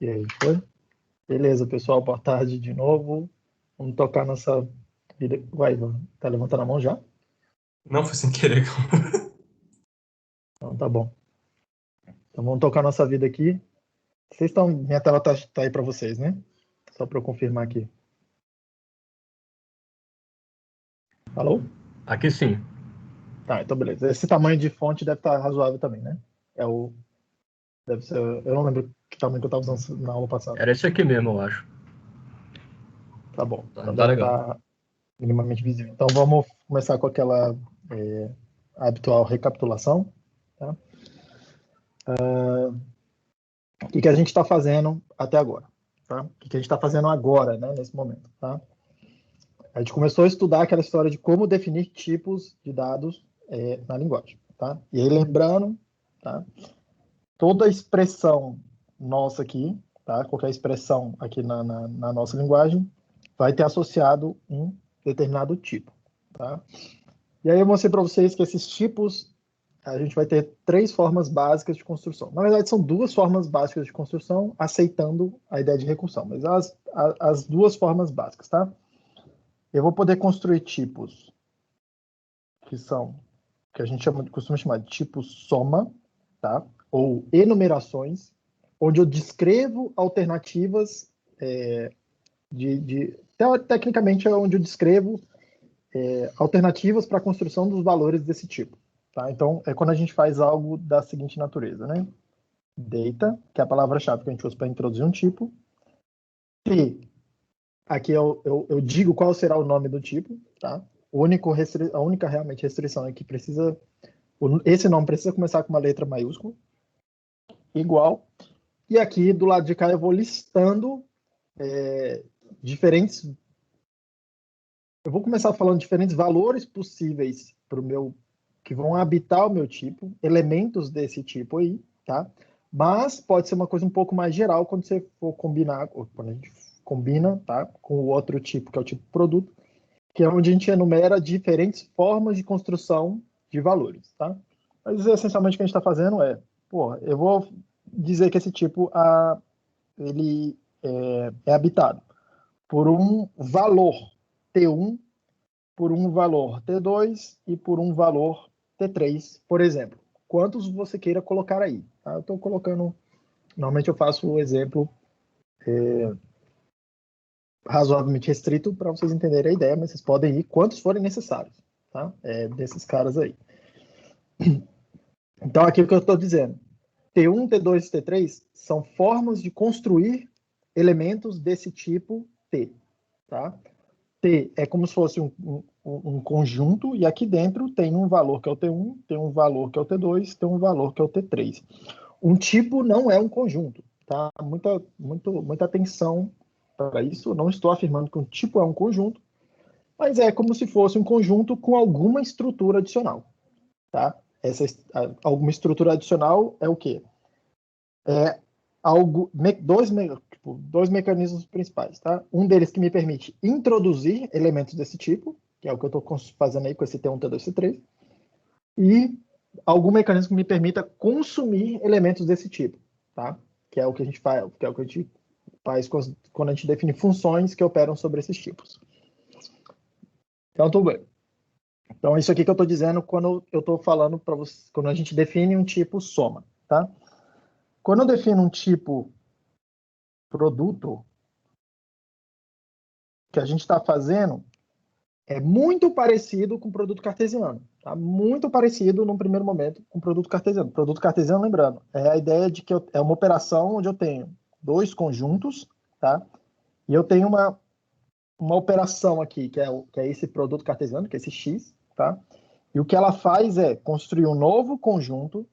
E aí, foi? Beleza, pessoal, boa tarde de novo. Vamos tocar nossa vida. Vai, Ivan, tá levantando a mão já? Não, foi sem querer. Então tá bom. Então vamos tocar nossa vida aqui. Vocês estão. Minha tela tá aí para vocês, né? Só para eu confirmar aqui. Alô? Aqui sim. Tá, então beleza. Esse tamanho de fonte deve estar razoável também, né? É o. Deve ser. Eu não lembro que tamanho que eu estava usando na aula passada. Era esse aqui mesmo, eu acho. Tá bom. Então Tá deve legal. estar minimamente visível. Então vamos começar com aquela habitual recapitulação, tá? O que a gente está fazendo até agora, tá? O que a gente está fazendo agora, né, nesse momento, tá? A gente começou a estudar aquela história de como definir tipos de dados na linguagem, tá? E aí, lembrando, tá? Toda expressão nossa aqui, tá? Qualquer expressão aqui na nossa linguagem vai ter associado um determinado tipo, tá? E aí eu mostrei para vocês que esses tipos a gente vai ter três formas básicas de construção. Na verdade, são duas formas básicas de construção, aceitando a ideia de recursão, mas as duas formas básicas, tá? Eu vou poder construir tipos que a gente costuma chamar de tipo soma, tá? Ou enumerações, onde eu descrevo alternativas tecnicamente é onde eu descrevo alternativas para a construção dos valores desse tipo. Tá? Então, é quando a gente faz algo da seguinte natureza, né? Data, que é a palavra-chave que a gente usa para introduzir um tipo. T, aqui eu digo qual será o nome do tipo, tá? A única realmente restrição é que esse nome precisa começar com uma letra maiúscula, igual. E aqui do lado de cá eu vou listando diferentes. Eu vou começar falando diferentes valores possíveis para o meu que vão habitar o meu tipo, elementos desse tipo aí, tá? Mas pode ser uma coisa um pouco mais geral quando você for combinar, quando a gente combina, tá? Com o outro tipo, que é o tipo produto, que é onde a gente enumera diferentes formas de construção de valores, tá? Mas essencialmente o que a gente está fazendo eu vou dizer que esse tipo ele é habitado por um valor T1, por um valor T2 e por um valor T3, por exemplo. Quantos você queira colocar aí. Tá? Eu estou colocando. Normalmente eu faço o exemplo razoavelmente restrito para vocês entenderem a ideia, mas vocês podem ir quantos forem necessários, tá? Desses caras aí. Então, aqui o que eu estou dizendo. T1, T2 e T3 são formas de construir elementos desse tipo T. Tá? T é como se fosse um conjunto, e aqui dentro tem um valor que é o T1, tem um valor que é o T2, tem um valor que é o T3. Um tipo não é um conjunto, tá? Muita atenção para isso. Não estou afirmando que um tipo é um conjunto, mas é como se fosse um conjunto com alguma estrutura adicional, tá? Alguma estrutura adicional é o quê? Dois mecanismos principais, tá? Um deles que me permite introduzir elementos desse tipo, que é o que eu estou fazendo aí com esse T1, T2, T3, e algum mecanismo que me permita consumir elementos desse tipo, tá? Que é o que a gente faz, que é o que a gente faz quando a gente define funções que operam sobre esses tipos. Então, tudo bem. Então, isso aqui que eu estou dizendo quando eu estou falando para vocês, quando a gente define um tipo soma, tá? Quando eu defino um tipo produto, o que a gente está fazendo é muito parecido com o produto cartesiano. Tá? Muito parecido, num primeiro momento, com o produto cartesiano. Produto cartesiano, lembrando, é a ideia de que é uma operação onde eu tenho dois conjuntos, tá? E eu tenho uma operação aqui, que é esse produto cartesiano, que é esse X, tá? E o que ela faz é construir um novo conjunto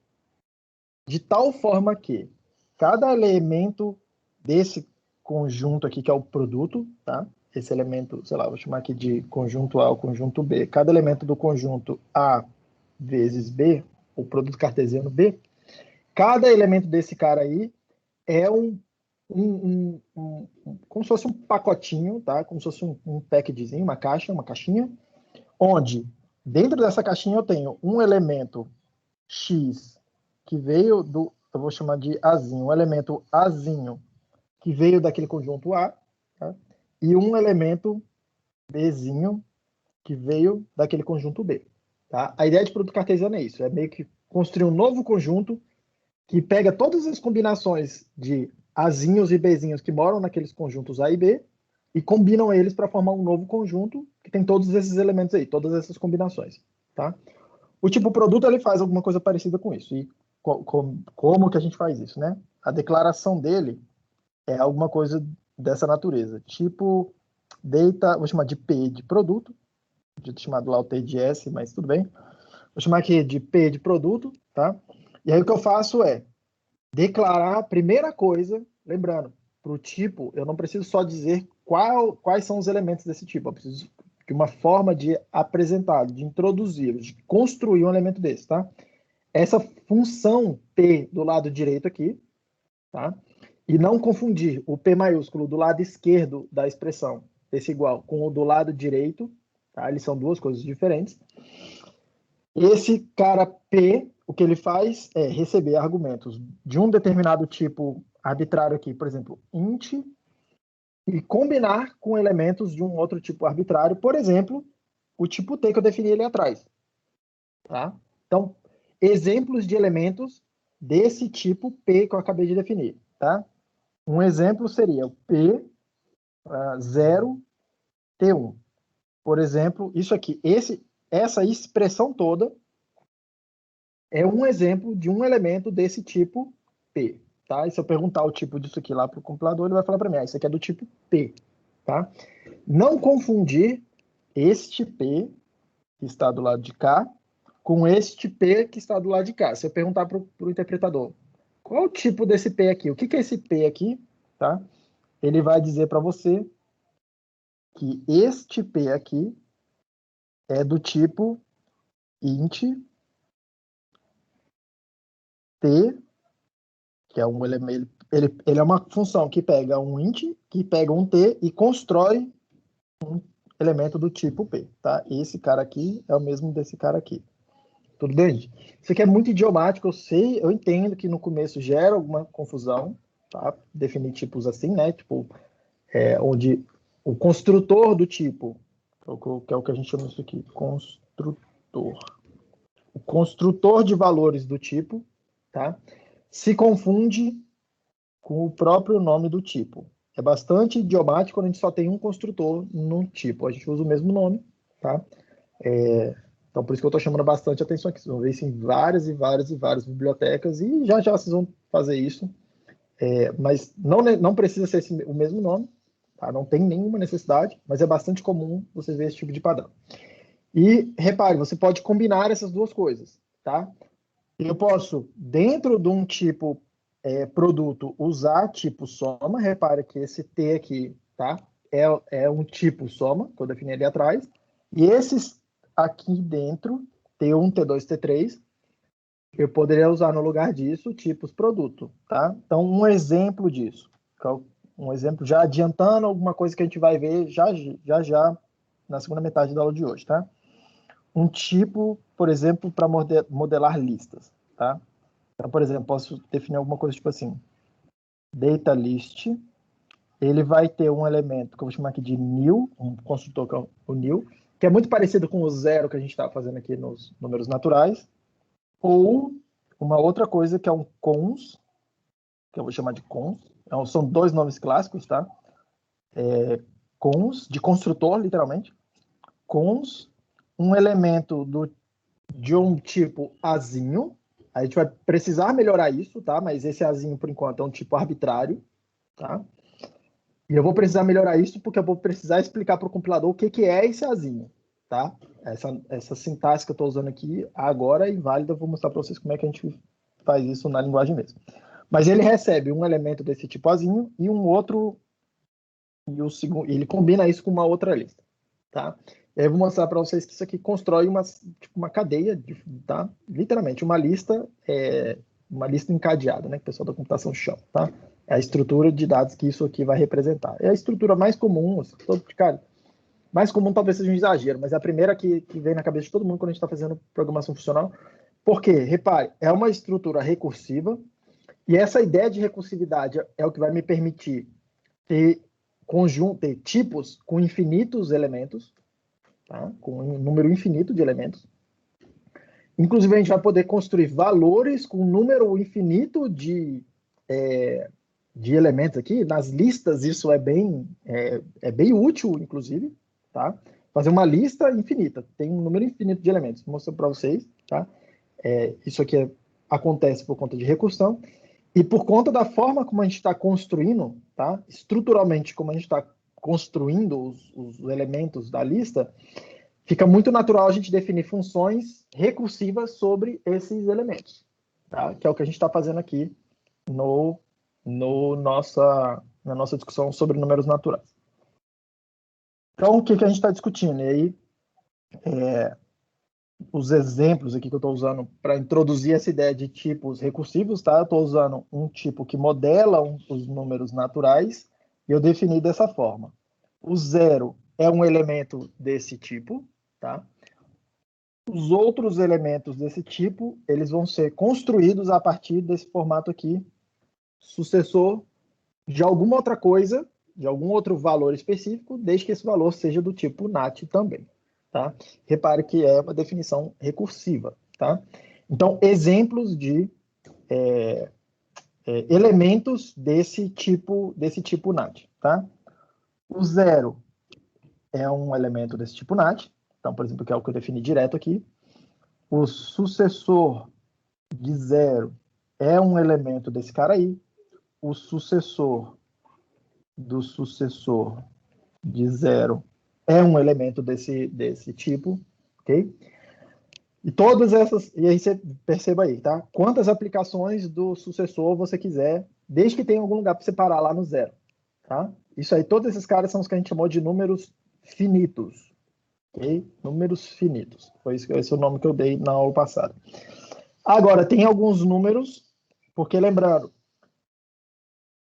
de tal forma que cada elemento desse conjunto aqui, que é o produto, tá? Esse elemento, sei lá, vou chamar aqui de conjunto A ou conjunto B. Cada elemento do conjunto A vezes B, o produto cartesiano B, cada elemento desse cara aí é como se fosse um pacotinho, tá? Como se fosse um packaging, uma caixinha, onde dentro dessa caixinha eu tenho um elemento X que veio eu vou chamar de Azinho, um elemento Azinho que veio daquele conjunto A, tá? E um elemento Bzinho que veio daquele conjunto B. Tá? A ideia de produto cartesiano é isso, é meio que construir um novo conjunto que pega todas as combinações de Azinhos e Bzinhos que moram naqueles conjuntos A e B e combinam eles para formar um novo conjunto que tem todos esses elementos aí, todas essas combinações. Tá? O tipo produto ele faz alguma coisa parecida com isso. E como que a gente faz isso? Né? A declaração dele é alguma coisa dessa natureza. Tipo data, vou chamar de P de produto, chamado lá o T de S, mas tudo bem. Vou chamar aqui de P de produto, tá? E aí o que eu faço é declarar a primeira coisa, lembrando, para o tipo, eu não preciso só dizer quais são os elementos desse tipo, eu preciso de uma forma de apresentar, de introduzir, de construir um elemento desse, tá? Essa função P do lado direito aqui, tá? E não confundir o P maiúsculo do lado esquerdo da expressão, esse igual, com o do lado direito, tá? Eles são duas coisas diferentes. Esse cara P, o que ele faz é receber argumentos de um determinado tipo arbitrário aqui, por exemplo, int, e combinar com elementos de um outro tipo arbitrário, por exemplo, o tipo T que eu defini ali atrás. Tá? Então, exemplos de elementos desse tipo P que eu acabei de definir. Tá? Um exemplo seria o P0T1. Por exemplo, isso aqui, essa expressão toda é um exemplo de um elemento desse tipo P, tá? E se eu perguntar o tipo disso aqui lá para o compilador, ele vai falar para mim, isso aqui é do tipo P, tá? Não confundir este P, que está do lado de cá, com este P que está do lado de cá. Se eu perguntar para o interpretador, qual é o tipo desse P aqui? O que é esse P aqui, tá? Ele vai dizer para você que este P aqui é do tipo int T, que é um elemento, ele é uma função que pega um int, que pega um t e constrói um elemento do tipo p, tá? Esse cara aqui é o mesmo desse cara aqui. Tudo bem, gente? Isso aqui é muito idiomático, eu sei, eu entendo que no começo gera alguma confusão, tá? Definir tipos assim, né? Tipo, onde o construtor do tipo, que é o que a gente chama isso aqui, construtor. O construtor de valores do tipo, tá? Se confunde com o próprio nome do tipo. É bastante idiomático quando a gente só tem um construtor no tipo. A gente usa o mesmo nome, tá? Então, por isso que eu estou chamando bastante atenção aqui. Vocês vão ver isso em várias e várias e várias bibliotecas e já já vocês vão fazer isso. Mas não precisa ser o mesmo nome, tá? Não tem nenhuma necessidade, mas é bastante comum vocês verem esse tipo de padrão. E repare, você pode combinar essas duas coisas, tá? Eu posso, dentro de um tipo produto, usar tipo soma. Repare que esse T aqui, tá? É um tipo soma, que eu defini ali atrás. E esses aqui dentro, T1, T2, T3, eu poderia usar no lugar disso tipos produto, tá? Então, um exemplo disso. Um exemplo já adiantando alguma coisa que a gente vai ver já na segunda metade da aula de hoje, tá? Um tipo, por exemplo, para modelar listas, tá? Então, por exemplo, posso definir alguma coisa tipo assim, data list, ele vai ter um elemento que eu vou chamar aqui de new, um construtor que é o new, que é muito parecido com o zero que a gente está fazendo aqui nos números naturais, ou uma outra coisa que é um cons, que eu vou chamar de cons, são dois nomes clássicos, tá? Cons, de construtor, literalmente, cons, um elemento de um tipo azinho. A gente vai precisar melhorar isso, tá? Mas esse azinho, por enquanto, é um tipo arbitrário, tá? E eu vou precisar melhorar isso porque eu vou precisar explicar para o compilador o que é esse azinho, tá? Essa sintaxe que eu estou usando aqui agora é inválida, eu vou mostrar para vocês como é que a gente faz isso na linguagem mesmo. Mas ele recebe um elemento desse tipo azinho e um outro, e o segundo, ele combina isso com uma outra lista, tá? E aí eu vou mostrar para vocês que isso aqui constrói uma cadeia, tá? Literalmente, uma lista encadeada, né? Que o pessoal da computação chama, tá? É a estrutura de dados que isso aqui vai representar. É a estrutura mais comum, assim, cara, mais comum talvez seja um exagero, mas é a primeira que vem na cabeça de todo mundo quando a gente está fazendo programação funcional. Por quê? Repare, é uma estrutura recursiva E essa ideia de recursividade é o que vai me permitir ter tipos com infinitos elementos, tá? Com um número infinito de elementos. Inclusive, a gente vai poder construir valores com um número infinito de elementos aqui. Nas listas, isso é bem útil, inclusive, tá? Fazer uma lista infinita. Tem um número infinito de elementos. Vou mostrar para vocês, tá? Isso aqui acontece por conta de recursão. E por conta da forma como a gente está construindo, tá? Estruturalmente, como a gente está construindo os elementos da lista, fica muito natural a gente definir funções recursivas sobre esses elementos, tá? Que é o que a gente está fazendo aqui na nossa discussão sobre números naturais. Então, o que a gente está discutindo? E aí, os exemplos aqui que eu estou usando para introduzir essa ideia de tipos recursivos, tá? Eu estou usando um tipo que modela os números naturais e eu defini dessa forma. O 0 é um elemento desse tipo, tá? Os outros elementos desse tipo, eles vão ser construídos a partir desse formato aqui, sucessor de alguma outra coisa, de algum outro valor específico, desde que esse valor seja do tipo NAT também. Tá? Repare que é uma definição recursiva. Tá? Então, exemplos de elementos desse tipo NAT. Tá? O 0 é um elemento desse tipo NAT. Então, por exemplo, que é o que eu defini direto aqui. O sucessor de 0 é um elemento desse cara aí. O sucessor do sucessor de 0 é um elemento desse tipo, ok? E todas essas, e aí você perceba aí, tá? Quantas aplicações do sucessor você quiser, desde que tenha algum lugar para separar lá no 0, tá? Isso aí, todos esses caras são os que a gente chamou de números finitos, ok? Números finitos. Esse é o nome que eu dei na aula passada. Agora, tem alguns números, porque lembrando,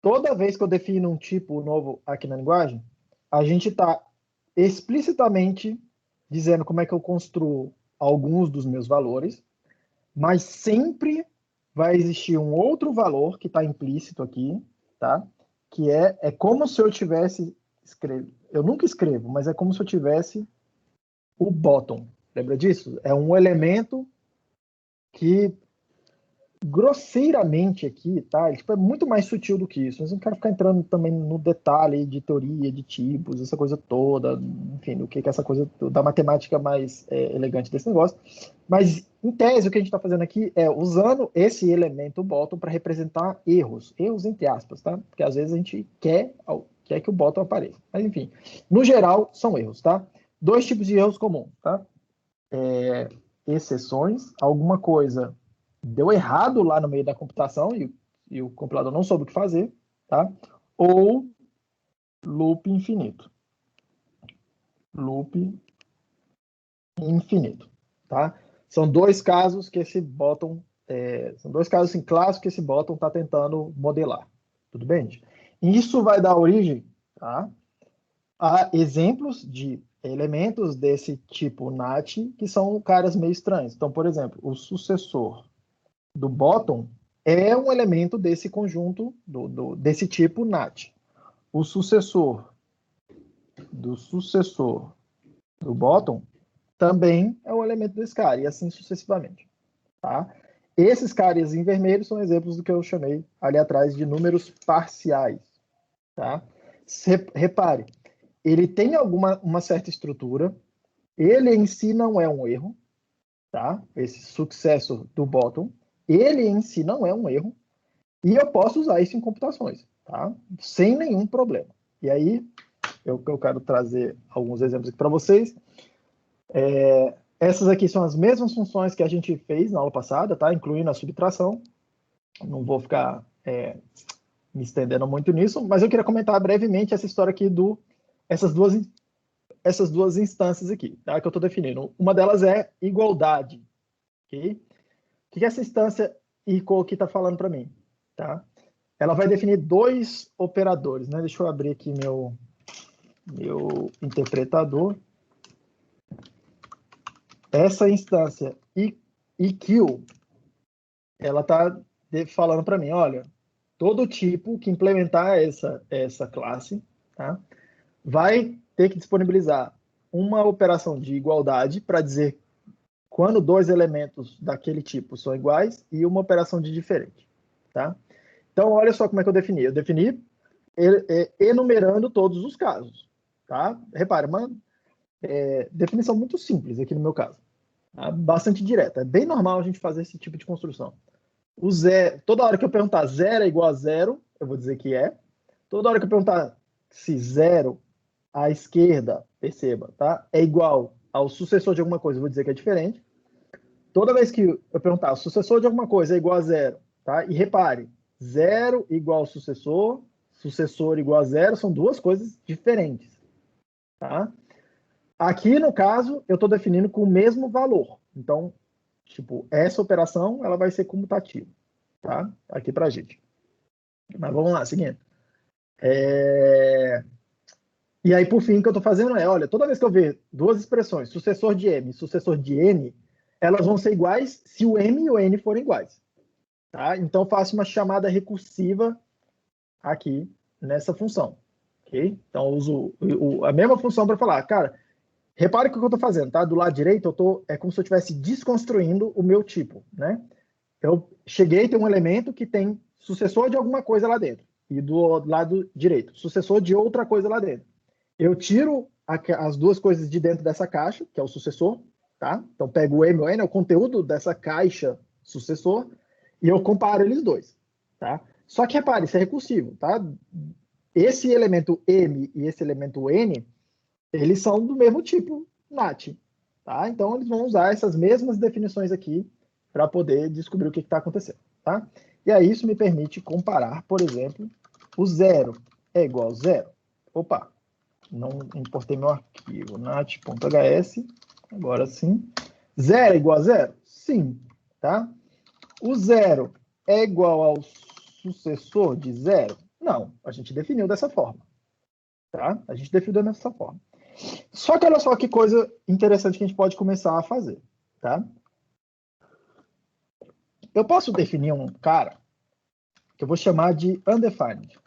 toda vez que eu defino um tipo novo aqui na linguagem, a gente está explicitamente dizendo como é que eu construo alguns dos meus valores, mas sempre vai existir um outro valor que está implícito aqui, tá? Que é como se eu tivesse eu nunca escrevo, mas é como se eu tivesse o bottom. Lembra disso? É um elemento que grosseiramente aqui, tá? Ele, tipo, é muito mais sutil do que isso. Mas eu não quero ficar entrando também no detalhe de teoria, de tipos, essa coisa toda, enfim, o que é essa coisa da matemática mais elegante desse negócio. Mas, em tese, o que a gente está fazendo aqui é usando esse elemento bottom para representar erros entre aspas, tá? Porque às vezes a gente quer que o bottom apareça. Mas, enfim, no geral, são erros, tá? 2 tipos de erros comuns, tá? Exceções, alguma coisa deu errado lá no meio da computação e o compilador não soube o que fazer, tá? Ou loop infinito. Loop infinito, tá? São 2 casos que esse bottom, são 2 casos assim, clássicos que esse bottom está tentando modelar. Tudo bem, gente? Isso vai dar origem, tá, a exemplos de elementos desse tipo NAT que são caras meio estranhos. Então, por exemplo, o sucessor do bottom é um elemento desse conjunto, desse tipo NAT. O sucessor do bottom também é um elemento desse cara, e assim sucessivamente. Tá? Esses caras em vermelho são exemplos do que eu chamei ali atrás de números parciais. Tá? Repare, ele tem uma certa estrutura, ele em si não é um erro, tá? Esse sucesso do bottom, ele em si não é um erro, e eu posso usar isso em computações, tá? Sem nenhum problema. E aí, eu quero trazer alguns exemplos aqui para vocês. Essas aqui são as mesmas funções que a gente fez na aula passada, tá? Incluindo a subtração. Não vou ficar me estendendo muito nisso, mas eu queria comentar brevemente essa história aqui essas duas instâncias aqui, tá? Que eu estou definindo. Uma delas é igualdade, ok? O que essa instância equal aqui está falando para mim, tá? Ela vai definir 2 operadores, né? Deixa eu abrir aqui meu interpretador. Essa instância eq, ela está falando para mim, olha, todo tipo que implementar essa classe, tá, vai ter que disponibilizar uma operação de igualdade para dizer quando dois elementos daquele tipo são iguais e uma operação de diferente. Tá? Então, olha só como é que eu defini. Eu defini enumerando todos os casos. Tá? Repare, uma definição muito simples aqui no meu caso. Tá? Bastante direta. É bem normal a gente fazer esse tipo de construção. O zero, toda hora que eu perguntar 0 é igual a 0, eu vou dizer que é. Toda hora que eu perguntar se 0 à esquerda, perceba, tá? É igual ao sucessor de alguma coisa, eu vou dizer que é diferente. Toda vez que eu perguntar o sucessor de alguma coisa é igual a 0, tá? E repare, 0 igual ao sucessor, sucessor igual a 0, são duas coisas diferentes, tá? Aqui, no caso, eu estou definindo com o mesmo valor. Então, tipo, essa operação, ela vai ser comutativa, tá? Aqui pra gente. Mas vamos lá, seguinte. E aí, por fim, o que eu estou fazendo é, olha, toda vez que eu ver duas expressões, sucessor de M e sucessor de N, elas vão ser iguais se o M e o N forem iguais. Tá? Então, eu faço uma chamada recursiva aqui nessa função. Okay? Então, eu uso a mesma função para falar, cara, repare o que eu estou fazendo, tá? Do lado direito, é como se eu estivesse desconstruindo o meu tipo, né? Eu cheguei, tem um elemento que tem sucessor de alguma coisa lá dentro. E do lado direito, sucessor de outra coisa lá dentro. Eu tiro as duas coisas de dentro dessa caixa, que é o sucessor, tá? Então, pego o M e o N, é o conteúdo dessa caixa sucessor, e eu comparo eles dois, tá? Só que, repare, isso é recursivo, tá? Esse elemento M e esse elemento N, eles são do mesmo tipo NAT, tá? Então, eles vão usar essas mesmas definições aqui para poder descobrir o que está acontecendo, tá? E aí, isso me permite comparar, por exemplo, o 0 é igual a 0. Opa, não importei meu arquivo, nat.hs, agora sim. 0 é igual a 0? Sim, tá? O 0 é igual ao sucessor de 0? Não, a gente definiu dessa forma, tá? A gente definiu dessa forma. Só que olha só que coisa interessante que a gente pode começar a fazer, tá? Eu posso definir um cara que eu vou chamar de undefined.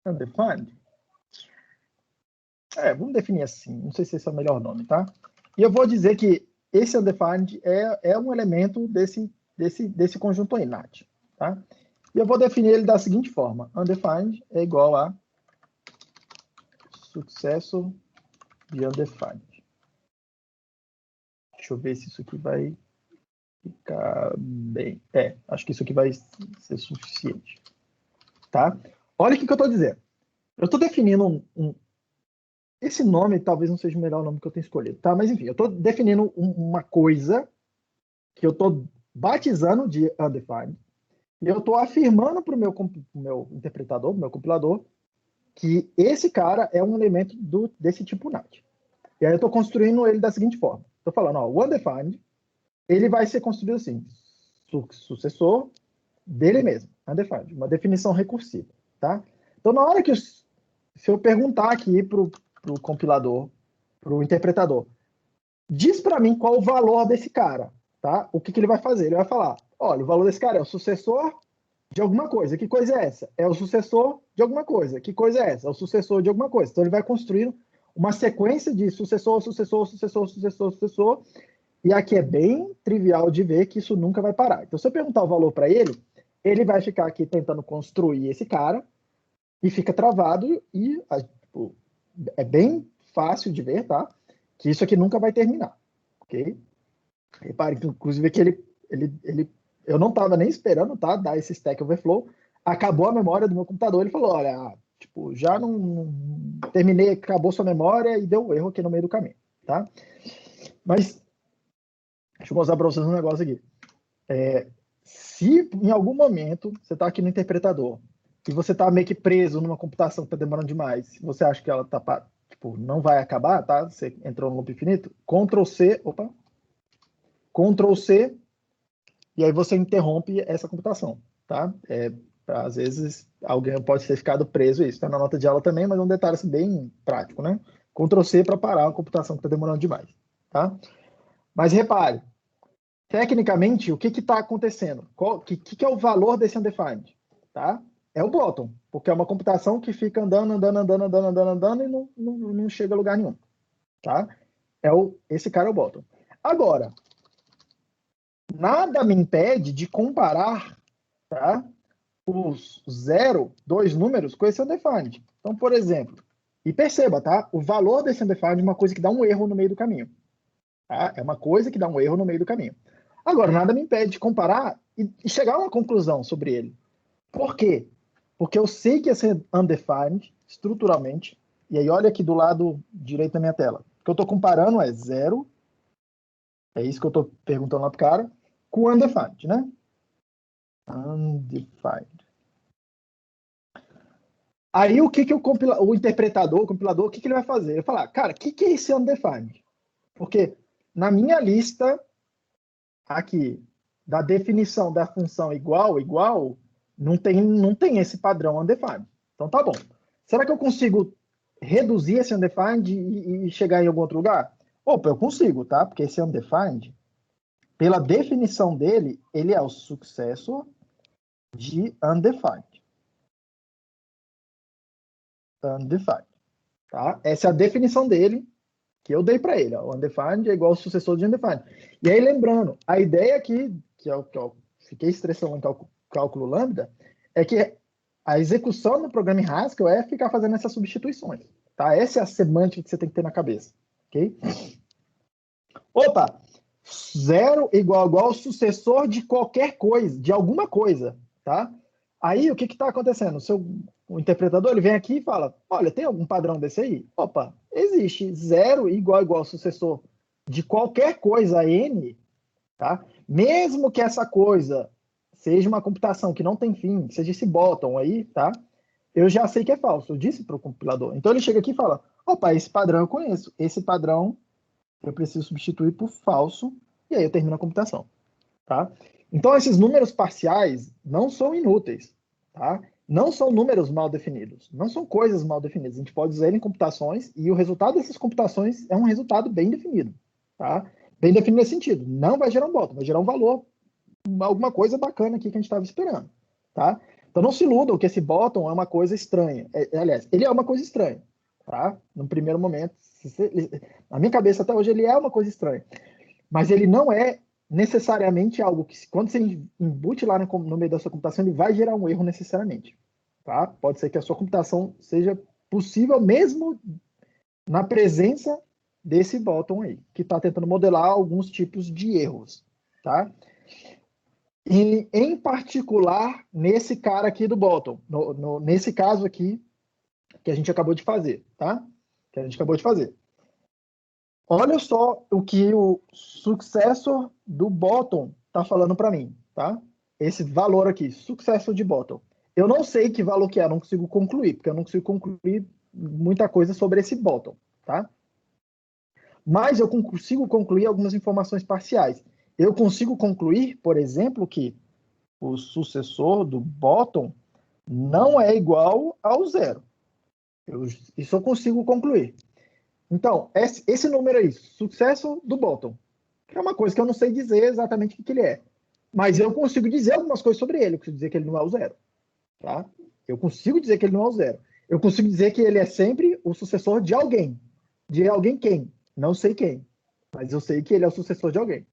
Undefined? Vamos definir assim, não sei se esse é o melhor nome, tá? E eu vou dizer que esse undefined é um elemento desse conjunto aí, NAT, tá? E eu vou definir ele da seguinte forma: undefined é igual a sucesso de undefined. Deixa eu ver se isso aqui vai ficar bem. Acho que isso aqui vai ser suficiente, tá? Olha o que eu estou dizendo. Eu estou definindo esse nome talvez não seja o melhor nome que eu tenho escolhido, tá? Mas enfim, eu estou definindo uma coisa que eu estou batizando de undefined, e eu estou afirmando para o meu interpretador, pro meu compilador, que esse cara é um elemento desse tipo NAT. E aí eu estou construindo ele da seguinte forma. Estou falando, ó, o undefined, ele vai ser construído assim, sucessor dele mesmo, undefined, uma definição recursiva, tá? Então, na hora que se eu perguntar aqui para o compilador, para o interpretador, diz para mim qual o valor desse cara, tá? O que ele vai fazer? Ele vai falar, olha, o valor desse cara é o sucessor de alguma coisa. Que coisa é essa? É o sucessor de alguma coisa. Que coisa é essa? É o sucessor de alguma coisa. Então, ele vai construir uma sequência de sucessor, sucessor, sucessor, sucessor, sucessor. E aqui é bem trivial de ver que isso nunca vai parar. Então, se eu perguntar o valor para ele, ele vai ficar aqui tentando construir esse cara e fica travado e tipo, é bem fácil de ver, tá? Que isso aqui nunca vai terminar, ok? Repare que, inclusive, que eu não estava nem esperando, tá? Dar esse Stack Overflow. Acabou a memória do meu computador. Ele falou, olha, tipo, já não terminei, acabou sua memória e deu um erro aqui no meio do caminho, tá? Mas, deixa eu mostrar para vocês um negócio aqui. Se em algum momento você está aqui no interpretador e você está meio que preso numa computação que está demorando demais, você acha que ela tá, tipo, não vai acabar, tá? Você entrou no loop infinito, Ctrl C, e aí você interrompe essa computação, tá? Às vezes alguém pode ter ficado preso, isso está na nota de aula também, mas é um detalhe assim, bem prático, né? Ctrl C para parar uma computação que está demorando demais, tá? Mas repare, tecnicamente, o que está acontecendo? O que é o valor desse undefined? tá? É o bottom, porque é uma computação que fica andando e não chega a lugar nenhum, tá? Esse cara é o bottom. Agora, nada me impede de comparar, tá? Os 0, 2 números com esse undefined. Então, por exemplo, e perceba, tá? O valor desse undefined é uma coisa que dá um erro no meio do caminho. Tá? É uma coisa que dá um erro no meio do caminho. Agora, nada me impede de comparar e chegar a uma conclusão sobre ele. Por quê? Porque eu sei que esse undefined, estruturalmente, e aí olha aqui do lado direito da minha tela, o que eu estou comparando é 0, é isso que eu estou perguntando lá para o cara, com undefined, né? Undefined. Aí o que o interpretador, o compilador, o que ele vai fazer? Ele vai falar, cara, o que é esse undefined? Porque na minha lista aqui da definição da função igual, não tem esse padrão undefined. Então tá bom. Será que eu consigo reduzir esse undefined e chegar em algum outro lugar? Opa, eu consigo, tá? Porque esse undefined, pela definição dele, ele é o successor de undefined. Undefined. Tá? Essa é a definição dele que eu dei para ele. Ó. O undefined é igual ao sucessor de undefined. E aí, lembrando, a ideia aqui, que é o que eu fiquei estressando em cálculo lambda, é que a execução do programa em Haskell é ficar fazendo essas substituições. Tá? Essa é a semântica que você tem que ter na cabeça. Ok? Opa! 0 igual ao sucessor de qualquer coisa, de alguma coisa. Tá? Aí, o que está acontecendo? O interpretador ele vem aqui e fala, olha, tem algum padrão desse aí? Opa, existe 0 igual ao sucessor de qualquer coisa n, tá? Mesmo que essa coisa seja uma computação que não tem fim, seja esse bottom aí, tá? Eu já sei que é falso, eu disse para o compilador. Então ele chega aqui e fala, opa, esse padrão eu conheço, esse padrão eu preciso substituir por falso, e aí eu termino a computação, tá? Então esses números parciais não são inúteis, tá? Não são números mal definidos, não são coisas mal definidas. A gente pode usar ele em computações e o resultado dessas computações é um resultado bem definido, tá? Bem definido nesse sentido. Não vai gerar um bottom, vai gerar um valor, alguma coisa bacana aqui que a gente estava esperando, tá? Então não se iludam que esse bottom é uma coisa estranha. Aliás, ele é uma coisa estranha, tá? No primeiro momento, na minha cabeça até hoje ele é uma coisa estranha, mas ele não é necessariamente algo que, quando você embute lá no meio da sua computação, ele vai gerar um erro necessariamente. Tá? Pode ser que a sua computação seja possível mesmo na presença desse bottom aí, que está tentando modelar alguns tipos de erros. Tá? E, em particular, nesse cara aqui do bottom, nesse caso aqui que a gente acabou de fazer. Tá? Que a gente acabou de fazer. Olha só o que o successor do bottom está falando para mim, tá? Esse valor aqui, successor de bottom. Eu não sei que valor que é, eu não consigo concluir, porque eu não consigo concluir muita coisa sobre esse bottom, tá? Mas eu consigo concluir algumas informações parciais. Eu consigo concluir, por exemplo, que o sucessor do bottom não é igual ao 0. Isso eu consigo concluir. Então, esse número aí, sucesso do bottom, que é uma coisa que eu não sei dizer exatamente o que ele é. Mas eu consigo dizer algumas coisas sobre ele. Eu consigo dizer que ele não é o 0. Tá? Eu consigo dizer que ele não é o 0. Eu consigo dizer que ele é sempre o sucessor de alguém. De alguém quem? Não sei quem. Mas eu sei que ele é o sucessor de alguém.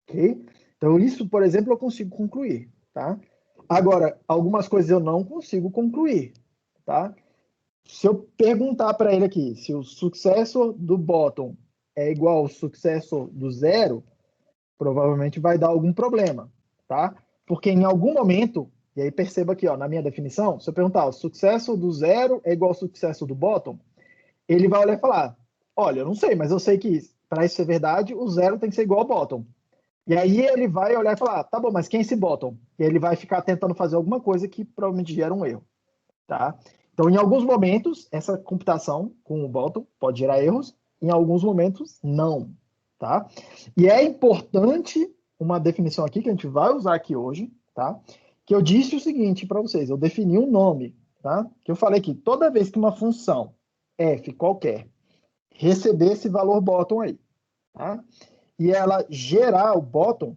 Ok? Então, isso, por exemplo, eu consigo concluir. Tá? Agora, algumas coisas eu não consigo concluir. Tá? Se eu perguntar para ele aqui se o sucesso do bottom é igual ao sucesso do 0, provavelmente vai dar algum problema, tá? Porque em algum momento, e aí perceba aqui, ó, na minha definição, se eu perguntar o sucesso do 0 é igual ao sucesso do bottom, ele vai olhar e falar, olha, eu não sei, mas eu sei que para isso ser verdade, o 0 tem que ser igual ao bottom. E aí ele vai olhar e falar, tá bom, mas quem é esse bottom? E ele vai ficar tentando fazer alguma coisa que provavelmente gera um erro, tá? Então, em alguns momentos, essa computação com o bottom pode gerar erros, em alguns momentos, não. Tá? E é importante uma definição aqui que a gente vai usar aqui hoje, tá? Que eu disse o seguinte para vocês, eu defini um nome, tá? Que eu falei que toda vez que uma função f qualquer receber esse valor bottom aí, tá? E ela gerar o bottom,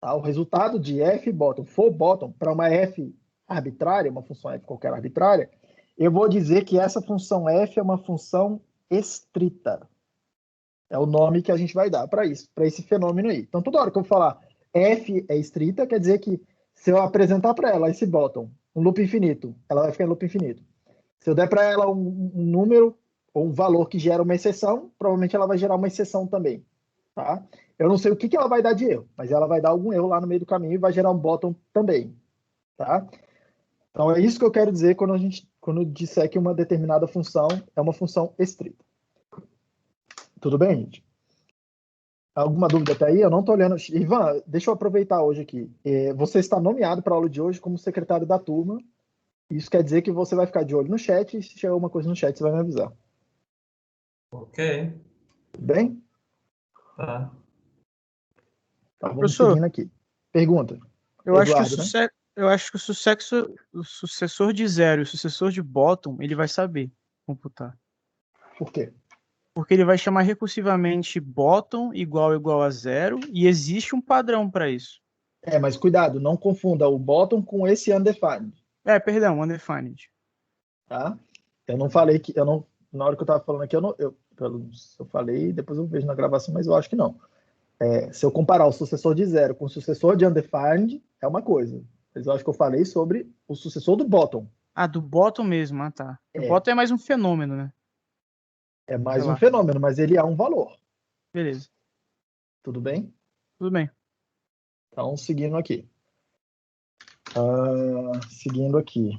Tá? O resultado de f bottom for bottom para uma f arbitrária, uma função f qualquer arbitrária, eu vou dizer que essa função f é uma função estrita. É o nome que a gente vai dar para isso, para esse fenômeno aí. Então, toda hora que eu falar f é estrita, quer dizer que se eu apresentar para ela esse bottom, um loop infinito, ela vai ficar em loop infinito. Se eu der para ela um número ou um valor que gera uma exceção, provavelmente ela vai gerar uma exceção também. Tá? Eu não sei o que ela vai dar de erro, mas ela vai dar algum erro lá no meio do caminho e vai gerar um bottom também. Tá? Então, é isso que eu quero dizer quando eu disser que uma determinada função é uma função estrita. Tudo bem, gente? Alguma dúvida até aí? Eu não estou olhando. Ivan, deixa eu aproveitar hoje aqui. Você está nomeado para a aula de hoje como secretário da turma. Isso quer dizer que você vai ficar de olho no chat e se tiver alguma coisa no chat, você vai me avisar. Ok. Tudo bem? Tá. Então, vamos Professor, seguindo aqui. Pergunta. eu acho que Eduardo, né? o sucessor de zero e o sucessor de bottom, ele vai saber computar. Por quê? Porque ele vai chamar recursivamente bottom igual a zero e existe um padrão para isso. Mas cuidado, não confunda o bottom com esse undefined. Perdão, undefined. Tá? Eu não falei que. Na hora que eu estava falando aqui, eu falei, depois eu vejo na gravação, mas eu acho que não. Se eu comparar o sucessor de zero com o sucessor de undefined, é uma coisa. Mas eu acho que eu falei sobre o sucessor do bottom. Do bottom mesmo, tá. O bottom é mais um fenômeno, né? É mais um fenômeno, mas ele há um valor. Beleza. Tudo bem? Tudo bem. Então, seguindo aqui. Seguindo aqui.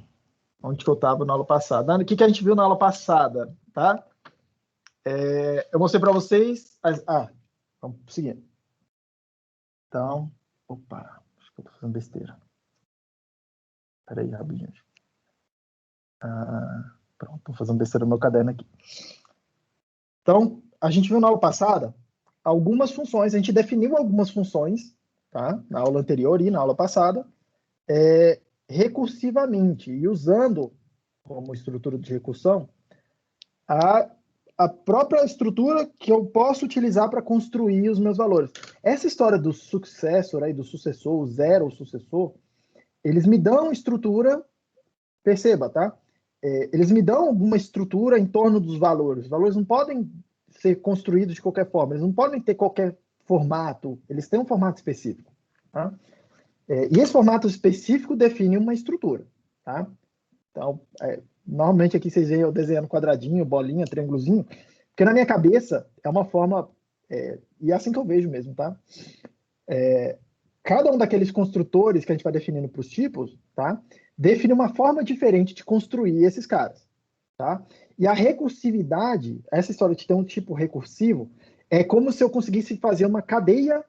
Onde que eu estava na aula passada? O que a gente viu na aula passada, tá? Eu mostrei para vocês... vamos seguindo. Então, acho que eu estou fazendo besteira. Espera aí, rapidinho. Pronto, estou fazendo besteira no meu caderno aqui. Então, a gente viu na aula passada algumas funções, a gente definiu algumas funções, tá? Na aula anterior e na aula passada, recursivamente, e usando como estrutura de recursão a própria estrutura que eu posso utilizar para construir os meus valores. Essa história do successor, aí, do sucessor, o zero, o sucessor, eles me dão estrutura, perceba, tá? Eles me dão alguma estrutura em torno dos valores. Os valores não podem ser construídos de qualquer forma, eles não podem ter qualquer formato, eles têm um formato específico. Tá? E esse formato específico define uma estrutura. Tá? Então, normalmente aqui vocês veem eu desenhando quadradinho, bolinha, triângulozinho, porque na minha cabeça é uma forma, e é assim que eu vejo mesmo, tá? Cada um daqueles construtores que a gente vai definindo para os tipos, tá? Define uma forma diferente de construir esses caras, tá? E a recursividade, essa história de ter um tipo recursivo, é como se eu conseguisse fazer uma cadeia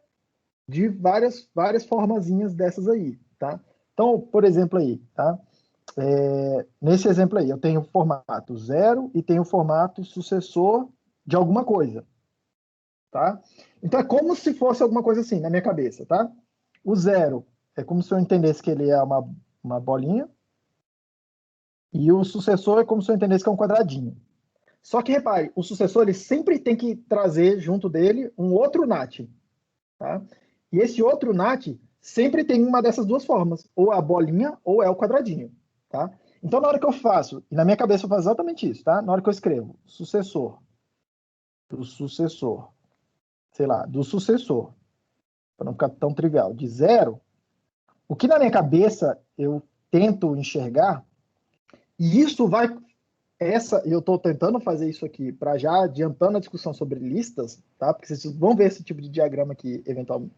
de várias formazinhas dessas aí, tá? Então, por exemplo aí, tá? Nesse exemplo aí, eu tenho o formato zero e tenho o formato sucessor de alguma coisa, tá? Então, é como se fosse alguma coisa assim, na minha cabeça, tá? O zero é como se eu entendesse que ele é uma bolinha, e o sucessor é como se eu entendesse que é um quadradinho. Só que, repare, o sucessor ele sempre tem que trazer junto dele um outro NAT. Tá? E esse outro NAT sempre tem uma dessas duas formas, ou a bolinha ou é o quadradinho. Tá? Então, na hora que eu faço, e na minha cabeça eu faço exatamente isso, tá? Na hora que eu escrevo sucessor, do sucessor, sei lá, do sucessor, para não ficar tão trivial, de zero, o que na minha cabeça eu tento enxergar, e isso vai... eu estou tentando fazer isso aqui para já adiantando a discussão sobre listas, tá? Porque vocês vão ver esse tipo de diagrama aqui, eventualmente,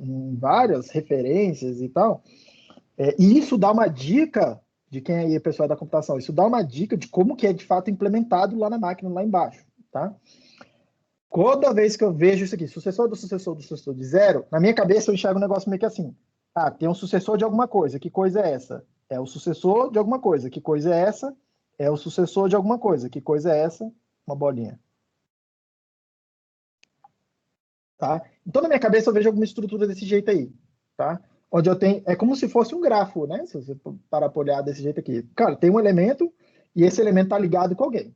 em várias referências e tal. E isso dá uma dica de quem aí é pessoal da computação. Isso dá uma dica de como que é de fato implementado lá na máquina, lá embaixo, tá? Toda vez que eu vejo isso aqui, sucessor do sucessor de zero, na minha cabeça eu enxergo um negócio meio que assim. Tem um sucessor de alguma coisa. Que coisa é essa? É o sucessor de alguma coisa. Que coisa é essa? É o sucessor de alguma coisa. Que coisa é essa? Uma bolinha. Tá? Então, na minha cabeça, eu vejo alguma estrutura desse jeito aí. Tá? Onde eu tenho... É como se fosse um grafo, né? Se você parar para olhar desse jeito aqui. Cara, tem um elemento e esse elemento está ligado com alguém.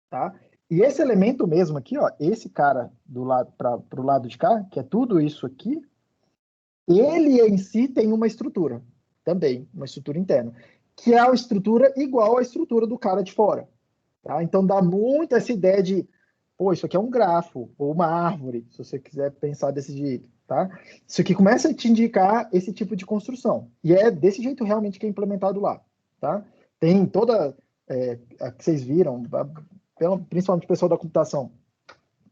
Tá? E esse elemento mesmo aqui, ó, esse cara do lado para o lado de cá, que é tudo isso aqui, ele em si tem uma estrutura, também, uma estrutura interna, que é a estrutura igual à estrutura do cara de fora. Tá? Então dá muito essa ideia de, pô, isso aqui é um grafo, ou uma árvore, se você quiser pensar desse jeito. Tá? Isso aqui começa a te indicar esse tipo de construção. E é desse jeito realmente que é implementado lá. Tá? Tem toda, a que vocês viram, principalmente o pessoal da computação,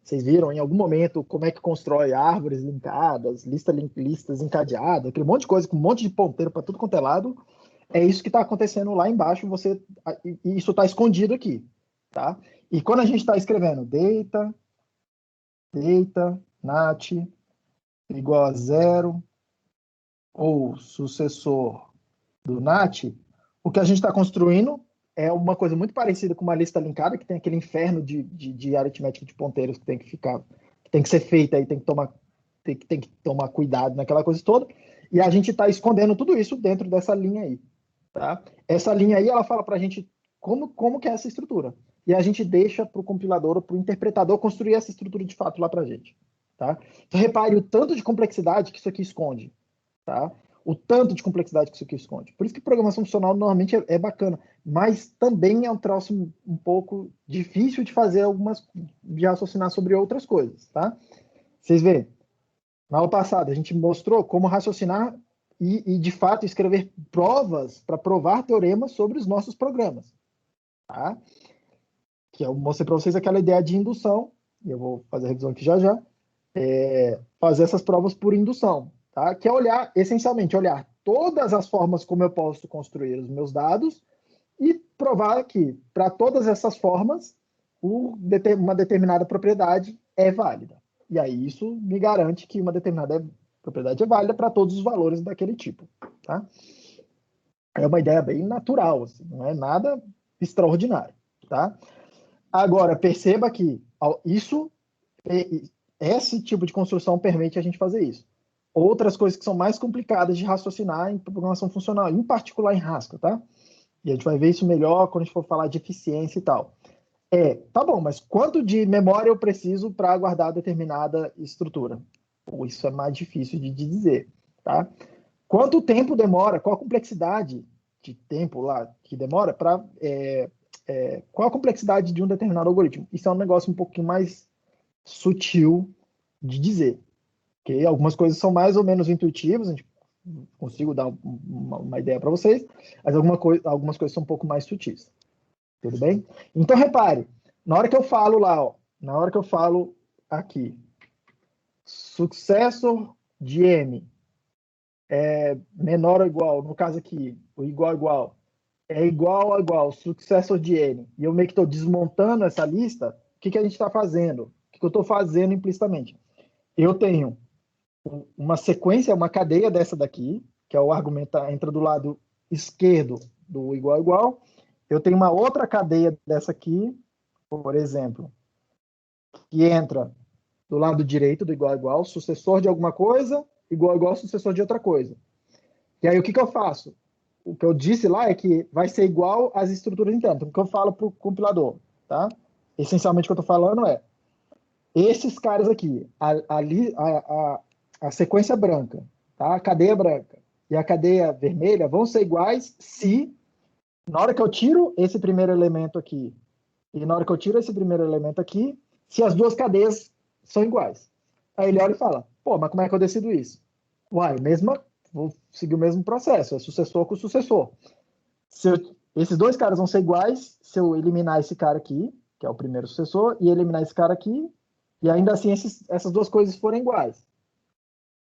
vocês viram em algum momento como é que constrói árvores linkadas, listas encadeadas, aquele monte de coisa com um monte de ponteiro para tudo quanto é lado. É isso que está acontecendo lá embaixo, e isso está escondido aqui. Tá? E quando a gente está escrevendo data, nat, igual a 0, ou sucessor do nat, o que a gente está construindo é uma coisa muito parecida com uma lista linkada, que tem aquele inferno de aritmética de ponteiros que tem que ser feita, e tem que tomar cuidado naquela coisa toda, e a gente está escondendo tudo isso dentro dessa linha aí. Tá? Essa linha aí, ela fala para a gente como que é essa estrutura. E a gente deixa para o compilador ou para o interpretador construir essa estrutura de fato lá para a gente. Tá? Então, repare o tanto de complexidade que isso aqui esconde. Tá? O tanto de complexidade que isso aqui esconde. Por isso que programação funcional normalmente é bacana, mas também é um troço um pouco difícil de fazer de raciocinar sobre outras coisas. Tá? Vocês veem, na aula passada a gente mostrou como raciocinar e de fato, escrever provas para provar teoremas sobre os nossos programas. Tá? Que eu mostrei para vocês aquela ideia de indução, e eu vou fazer a revisão aqui já já, fazer essas provas por indução, tá? Que é essencialmente, olhar todas as formas como eu posso construir os meus dados e provar que, para todas essas formas, uma determinada propriedade é válida. E aí isso me garante que uma determinada propriedade é válida para todos os valores daquele tipo. Tá? É uma ideia bem natural, assim, não é nada extraordinário. Tá? Agora, perceba que esse tipo de construção permite a gente fazer isso. Outras coisas que são mais complicadas de raciocinar em programação funcional, em particular em Haskell, tá? E a gente vai ver isso melhor quando a gente for falar de eficiência e tal. Tá bom, mas quanto de memória eu preciso para guardar determinada estrutura? Isso é mais difícil de dizer, tá? Quanto tempo demora? Qual a complexidade de tempo lá que demora para... qual a complexidade de um determinado algoritmo? Isso é um negócio um pouquinho mais sutil de dizer. Okay? Algumas coisas são mais ou menos intuitivas, a gente consigo dar uma ideia para vocês, mas algumas coisas são um pouco mais sutis. Tudo bem? Então, repare, na hora que eu falo lá, ó, na hora que eu falo aqui, successor de M é menor ou igual, no caso aqui, o igual é igual a igual, successor de N, e eu meio que estou desmontando essa lista, o que a gente está fazendo? O que eu estou fazendo implicitamente? Eu tenho uma sequência, uma cadeia dessa daqui, que é o argumento entra do lado esquerdo do igual. Eu tenho uma outra cadeia dessa aqui, por exemplo, que entra do lado direito do igual, sucessor de alguma coisa, igual, sucessor de outra coisa. E aí o que eu faço? O que eu disse lá é que vai ser igual às estruturas internas. Então, o que eu falo para o compilador, tá? Essencialmente o que eu estou falando é esses caras aqui, a sequência branca, tá? A cadeia branca e a cadeia vermelha vão ser iguais se, na hora que eu tiro esse primeiro elemento aqui e na hora que eu tiro esse primeiro elemento aqui, se as duas cadeias são iguais. Aí ele olha e fala, pô, mas como é que eu decido isso? Uai, vou seguir o mesmo processo, é sucessor com sucessor. Esses dois caras vão ser iguais se eu eliminar esse cara aqui, que é o primeiro sucessor, e eliminar esse cara aqui, e ainda assim essas duas coisas forem iguais.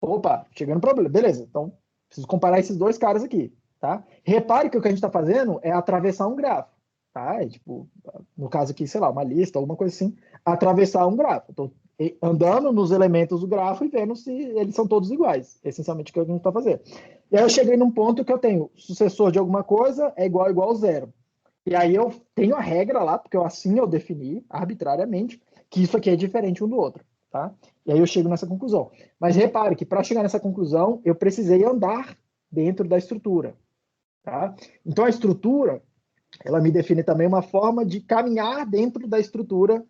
Opa, chegando no problema. Beleza, então preciso comparar esses dois caras aqui. Tá? Repare que o que a gente está fazendo é atravessar um grafo. Tá? Tipo, no caso aqui, sei lá, uma lista, alguma coisa assim, atravessar um grafo. Estou andando nos elementos do grafo e vendo se eles são todos iguais. Essencialmente o que a gente está fazendo. E aí eu cheguei num ponto que eu tenho sucessor de alguma coisa é igual a zero. E aí eu tenho a regra lá, porque assim eu defini arbitrariamente que isso aqui é diferente um do outro. Tá? E aí eu chego nessa conclusão. Mas repare que para chegar nessa conclusão, eu precisei andar dentro da estrutura. Tá? Então a estrutura, ela me define também uma forma de caminhar dentro da estrutura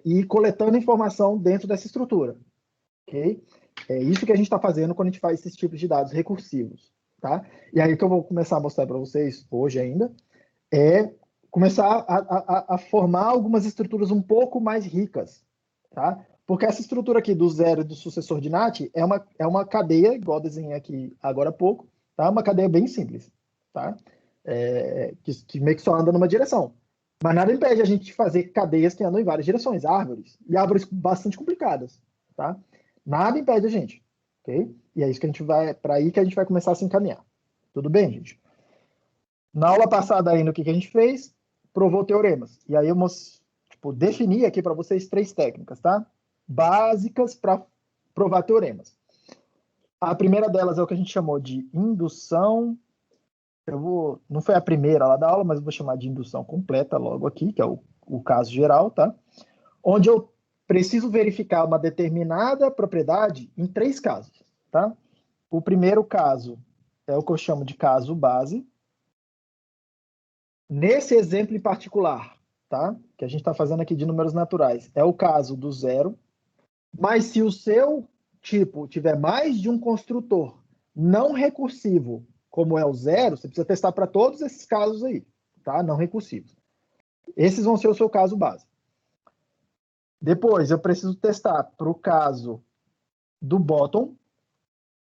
e ir coletando informação dentro dessa estrutura. ok? É isso que a gente está fazendo quando a gente faz esses tipos de dados recursivos, tá? E aí o que eu vou começar a mostrar para vocês hoje ainda é começar a formar algumas estruturas um pouco mais ricas, tá? Porque essa estrutura aqui do zero e do sucessor de NAT é uma cadeia, igual eu desenhei aqui agora há pouco, tá? Uma cadeia bem simples, tá? Que meio que só anda numa direção. Mas nada impede a gente de fazer cadeias que andam em várias direções, árvores, e árvores bastante complicadas, tá? Nada impede a gente, ok? E é isso que a gente vai, para aí que a gente vai começar a se encaminhar. Tudo bem, gente? Na aula passada ainda, o que a gente fez? Provou teoremas. E aí eu defini aqui para vocês 3 técnicas, tá? Básicas para provar teoremas. A primeira delas é o que a gente chamou de indução. Não foi a primeira lá da aula, mas eu vou chamar de indução completa logo aqui, que é o caso geral, tá? Onde eu preciso verificar uma determinada propriedade em 3 casos, tá? O primeiro caso é o que eu chamo de caso base. Nesse exemplo em particular, tá? Que a gente está fazendo aqui de números naturais, é o caso do zero. Mas se o seu tipo tiver mais de um construtor não recursivo, como é o zero, você precisa testar para todos esses casos aí, tá? Não recursivos. Esses vão ser o seu caso base. Depois, eu preciso testar para o caso do bottom,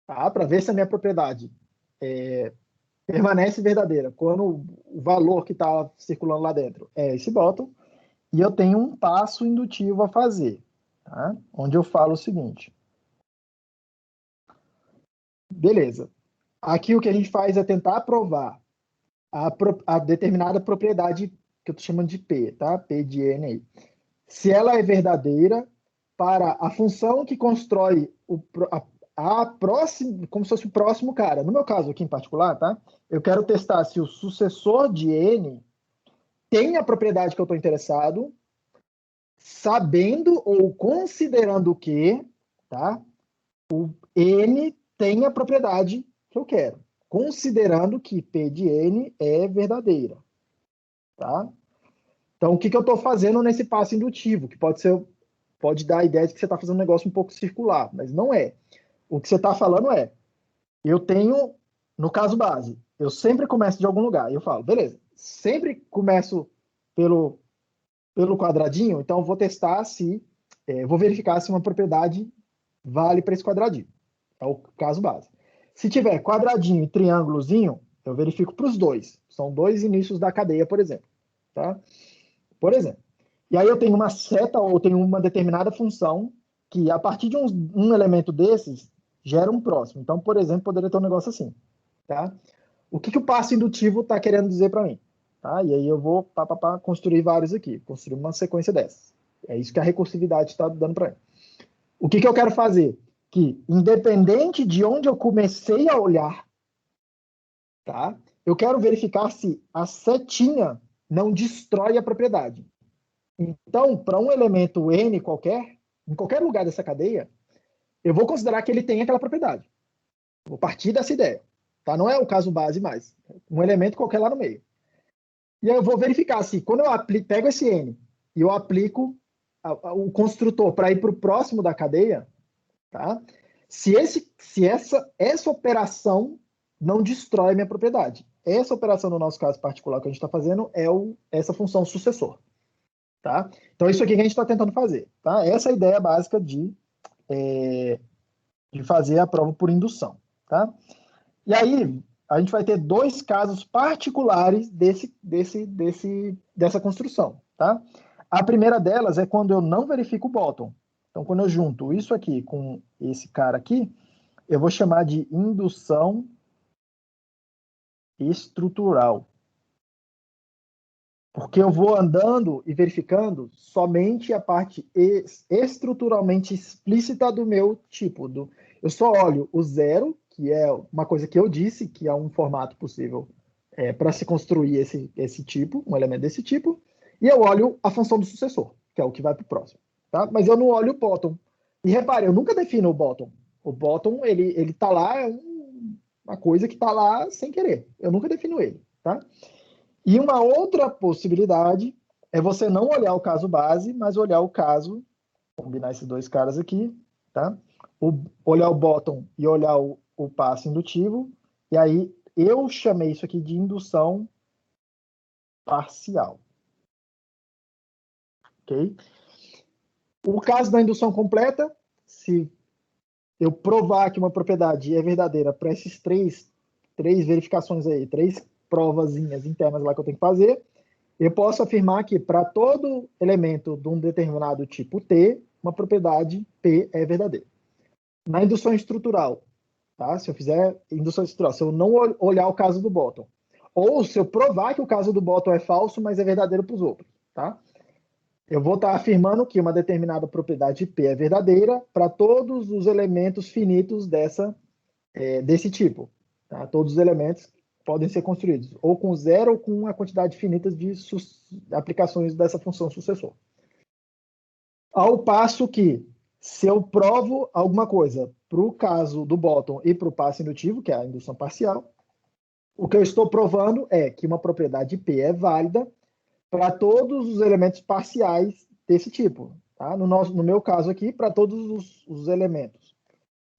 tá? Para ver se a minha propriedade permanece verdadeira quando o valor que está circulando lá dentro é esse bottom. E eu tenho um passo indutivo a fazer, tá? Onde eu falo o seguinte. Beleza. Aqui o que a gente faz é tentar provar a determinada propriedade que eu estou chamando de P, tá? P de N aí. Se ela é verdadeira para a função que constrói a próxima, como se fosse o próximo cara. No meu caso aqui em particular, tá? Eu quero testar se o sucessor de N tem a propriedade que eu estou interessado, sabendo ou considerando que, tá? O N tem a propriedade que eu quero, considerando que P de N é verdadeira, tá? Então, o que eu estou fazendo nesse passo indutivo, que pode dar a ideia de que você está fazendo um negócio um pouco circular, mas não é. O que você está falando é, eu tenho, no caso base, eu sempre começo de algum lugar, e eu falo, beleza, sempre começo pelo quadradinho, então eu vou testar vou verificar se uma propriedade vale para esse quadradinho. É o caso base. Se tiver quadradinho e triângulozinho, eu verifico para os dois. São 2 inícios da cadeia, por exemplo. Tá? Por exemplo. E aí eu tenho uma seta ou tenho uma determinada função que, a partir de um elemento desses, gera um próximo. Então, por exemplo, poderia ter um negócio assim. Tá? O que o passo indutivo está querendo dizer para mim? Tá? E aí eu vou construir vários aqui. Construir uma sequência dessas. É isso que a recursividade está dando para mim. O que eu quero fazer? Que, independente de onde eu comecei a olhar, tá? Eu quero verificar se a setinha não destrói a propriedade. Então, para um elemento N qualquer, em qualquer lugar dessa cadeia, eu vou considerar que ele tem aquela propriedade. Vou partir dessa ideia. Tá? Não é o caso base mais. Um elemento qualquer lá no meio. E aí eu vou verificar se, quando eu pego esse N e eu aplico o construtor para ir para o próximo da cadeia, tá? Se essa operação não destrói a minha propriedade. Essa operação, no nosso caso particular que a gente está fazendo, é essa função sucessor. Tá? Então, isso aqui que a gente está tentando fazer. Tá? Essa é a ideia básica de fazer a prova por indução. Tá? E aí, a gente vai ter 2 casos particulares dessa construção. Tá? A primeira delas é quando eu não verifico o bottom. Então, quando eu junto isso aqui com esse cara aqui, eu vou chamar de indução estrutural. Porque eu vou andando e verificando somente a parte estruturalmente explícita do meu tipo. Eu só olho o zero, que é uma coisa que eu disse, que é um formato possível para se construir esse tipo, um elemento desse tipo, e eu olho a função do sucessor, que é o que vai para o próximo. Tá? Mas eu não olho o bottom. E repare, eu nunca defino o bottom. O bottom, ele está lá, é uma coisa que está lá sem querer. Eu nunca defino ele. Tá? E uma outra possibilidade é você não olhar o caso base, mas olhar o caso, combinar esses 2 caras aqui, tá? olhar o bottom e olhar o passo indutivo, e aí eu chamei isso aqui de indução parcial. Ok? O caso da indução completa, se eu provar que uma propriedade é verdadeira para esses três verificações aí, 3 provazinhas internas lá que eu tenho que fazer, eu posso afirmar que para todo elemento de um determinado tipo T, uma propriedade P é verdadeira. Na indução estrutural, tá? Se eu fizer indução estrutural, se eu não olhar o caso do bottom, ou se eu provar que o caso do bottom é falso, mas é verdadeiro para os outros, tá? Eu vou estar afirmando que uma determinada propriedade P é verdadeira para todos os elementos finitos desse tipo. Tá? Todos os elementos podem ser construídos ou com zero ou com uma quantidade finita de aplicações dessa função sucessor. Ao passo que, se eu provo alguma coisa para o caso do bottom e para o passo indutivo, que é a indução parcial, o que eu estou provando é que uma propriedade P é válida para todos os elementos parciais desse tipo. Tá? No meu caso aqui, para todos os elementos.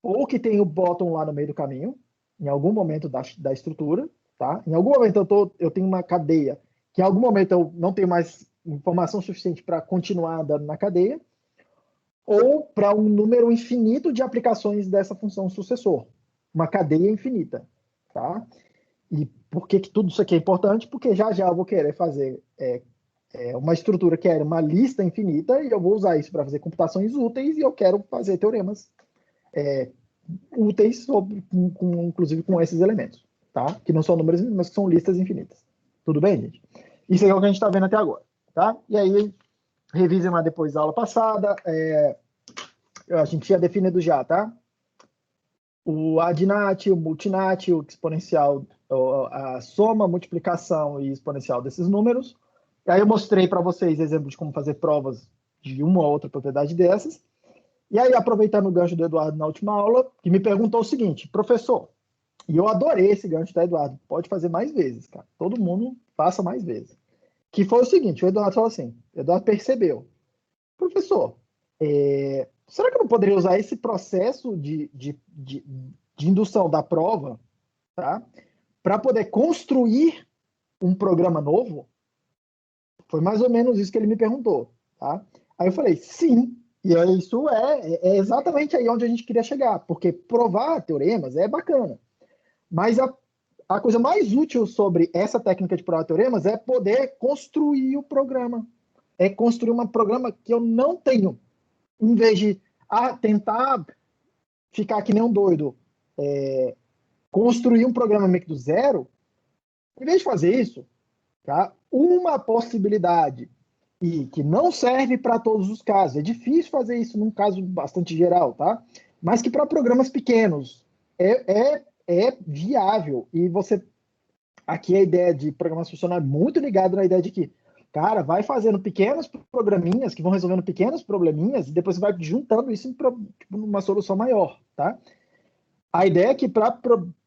Ou que tem o bottom lá no meio do caminho, em algum momento da estrutura. Tá? Em algum momento eu tenho uma cadeia, que em algum momento eu não tenho mais informação suficiente para continuar andando na cadeia, ou para um número infinito de aplicações dessa função sucessor. Uma cadeia infinita. Tá? E por que tudo isso aqui é importante? Porque já eu vou querer fazer uma estrutura que era uma lista infinita e eu vou usar isso para fazer computações úteis e eu quero fazer teoremas úteis, inclusive com esses elementos, tá? Que não são números, mas que são listas infinitas. Tudo bem, gente? Isso é o que a gente está vendo até agora, tá? E aí, revisem lá depois da aula passada. A gente tinha definido já, tá? O adnat, o multinat, o exponencial, a soma, multiplicação e exponencial desses números. E aí eu mostrei para vocês exemplos de como fazer provas de uma ou outra propriedade dessas. E aí, aproveitando o gancho do Eduardo na última aula, que me perguntou o seguinte, professor, e eu adorei esse gancho, tá, Eduardo? Pode fazer mais vezes, cara. Todo mundo faça mais vezes. Que foi o seguinte, o Eduardo falou assim, o Eduardo percebeu. Professor, será que eu não poderia usar esse processo de indução da prova, tá, para poder construir um programa novo? Foi mais ou menos isso que ele me perguntou, tá? Aí eu falei, sim, e isso é exatamente aí onde a gente queria chegar, porque provar teoremas é bacana, mas a coisa mais útil sobre essa técnica de provar teoremas é poder construir o programa, é construir um programa que eu não tenho, em vez de tentar ficar que nem um doido, construir um programa meio que do zero, em vez de fazer isso, tá? Uma possibilidade, e que não serve para todos os casos, é difícil fazer isso num caso bastante geral, tá? Mas que para programas pequenos é viável. E você, aqui a ideia de programação funcional é muito ligada na ideia de que, cara, vai fazendo pequenos programinhas que vão resolvendo pequenos probleminhas e depois você vai juntando isso numa solução maior, tá? A ideia é que para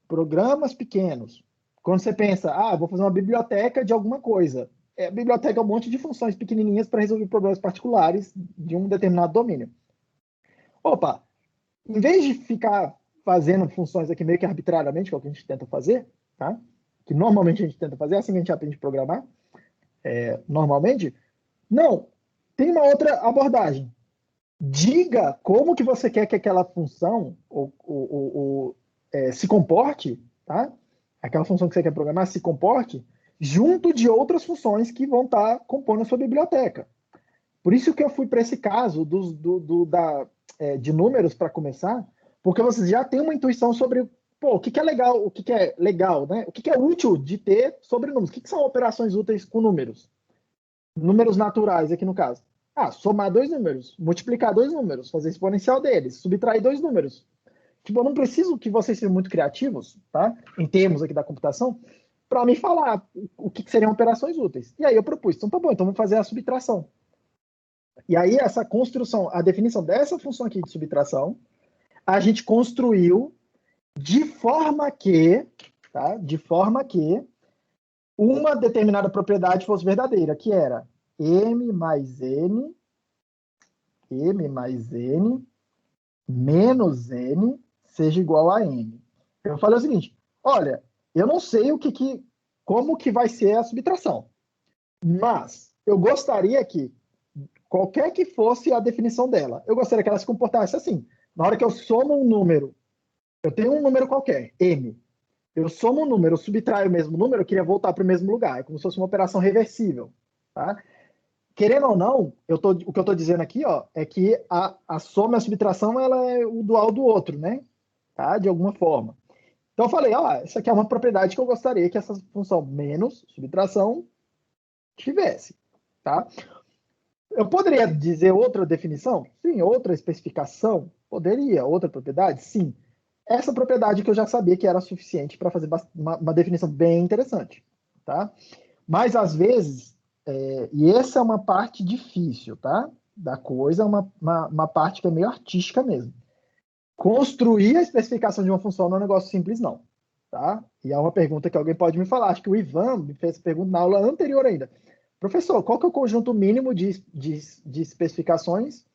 programas pequenos, quando você pensa, vou fazer uma biblioteca de alguma coisa, a biblioteca é um monte de funções pequenininhas para resolver problemas particulares de um determinado domínio. Opa, em vez de ficar fazendo funções aqui meio que arbitrariamente, que é o que a gente tenta fazer, tá? Que normalmente a gente tenta fazer, é assim que a gente aprende a programar, normalmente, não, tem uma outra abordagem. Diga como que você quer que aquela função se comporte, tá? Aquela função que você quer programar se comporte junto de outras funções que vão estar compondo a sua biblioteca. Por isso que eu fui para esse caso de números para começar, porque vocês já têm uma intuição sobre o que é legal, né? O que é útil de ter sobre números. O que são operações úteis com números? Números naturais, aqui no caso. Somar 2 números, multiplicar 2 números, fazer exponencial deles, subtrair 2 números. Tipo, eu não preciso que vocês sejam muito criativos, tá? Em termos aqui da computação, para me falar o que seriam operações úteis. E aí eu propus, então tá bom, então vamos fazer a subtração. E aí essa construção, a definição dessa função aqui de subtração, a gente construiu de forma que uma determinada propriedade fosse verdadeira, que era m mais n menos n seja igual a n. Eu falei o seguinte, olha, eu não sei como que vai ser a subtração, mas eu gostaria que, qualquer que fosse a definição dela, eu gostaria que ela se comportasse assim. Na hora que eu somo um número, eu tenho um número qualquer, m, eu somo um número, eu subtraio o mesmo número, eu queria voltar para o mesmo lugar, é como se fosse uma operação reversível, tá? Querendo ou não, o que eu estou dizendo aqui, ó, é que a soma e a subtração ela é o dual do outro, né? Tá? De alguma forma. Então eu falei, ó, essa aqui é uma propriedade que eu gostaria que essa função menos subtração tivesse, tá? Eu poderia dizer outra definição? Sim. Outra especificação? Poderia. Outra propriedade? Sim. Essa propriedade que eu já sabia que era suficiente para fazer uma definição bem interessante, tá? Mas às vezes, e essa é uma parte difícil, tá? Da coisa, uma parte que é meio artística mesmo. Construir a especificação de uma função não é um negócio simples, não. Tá? E é uma pergunta que alguém pode me falar. Acho que o Ivan me fez essa pergunta na aula anterior ainda. Professor, qual que é o conjunto mínimo de especificações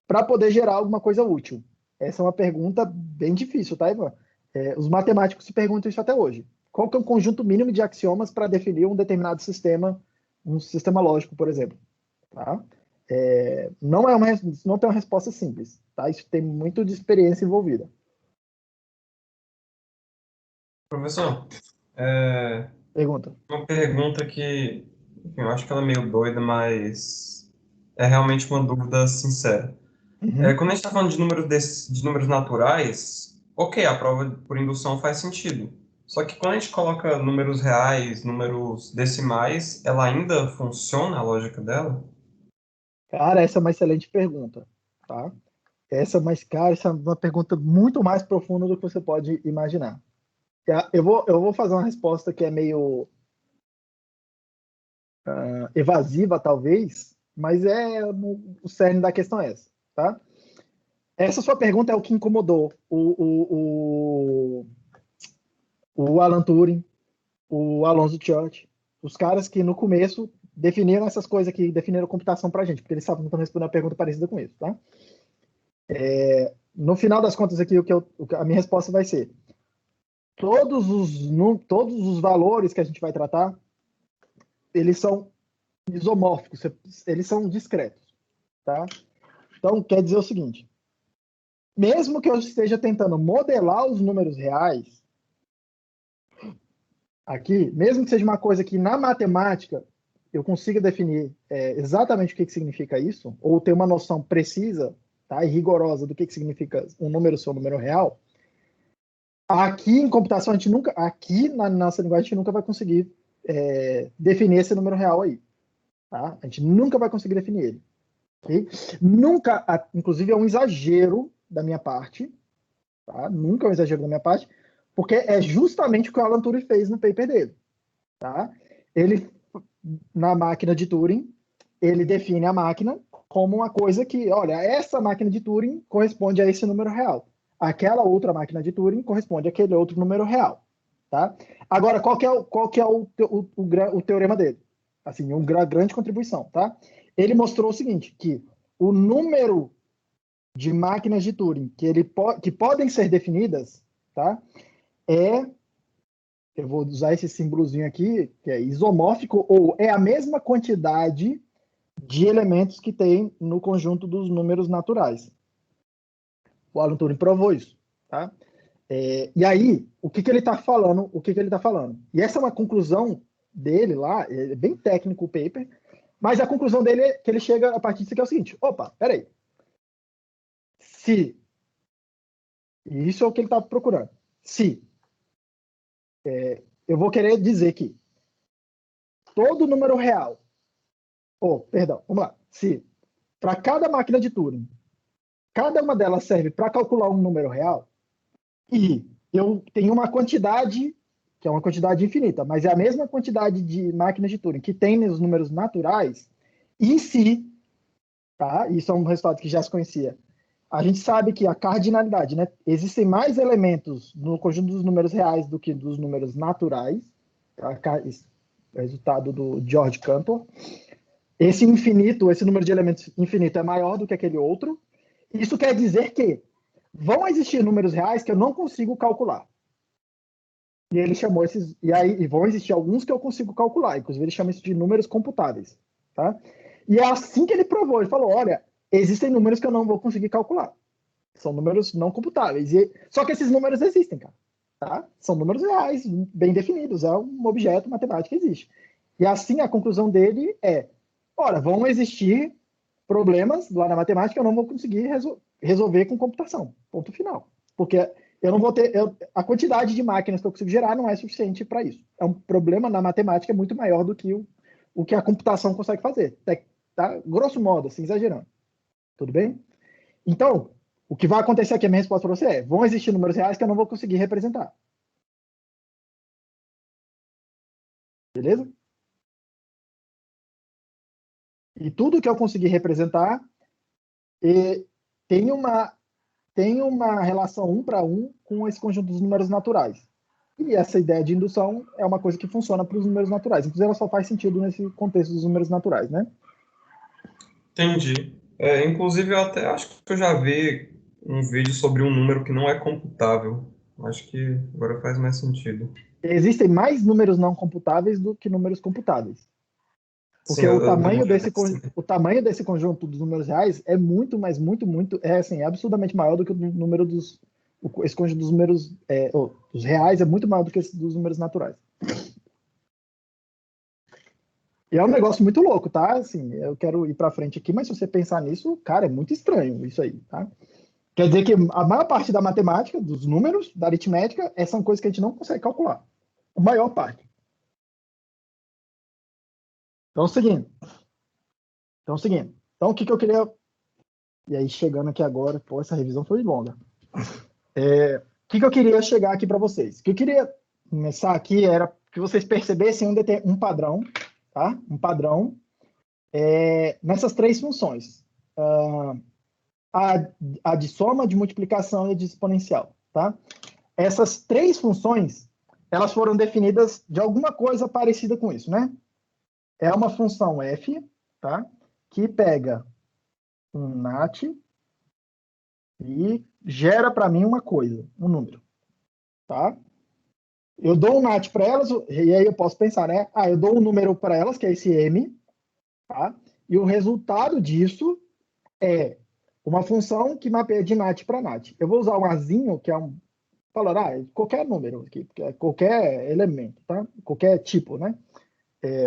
para poder gerar alguma coisa útil? Essa é uma pergunta bem difícil, tá, Ivan? Os matemáticos se perguntam isso até hoje. Qual que é o conjunto mínimo de axiomas para definir um determinado sistema, um sistema lógico, por exemplo? Tá? Não tem uma resposta simples, tá? Isso tem muito de experiência envolvida. Professor, Pergunta. uma pergunta que, enfim, eu acho que ela é meio doida, mas é realmente uma dúvida sincera. Uhum. Quando a gente está falando de números naturais, ok, a prova por indução faz sentido. Só que quando a gente coloca números reais, números decimais, ela ainda funciona a lógica dela? Cara, essa é uma excelente pergunta, tá? Essa é uma pergunta muito mais profunda do que você pode imaginar. Eu vou fazer uma resposta que é meio evasiva, talvez, mas o cerne da questão é essa, tá? Essa sua pergunta é o que incomodou o Alan Turing, o Alonzo Church, os caras que no começo definiram essas coisas aqui, definiram computação pra gente, porque eles estavam tentando responder uma pergunta parecida com isso, tá? No final das contas aqui, a minha resposta vai ser todos os valores que a gente vai tratar, eles são isomórficos, eles são discretos, tá? Então, quer dizer o seguinte, mesmo que eu esteja tentando modelar os números reais, aqui, mesmo que seja uma coisa que na matemática eu consiga definir exatamente o que significa isso, ou ter uma noção precisa, tá, e rigorosa do que significa um número ser um número real, aqui em computação, aqui na nossa linguagem, a gente nunca vai conseguir definir esse número real aí. Tá? A gente nunca vai conseguir definir ele. Okay? Nunca, inclusive é um exagero da minha parte, tá? Nunca é um exagero da minha parte, porque é justamente o que o Alan Turing fez no paper dele. Tá? Ele, na máquina de Turing, ele define a máquina como uma coisa que, olha, essa máquina de Turing corresponde a esse número real. Aquela outra máquina de Turing corresponde àquele outro número real. Tá? Agora, qual que é o teorema dele? Assim, uma grande contribuição. Tá? Ele mostrou o seguinte, que o número de máquinas de Turing que podem ser definidas, tá? Eu vou usar esse símbolozinho aqui, que é isomórfico, ou é a mesma quantidade de elementos que tem no conjunto dos números naturais. O Alan Turing provou isso, tá? E aí, o que ele está falando? E essa é uma conclusão dele lá, é bem técnico o paper, mas a conclusão dele é que ele chega a partir disso que é o seguinte: opa, peraí. Se, e isso é o que ele está procurando, se eu vou querer dizer que todo número real, perdão, vamos lá, se para cada máquina de Turing, cada uma delas serve para calcular um número real, e eu tenho uma quantidade, que é uma quantidade infinita, mas é a mesma quantidade de máquinas de Turing que tem nos números naturais, e se, tá? Isso é um resultado que já se conhecia, a gente sabe que a cardinalidade, né? Existem mais elementos no conjunto dos números reais do que dos números naturais, tá? Resultado do George Cantor. Esse número de elementos infinito é maior do que aquele outro. Isso quer dizer que vão existir números reais que eu não consigo calcular. E ele chamou esses, e vão existir alguns que eu consigo calcular, inclusive ele chama isso de números computáveis, tá? E é assim que ele provou, ele falou, olha, existem números que eu não vou conseguir calcular, são números não computáveis, só que esses números existem, cara, tá? São números reais, bem definidos, é um objeto matemático que existe. E assim a conclusão dele é, olha, vão existir problemas lá na matemática que eu não vou conseguir resolver com computação, ponto final, porque eu não vou ter. A quantidade de máquinas que eu consigo gerar não é suficiente para isso. É um problema na matemática muito maior do que o que a computação consegue fazer. Tá? Grosso modo, assim, exagerando. Tudo bem? Então, o que vai acontecer aqui, a minha resposta para você é: vão existir números reais que eu não vou conseguir representar. Beleza? E tudo que eu conseguir representar tem uma relação 1 para 1 com esse conjunto dos números naturais. E essa ideia de indução é uma coisa que funciona para os números naturais. Inclusive, ela só faz sentido nesse contexto dos números naturais, né? Entendi. Inclusive, eu até acho que eu já vi um vídeo sobre um número que não é computável. Acho que agora faz mais sentido. Existem mais números não computáveis do que números computáveis. Sim, Porque eu dei uma olhada nesse. o tamanho desse conjunto dos números reais é muito, mas muito, muito, é absurdamente maior do que o número esse conjunto dos números, os reais é muito maior do que esse dos números naturais. E é um negócio muito louco, tá? Assim, eu quero ir para frente aqui, mas se você pensar nisso, cara, é muito estranho isso aí, tá? Quer dizer que a maior parte da matemática, dos números, da aritmética, são coisas que a gente não consegue calcular. A maior parte. Então, seguindo. Então, o que eu queria... E aí, chegando aqui agora, pô, essa revisão foi longa. O que eu queria chegar aqui para vocês? O que eu queria começar aqui era que vocês percebessem um padrão, tá? Um padrão nessas três funções. A de soma, de multiplicação e de exponencial, tá? Essas três funções, elas foram definidas de alguma coisa parecida com isso, né? É uma função f, tá? Que pega um nat e gera para mim uma coisa, um número, tá? Eu dou um nat para elas, e aí eu posso pensar, né? Eu dou um número para elas, que é esse m, tá? E o resultado disso é uma função que mapeia de nat para nat. Eu vou usar um azinho, que é qualquer número aqui, qualquer elemento, tá? Qualquer tipo, né?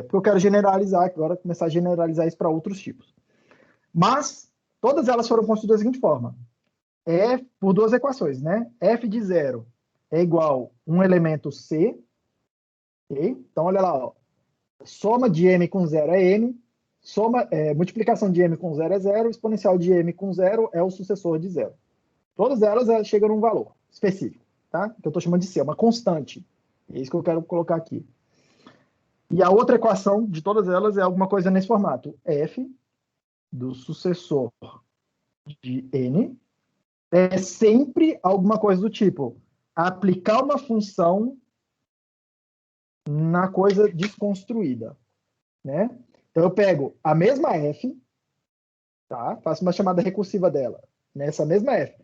Porque eu quero generalizar agora, começar a generalizar isso para outros tipos. Mas todas elas foram construídas da seguinte forma: por duas equações, né? F de 0 é igual a um elemento C, ok? Então, olha lá, ó. Soma de m com 0 é m, multiplicação de m com 0 é 0, exponencial de m com 0 é o sucessor de 0. Todas elas chegam num valor específico, tá? Que eu estou chamando de C, uma constante. É isso que eu quero colocar aqui. E a outra equação de todas elas é alguma coisa nesse formato. F do sucessor de n é sempre alguma coisa do tipo aplicar uma função na coisa desconstruída, né? Então eu pego a mesma f, tá? Faço uma chamada recursiva dela, nessa mesma f,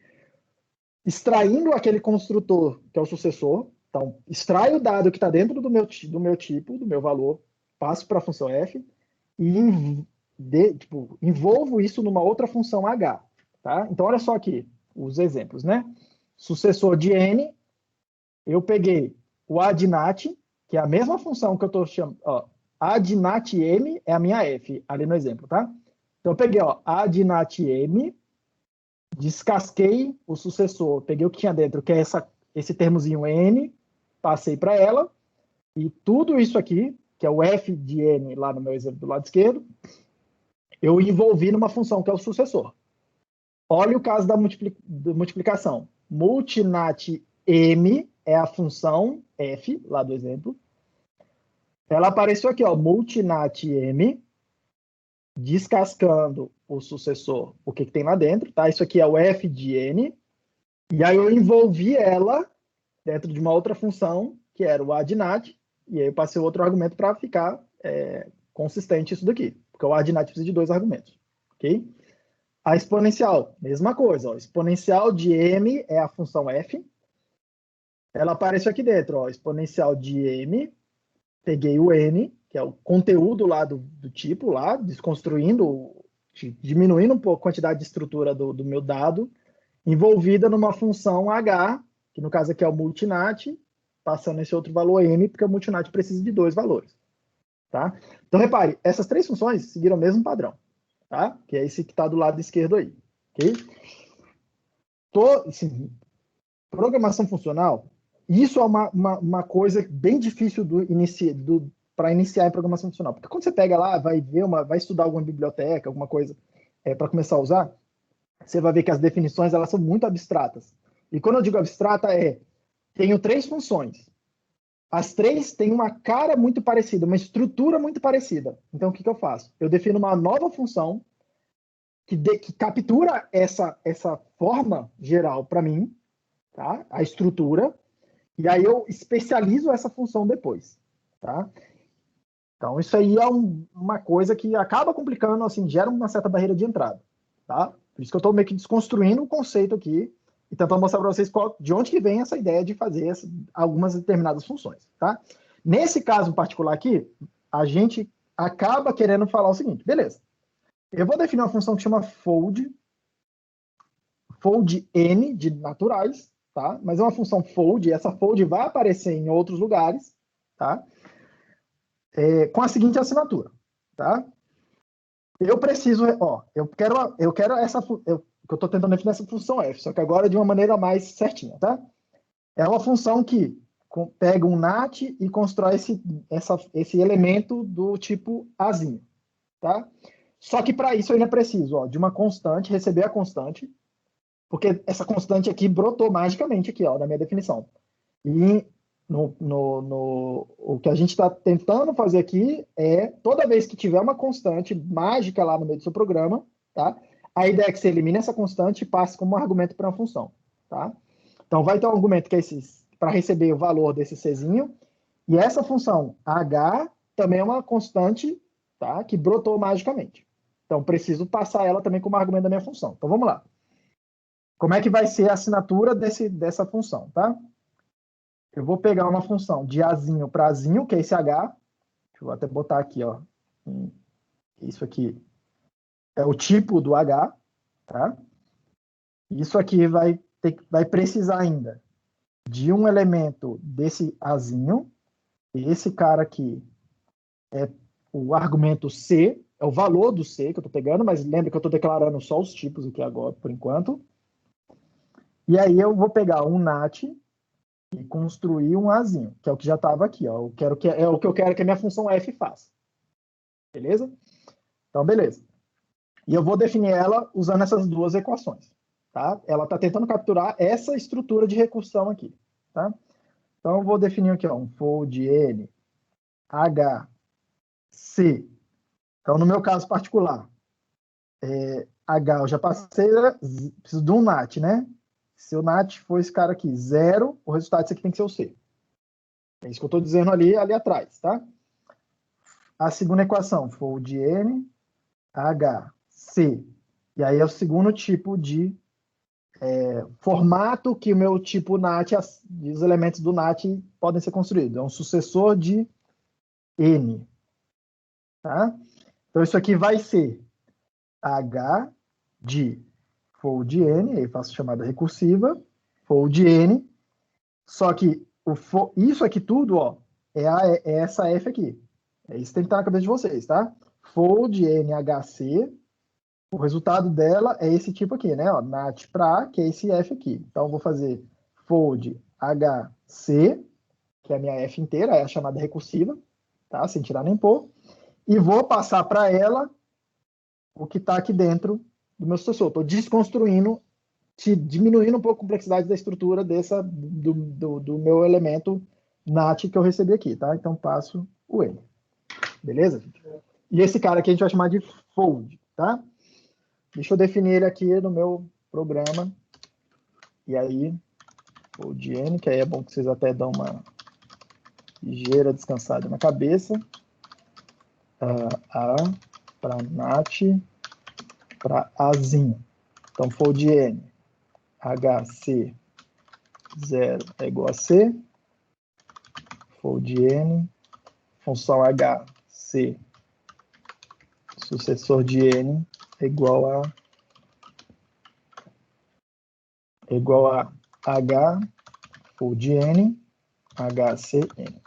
extraindo aquele construtor que é o sucessor. Então, extraio o dado que está dentro do meu tipo, do meu valor, passo para a função f e envolvo isso numa outra função h, tá? Então, olha só aqui os exemplos, né? Sucessor de n, eu peguei o a de nat, que é a mesma função que eu estou chamando, ó, a de nat m é a minha f, ali no exemplo, tá? Então, eu peguei, ó, a de nat m, descasquei o sucessor, peguei o que tinha dentro, que é esse termozinho n, passei para ela, e tudo isso aqui, que é o f de n lá no meu exemplo do lado esquerdo, eu envolvi numa função que é o sucessor. Olha o caso da multiplicação. Multinat m é a função f, lá do exemplo. Ela apareceu aqui, ó, multinat m, descascando o sucessor, o que tem lá dentro, tá? Isso aqui é o f de n, e aí eu envolvi ela dentro de uma outra função, que era o a de nat, e aí eu passei outro argumento para ficar consistente isso daqui, porque o a de nat precisa de dois argumentos, ok? A exponencial, mesma coisa. Ó. Exponencial de m é a função f. Ela aparece aqui dentro. Ó. Exponencial de m, peguei o n, que é o conteúdo lá do tipo, lá, desconstruindo, diminuindo um pouco a quantidade de estrutura do meu dado, envolvida numa função h, que no caso aqui é o multinat, passando esse outro valor m, porque o multinat precisa de 2 valores. Tá? Então, repare, essas 3 funções seguiram o mesmo padrão. Tá? Que é esse que está do lado esquerdo aí. Okay? Assim, programação funcional, isso é uma coisa bem difícil para iniciar em programação funcional. Porque quando você pega lá, vai estudar alguma biblioteca, alguma coisa para começar a usar, você vai ver que as definições elas são muito abstratas. E quando eu digo abstrata, tenho 3 funções. As 3 têm uma cara muito parecida, uma estrutura muito parecida. Então, o que eu faço? Eu defino uma nova função que captura essa forma geral para mim, tá? A estrutura, e aí eu especializo essa função depois. Tá? Então, isso aí é uma coisa que acaba complicando, assim, gera uma certa barreira de entrada. Tá? Por isso que eu estou meio que desconstruindo o conceito aqui e tentando mostrar para vocês de onde que vem essa ideia de fazer algumas determinadas funções. Tá? Nesse caso particular aqui, a gente acaba querendo falar o seguinte, beleza, eu vou definir uma função que chama fold n de naturais, tá? Mas é uma função fold, e essa fold vai aparecer em outros lugares, tá? Com a seguinte assinatura, tá? Eu preciso, eu quero essa, que eu estou tentando definir essa função f, só que agora de uma maneira mais certinha, tá? É uma função que pega um nat e constrói esse elemento do tipo azinho, tá? Só que para isso eu ainda preciso de uma constante, receber a constante, porque essa constante aqui brotou magicamente aqui, na minha definição. E o que a gente está tentando fazer aqui é, toda vez que tiver uma constante mágica lá no meio do seu programa, tá? A ideia é que você elimine essa constante e passe como um argumento para uma função, tá? Então, vai ter um argumento que é para receber o valor desse Czinho, e essa função h também é uma constante, tá? Que brotou magicamente. Então, preciso passar ela também como argumento da minha função. Então, vamos lá. Como é que vai ser a assinatura dessa função, tá? Eu vou pegar uma função de azinho para azinho, que é esse h. Deixa eu até botar aqui, ó. Isso aqui é o tipo do h, tá? Isso aqui vai precisar ainda de um elemento desse azinho. Esse cara aqui é o argumento C, é o valor do C que eu estou pegando, mas lembra que eu estou declarando só os tipos aqui agora, por enquanto. E aí eu vou pegar um nat e construir um azinho, que é o que já estava aqui. Ó. É o que eu quero que a minha função f faça. Beleza? Então, beleza. E eu vou definir ela usando essas 2 equações. Tá? Ela está tentando capturar essa estrutura de recursão aqui. Tá? Então, eu vou definir aqui um fold n h c. Então, no meu caso particular, h eu já passei, preciso de um nat, né? Se o nat for esse cara aqui, 0, o resultado disso aqui tem que ser o c. É isso que eu estou dizendo ali atrás, tá? A segunda equação, fold n h c. E aí é o segundo tipo de formato que o meu tipo nat, os elementos do nat podem ser construídos. É um sucessor de n. Tá? Então, isso aqui vai ser h de fold n, aí faço chamada recursiva, fold n, só que isso aqui tudo, é essa f aqui. Isso tem que estar na cabeça de vocês, tá? Fold nhc, o resultado dela é esse tipo aqui, né? Nat pra, que é esse f aqui. Então, eu vou fazer fold hc, que é a minha f inteira, é a chamada recursiva, tá? Sem tirar nem pôr. E vou passar para ela o que está aqui dentro do meu sucessor. Estou desconstruindo, diminuindo um pouco a complexidade da estrutura do meu elemento nat que eu recebi aqui, tá? Então, passo o n. Beleza? E esse cara aqui a gente vai chamar de fold, tá? Deixa eu definir ele aqui no meu programa. E aí, fold n, que aí é bom que vocês até dão uma ligeira descansada na cabeça. A para nat para Azinho. Então, fold N, HC 0 é igual a C. Fold N, função HC, sucessor de N, é igual a H, fold N, HCN.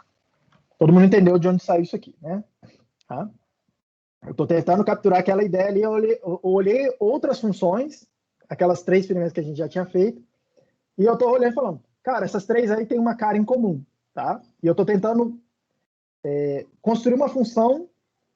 Todo mundo entendeu de onde saiu isso aqui, né? Tá? Eu estou tentando capturar aquela ideia ali, eu olhei outras funções, aquelas 3 primeiras que a gente já tinha feito, e eu estou olhando e falando, cara, essas 3 aí tem uma cara em comum, tá? E eu estou tentando construir uma função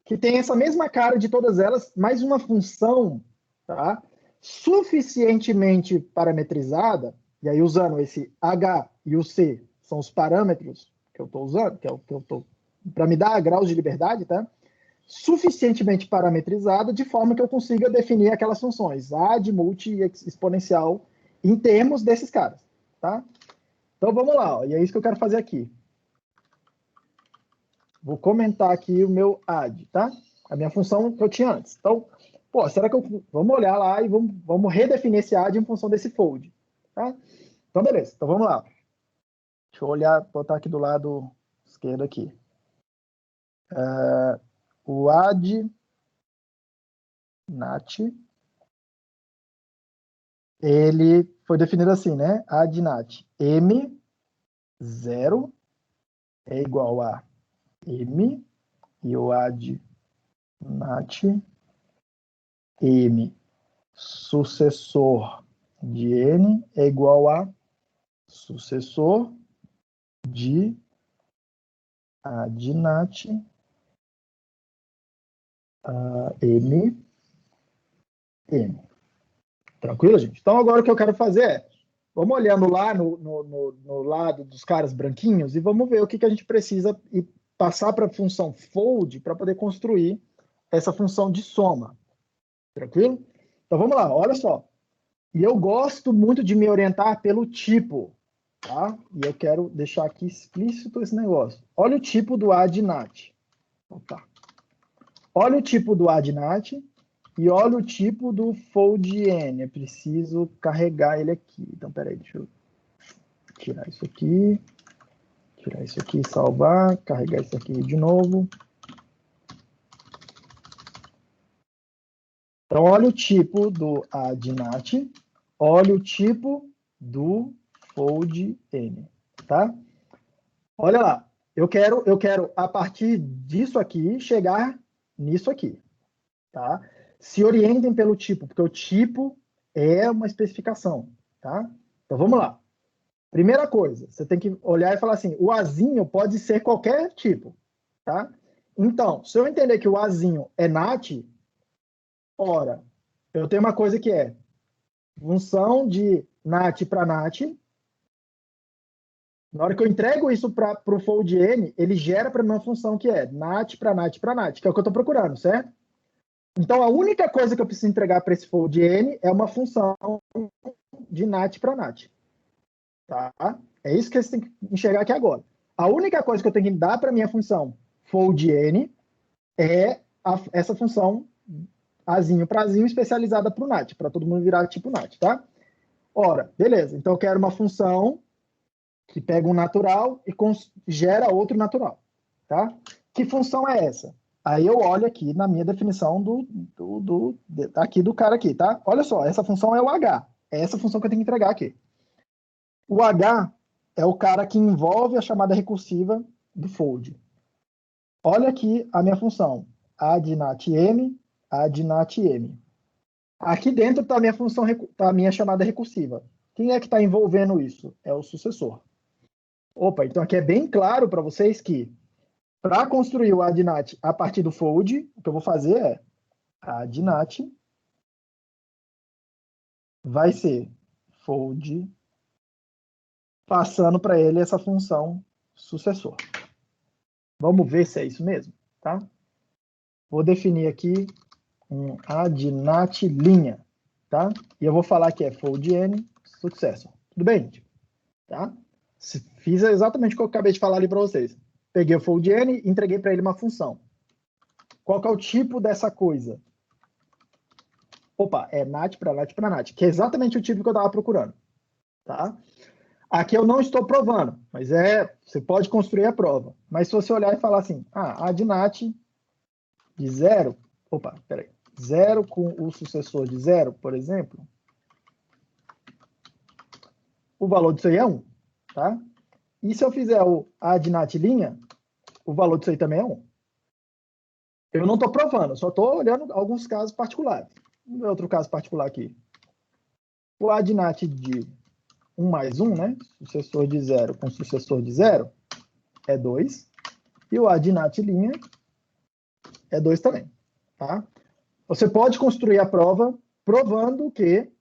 que tem essa mesma cara de todas elas, mas uma função, tá, suficientemente parametrizada, e aí usando esse H e o C, são os parâmetros que eu estou usando, que é o que eu estou, para me dar graus de liberdade, tá? Suficientemente parametrizada, de forma que eu consiga definir aquelas funções, ad, multi e exponencial, em termos desses caras, tá? Então vamos lá, ó, e é isso que eu quero fazer aqui. Vou comentar aqui o meu add, tá? A minha função que eu tinha antes. Então, pô, será que eu... Vamos olhar lá e vamos redefinir esse add em função desse fold, tá? Então, beleza. Então, vamos lá. Deixa eu olhar, botar aqui do lado esquerdo aqui. O add nat, ele foi definido assim, né? Add nat M0 é igual a M, e o add nat M sucessor de N é igual a sucessor de add nat M. Tranquilo, gente? Então, agora o que eu quero fazer é, vamos olhando lá no lado dos caras branquinhos e vamos ver o que a gente precisa e passar para a função fold para poder construir essa função de soma. Tranquilo? Então, vamos lá, olha só. E eu gosto muito de me orientar pelo tipo, tá? E eu quero deixar aqui explícito esse negócio. Olha o tipo do add nat. Opa. Olha o tipo do add nat e olha o tipo do fold n. Eu preciso carregar ele aqui. Então, peraí, deixa eu tirar isso aqui, salvar, carregar isso aqui de novo. Então, olha o tipo do add nat, olha o tipo do fold n, tá? Olha lá, eu quero a partir disso aqui chegar nisso aqui, tá? Se orientem pelo tipo, porque o tipo é uma especificação, tá? Então vamos lá. Primeira coisa, você tem que olhar e falar assim, o azinho pode ser qualquer tipo, tá? Então, se eu entender que o azinho é nat, ora, eu tenho uma coisa que é função de nat para nat. Na hora que eu entrego isso para o fold n, ele gera para mim uma função que é nat para nat para nat, que é o que eu estou procurando, certo? Então, a única coisa que eu preciso entregar para esse fold n é uma função de nat para nat. Tá? É isso que você tem que enxergar aqui agora. A única coisa que eu tenho que dar para minha função fold n é essa função azinho para azinho especializada para o nat, para todo mundo virar tipo nat, tá? Ora, beleza. Então, eu quero uma função que pega um natural e gera outro natural, tá? Que função é essa? Aí eu olho aqui na minha definição aqui do cara aqui, tá? Olha só, essa função é o H. É essa função que eu tenho que entregar aqui. O H é o cara que envolve a chamada recursiva do fold. Olha aqui a minha função. Add nat m, add nat m. Aqui dentro está a minha função, tá a minha chamada recursiva. Quem é que está envolvendo isso? É o sucessor. Opa, então aqui é bem claro para vocês que para construir o add nat a partir do fold, o que eu vou fazer é add nat vai ser fold passando para ele essa função sucessor. Vamos ver se é isso mesmo, tá? Vou definir aqui um add nat linha, tá? E eu vou falar que é fold n successor. Tudo bem, gente? Tá? Fiz exatamente o que eu acabei de falar ali para vocês. Peguei o fold n e entreguei para ele uma função. Qual que é o tipo dessa coisa? Opa, é NAT para NAT para NAT, que é exatamente o tipo que eu estava procurando. Tá? Aqui eu não estou provando, mas você pode construir a prova. Mas se você olhar e falar assim, a de NAT de 0, opa, peraí, 0 com o sucessor de 0, por exemplo, o valor disso aí é 1, tá? E se eu fizer o A de NAT linha, o valor disso aí também é 1. Eu não estou provando, só estou olhando alguns casos particulares. Vamos ver outro caso particular aqui. O A de NAT de 1 mais 1, né? Sucessor de 0 com sucessor de 0 é 2. E o A de NAT linha é 2 também, tá? Você pode construir a prova provando que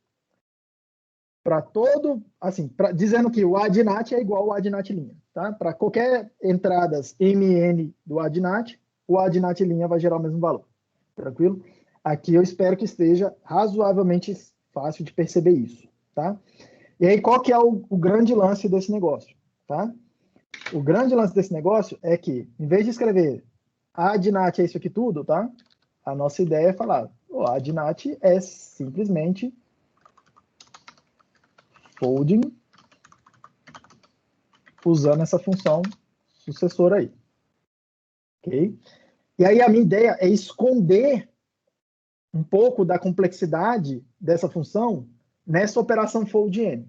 para todo, assim, dizendo que o A de NAT é igual ao A de NAT linha, tá? Para qualquer entradas MN do A de NAT, o A de NAT linha vai gerar o mesmo valor. Tranquilo? Aqui eu espero que esteja razoavelmente fácil de perceber isso, tá? E aí, qual que é o grande lance desse negócio, tá? O grande lance desse negócio é que, em vez de escrever A de NAT é isso aqui tudo, tá? A nossa ideia é falar, o A de NAT é simplesmente folding usando essa função sucessora aí. Ok? E aí a minha ideia é esconder um pouco da complexidade dessa função nessa operação fold n.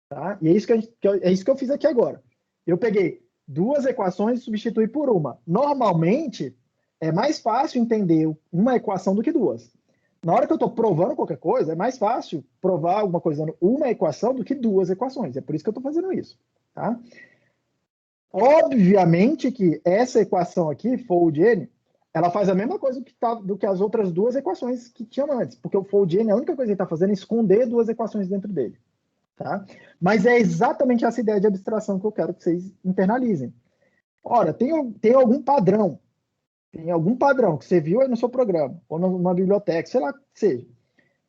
Tá? E é isso que eu fiz aqui agora. Eu peguei duas equações e substituí por uma. Normalmente, é mais fácil entender uma equação do que duas. Na hora que eu estou provando qualquer coisa, é mais fácil provar alguma coisa usando uma equação do que duas equações. É por isso que eu estou fazendo isso. Tá? Obviamente que essa equação aqui, fold n, ela faz a mesma coisa do que as outras duas equações que tinham antes, porque o fold n, a única coisa que ele está fazendo é esconder duas equações dentro dele. Tá? Mas é exatamente essa ideia de abstração que eu quero que vocês internalizem. Ora, tem algum padrão, que você viu aí no seu programa, ou numa biblioteca, sei lá que seja,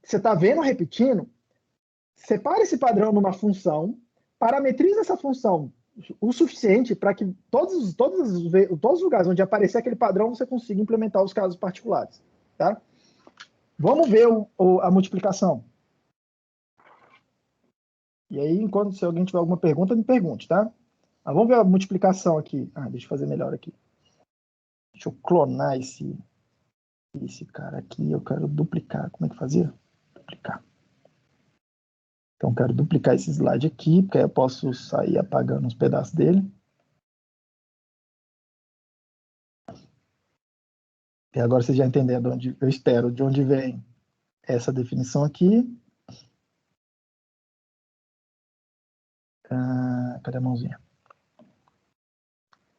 que você está vendo repetindo, separa esse padrão numa função, parametriza essa função o suficiente para que todos os lugares onde aparecer aquele padrão você consiga implementar os casos particulares. Tá? Vamos ver a multiplicação. E aí, se alguém tiver alguma pergunta, me pergunte, tá? Mas vamos ver a multiplicação aqui. Deixa eu fazer melhor aqui. Deixa eu clonar esse cara aqui. Eu quero duplicar. Como é que fazia? Duplicar. Então, eu quero duplicar esse slide aqui, porque aí eu posso sair apagando uns pedaços dele. E agora vocês já entenderam eu espero, de onde vem essa definição aqui. Cadê a mãozinha?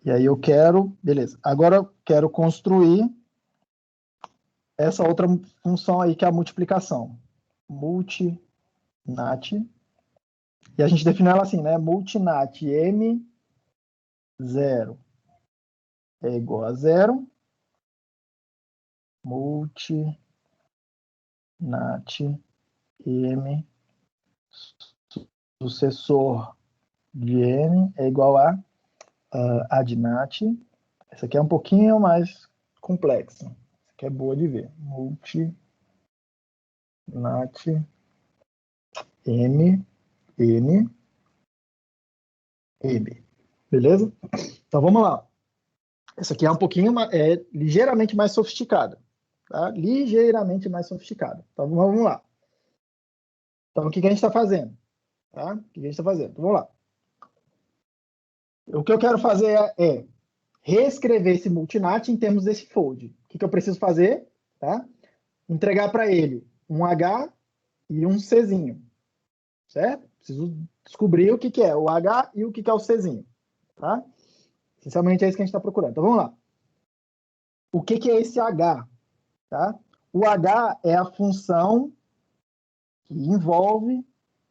E aí eu quero, beleza. Agora eu quero construir essa outra função aí, que é a multiplicação. Multinat. E a gente define ela assim, né? Multinat M0 é igual a 0. Multinat M sucessor de N é igual a adnat. Essa aqui é um pouquinho mais complexa. Essa aqui é boa de ver. Multinat M N M. Beleza? Então vamos lá. Essa aqui é ligeiramente mais sofisticada. Tá? Ligeiramente mais sofisticada. Então vamos lá. Então o que a gente está fazendo? Tá? O que a gente está fazendo? Então, vamos lá. O que eu quero fazer é reescrever esse multinat em termos desse fold. O que eu preciso fazer? Tá? Entregar para ele um H e um Czinho. Certo? Preciso descobrir o que é o H e o que é o Czinho. Tá? Essencialmente é isso que a gente está procurando. Então vamos lá. O que é esse H? Tá? O H é a função que envolve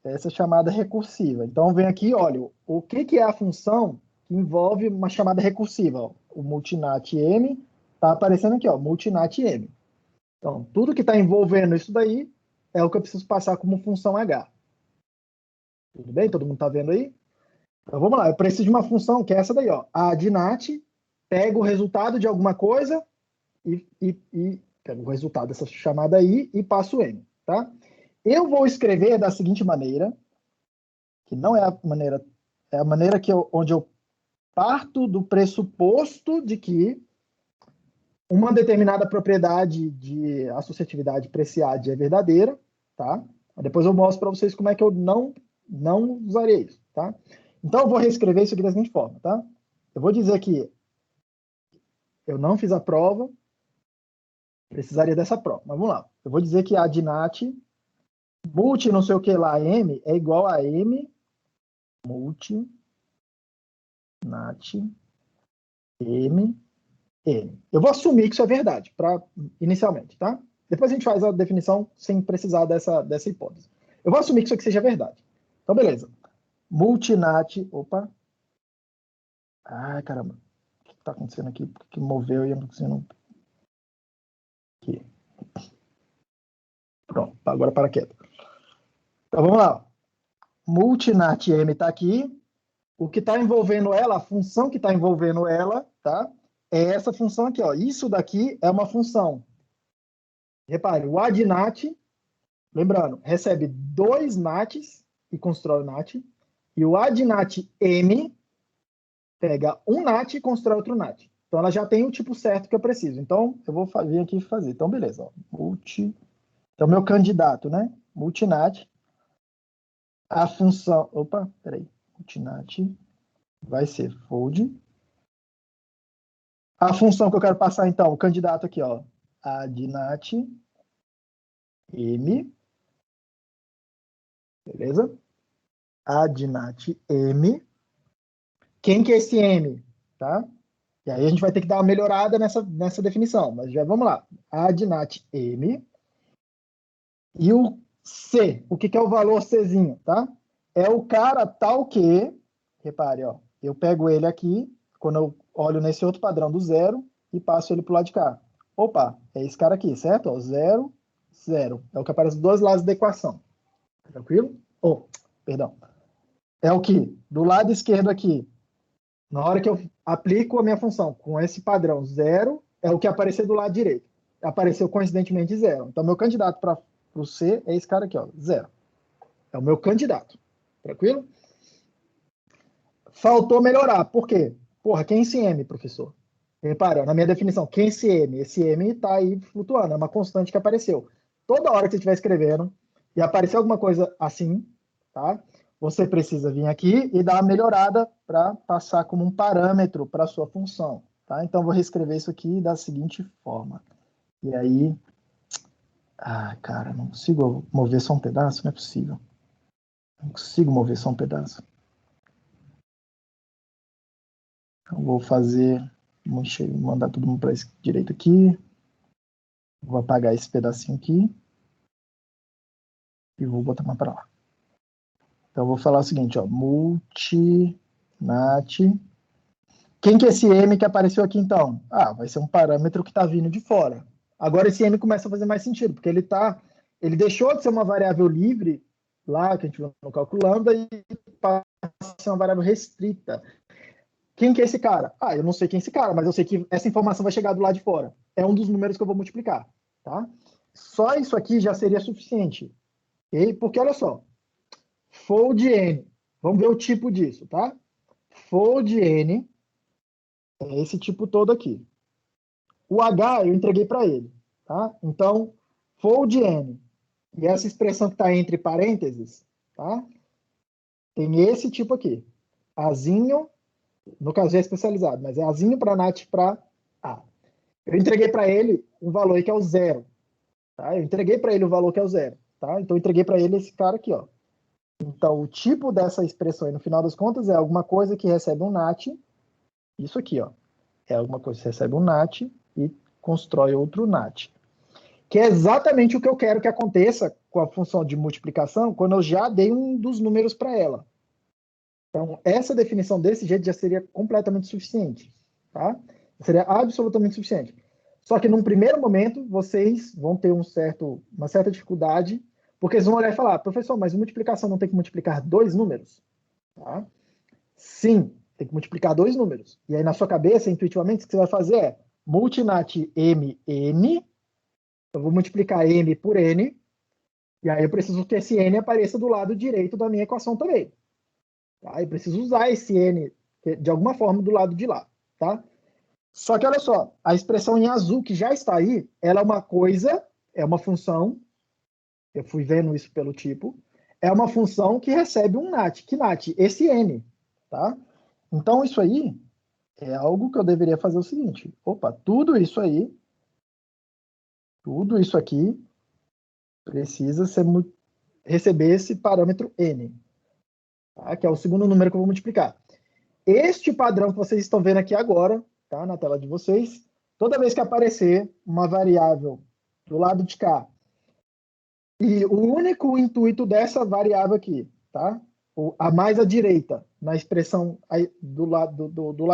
essa chamada recursiva. Então vem aqui, olha, o que é a função que envolve uma chamada recursiva? O multinat M está aparecendo aqui, multinat M. Então, tudo que está envolvendo isso daí é o que eu preciso passar como função H. Tudo bem? Todo mundo está vendo aí? Então vamos lá, eu preciso de uma função que é essa daí, a adnat, pega o resultado de alguma coisa e pega o resultado dessa chamada aí e passa o M. tá? Eu vou escrever da seguinte maneira, que não é a maneira, é a maneira onde eu parto do pressuposto de que uma determinada propriedade de associatividade preciade é verdadeira, tá? Depois eu mostro para vocês como é que eu não usaria isso, tá? Então eu vou reescrever isso aqui da seguinte forma, tá? Eu vou dizer que eu não fiz a prova, precisaria dessa prova, mas vamos lá. Eu vou dizer que a de Nat multi não sei o que lá, M, é igual a M multi Nat M N. Eu vou assumir que isso é verdade, inicialmente, tá? Depois a gente faz a definição sem precisar dessa hipótese. Eu vou assumir que isso aqui seja verdade. Então, beleza. Multinat... Opa. Ai, caramba. O que está acontecendo aqui? Por que moveu e eu não consigo... Aqui. Pronto. Agora para quieto. Então, vamos lá. Multinat M está aqui. O que está envolvendo ela, a função que está envolvendo ela, tá? É essa função aqui, ó. Isso daqui é uma função. Repare, o adnat, lembrando, recebe 2 nats e constrói o nat. E o adnat M pega um nat e constrói outro nat. Então, ela já tem o tipo certo que eu preciso. Então, eu vou vir aqui e fazer. Então, beleza. Ó. Então, meu candidato, né? Multinat. A função... Opa, peraí. Multinat vai ser fold. A função que eu quero passar, então, o candidato aqui, ó. Adnat M. Beleza? Adnat M. Quem que é esse M? Tá? E aí a gente vai ter que dar uma melhorada nessa definição. Mas já vamos lá. Adnat M. E o C. O que é o valor Czinho? Tá? É o cara tal que... Repare, ó. Eu pego ele aqui, quando eu olho nesse outro padrão do 0 e passo ele para o lado de cá. Opa, é esse cara aqui, certo? Ó, 0, 0. É o que aparece dos dois lados da equação. Tranquilo? Perdão. É o que? Do lado esquerdo aqui, na hora que eu aplico a minha função com esse padrão 0, é o que aparecer do lado direito. Apareceu coincidentemente 0. Então, meu candidato para o C é esse cara aqui, ó, 0. É o meu candidato. Tranquilo? Faltou melhorar. Por quê? Porra, quem é esse M, professor? Repara, na minha definição, quem é esse M? Esse M está aí flutuando, é uma constante que apareceu. Toda hora que você estiver escrevendo e aparecer alguma coisa assim, tá? Você precisa vir aqui e dar uma melhorada para passar como um parâmetro para a sua função, tá? Então, vou reescrever isso aqui da seguinte forma. E aí... Ah, cara, não consigo mover só um pedaço? Não é possível. Não consigo mover só um pedaço. Eu vou fazer... Vou mandar todo mundo para esse direito aqui. Vou apagar esse pedacinho aqui. E vou botar mais para lá. Então, eu vou falar o seguinte, ó. Multinat. Quem que é esse M que apareceu aqui, então? Ah, vai ser um parâmetro que está vindo de fora. Agora, esse M começa a fazer mais sentido, porque ele deixou de ser uma variável livre, lá, que a gente viu no calculando, e passa a ser uma variável restrita. Quem que é esse cara? Ah, eu não sei quem é esse cara, mas eu sei que essa informação vai chegar do lado de fora. É um dos números que eu vou multiplicar, tá? Só isso aqui já seria suficiente. Okay? Porque, olha só, fold N. Vamos ver o tipo disso, tá? Fold N é esse tipo todo aqui. O H eu entreguei para ele, tá? Então, fold N. E essa expressão que está entre parênteses, tá? Tem esse tipo aqui. Azinho, no caso é especializado, mas é azinho para nat para A. Eu entreguei para ele um valor aí que é o 0. Tá? Eu entreguei para ele o valor que é o 0. Tá? Então, eu entreguei para ele esse cara aqui, ó. Então, o tipo dessa expressão aí, no final das contas, é alguma coisa que recebe um nat. Isso aqui, ó. É alguma coisa que recebe um nat e constrói outro nat. Que é exatamente o que eu quero que aconteça com a função de multiplicação quando eu já dei um dos números para ela. Então, essa definição desse jeito já seria completamente suficiente. Tá? Seria absolutamente suficiente. Só que, num primeiro momento, vocês vão ter uma certa dificuldade, porque eles vão olhar e falar, professor, mas multiplicação não tem que multiplicar 2 números? Tá? Sim, tem que multiplicar 2 números. E aí, na sua cabeça, intuitivamente, o que você vai fazer é multinat mn, eu vou multiplicar m por n, E aí eu preciso que esse n apareça do lado direito da minha equação também. Tá? Eu preciso usar esse n de alguma forma do lado de lá. Tá? Só que olha só, a expressão em azul que já está aí, ela é uma coisa, é uma função, eu fui vendo isso pelo tipo, é uma função que recebe um NAT. Que NAT? Esse n. Tá? Então isso aí é algo que eu deveria fazer o seguinte. Opa, tudo isso aqui precisa receber esse parâmetro n, tá? Que é o segundo número que eu vou multiplicar. Este padrão que vocês estão vendo aqui agora, tá? Na tela de vocês, toda vez que aparecer uma variável do lado de cá, e o único intuito dessa variável aqui, tá? A mais à direita, na expressão aí do lado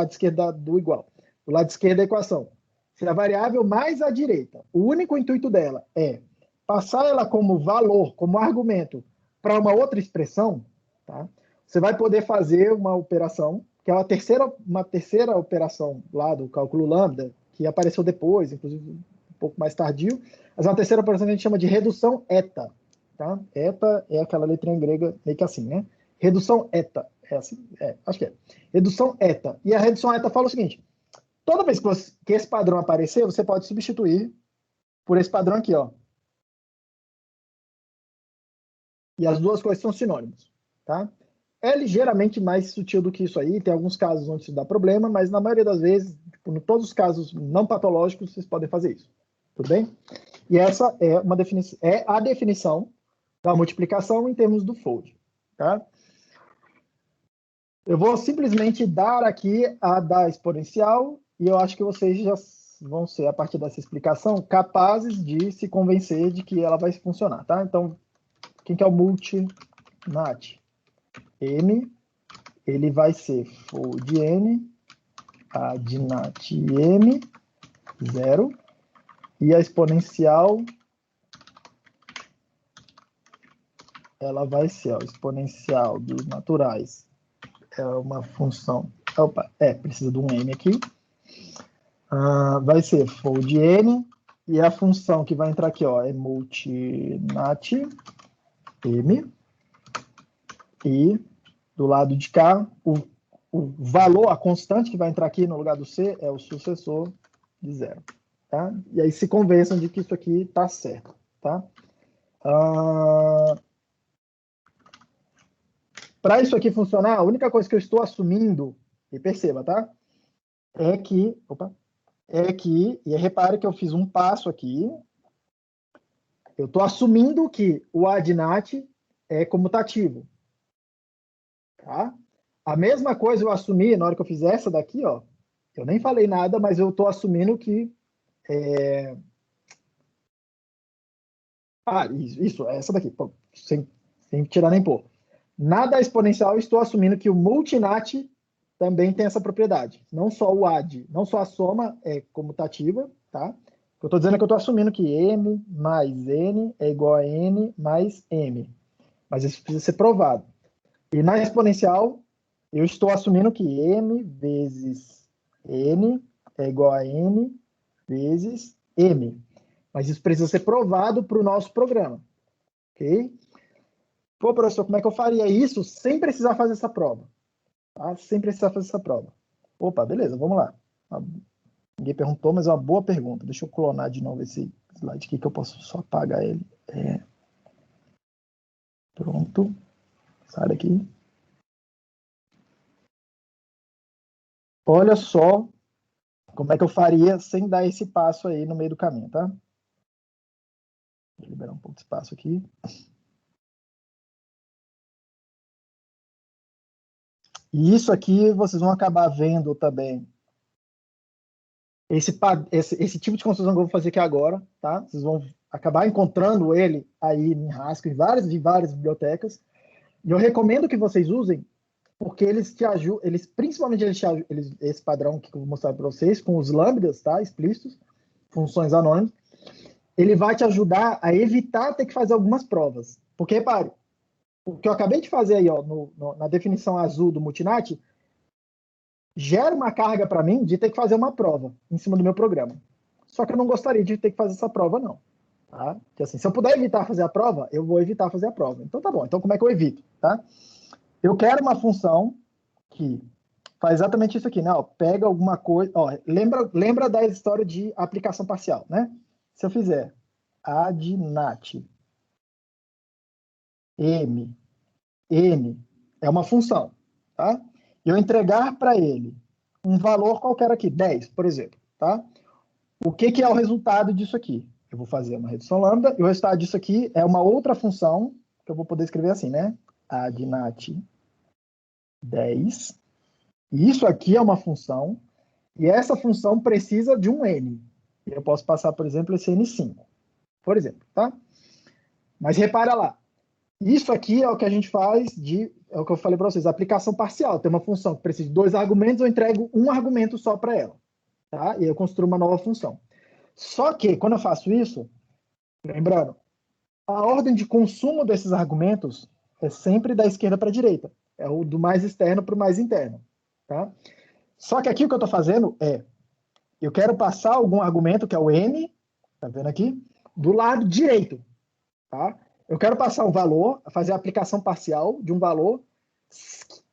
esquerdo do igual, do lado esquerdo da equação. Se a variável mais à direita, o único intuito dela é passar ela como valor, como argumento, para uma outra expressão, tá? Você vai poder fazer uma operação, que é uma terceira operação lá do cálculo lambda, que apareceu depois, inclusive um pouco mais tardio, mas é uma terceira operação que a gente chama de redução eta. Tá? Eta é aquela letrinha grega, meio que assim, né? Redução eta. É assim? Acho que é. Redução eta. E a redução eta fala o seguinte: toda vez que esse padrão aparecer, você pode substituir por esse padrão aqui, ó. E as duas coisas são sinônimos, tá? É ligeiramente mais sutil do que isso aí. Tem alguns casos onde isso dá problema, mas na maioria das vezes, tipo, em todos os casos não patológicos, vocês podem fazer isso. Tudo bem? E essa é a definição da multiplicação em termos do fold. Tá? Eu vou simplesmente dar aqui a da exponencial e eu acho que vocês já vão ser, a partir dessa explicação, capazes de se convencer de que ela vai funcionar. Tá? Então, quem que é o multinat? M, ele vai ser fold n, adnat m, 0, e a exponencial ela vai ser, ó, exponencial dos naturais é uma função, precisa de um m aqui, vai ser fold n, e a função que vai entrar aqui, ó, é multinat m, e do lado de cá, o valor, a constante que vai entrar aqui no lugar do c é o sucessor de 0. Tá? E aí se convençam de que isso aqui está certo. Tá? Para isso aqui funcionar, a única coisa que eu estou assumindo, e perceba, tá? E repare que eu fiz um passo aqui. Eu estou assumindo que o adnat é comutativo. Tá? A mesma coisa eu assumi na hora que eu fiz essa daqui, ó. Eu nem falei nada, mas eu estou assumindo que isso, essa daqui, sem tirar nem pôr. Nada exponencial, eu estou assumindo que o multinat também tem essa propriedade. Não só o ad, não só a soma é comutativa, tá? O que eu estou dizendo é que eu estou assumindo que m mais n é igual a n mais m. Mas isso precisa ser provado. E na exponencial, eu estou assumindo que m vezes n é igual a n vezes m. Mas isso precisa ser provado para o nosso programa. Ok? Pô, professor, como é que eu faria isso sem precisar fazer essa prova? Tá? Sem precisar fazer essa prova. Opa, beleza, vamos lá. Ninguém perguntou, mas é uma boa pergunta. Deixa eu clonar de novo esse slide aqui, que eu posso só apagar ele. Pronto. Sai daqui. Olha só como é que eu faria sem dar esse passo aí no meio do caminho, tá? Vou liberar um pouco de espaço aqui. E isso aqui vocês vão acabar vendo também. Esse tipo de construção que eu vou fazer aqui agora, tá? Vocês vão acabar encontrando ele aí em Haskell, em várias bibliotecas. E eu recomendo que vocês usem, porque eles te ajudam, principalmente esse padrão que eu vou mostrar para vocês, com os lambdas, tá? Explícitos, funções anônimas, ele vai te ajudar a evitar ter que fazer algumas provas. Porque, repare, o que eu acabei de fazer aí, ó, na definição azul do multinat, gera uma carga para mim de ter que fazer uma prova em cima do meu programa. Só que eu não gostaria de ter que fazer essa prova, não. Tá? Porque, assim, se eu puder evitar fazer a prova, eu vou evitar fazer a prova. Então tá bom. Então como é que eu evito? Tá? Eu quero uma função que faz exatamente isso aqui, né? Ó, pega alguma coisa. Ó, lembra da história de aplicação parcial, né? Se eu fizer adnat m n é uma função, tá? E eu entregar para ele um valor qualquer aqui, 10, por exemplo, tá? O que é o resultado disso aqui? Eu vou fazer uma redução lambda e o resultado disso aqui é uma outra função que eu vou poder escrever assim, né? Adnat 10. E isso aqui é uma função e essa função precisa de um n. Eu posso passar, por exemplo, esse n5, por exemplo, tá? Mas repara lá, isso aqui é o que a gente faz é o que eu falei para vocês, aplicação parcial. Tem uma função que precisa de 2 argumentos, eu entrego um argumento só para ela, tá? E eu construo uma nova função. Só que, quando eu faço isso, lembrando, a ordem de consumo desses argumentos é sempre da esquerda para a direita. É o do mais externo para o mais interno, tá? Só que aqui o que eu estou fazendo eu quero passar algum argumento, que é o n, tá vendo aqui, do lado direito, tá? Eu quero passar um valor, fazer a aplicação parcial de um valor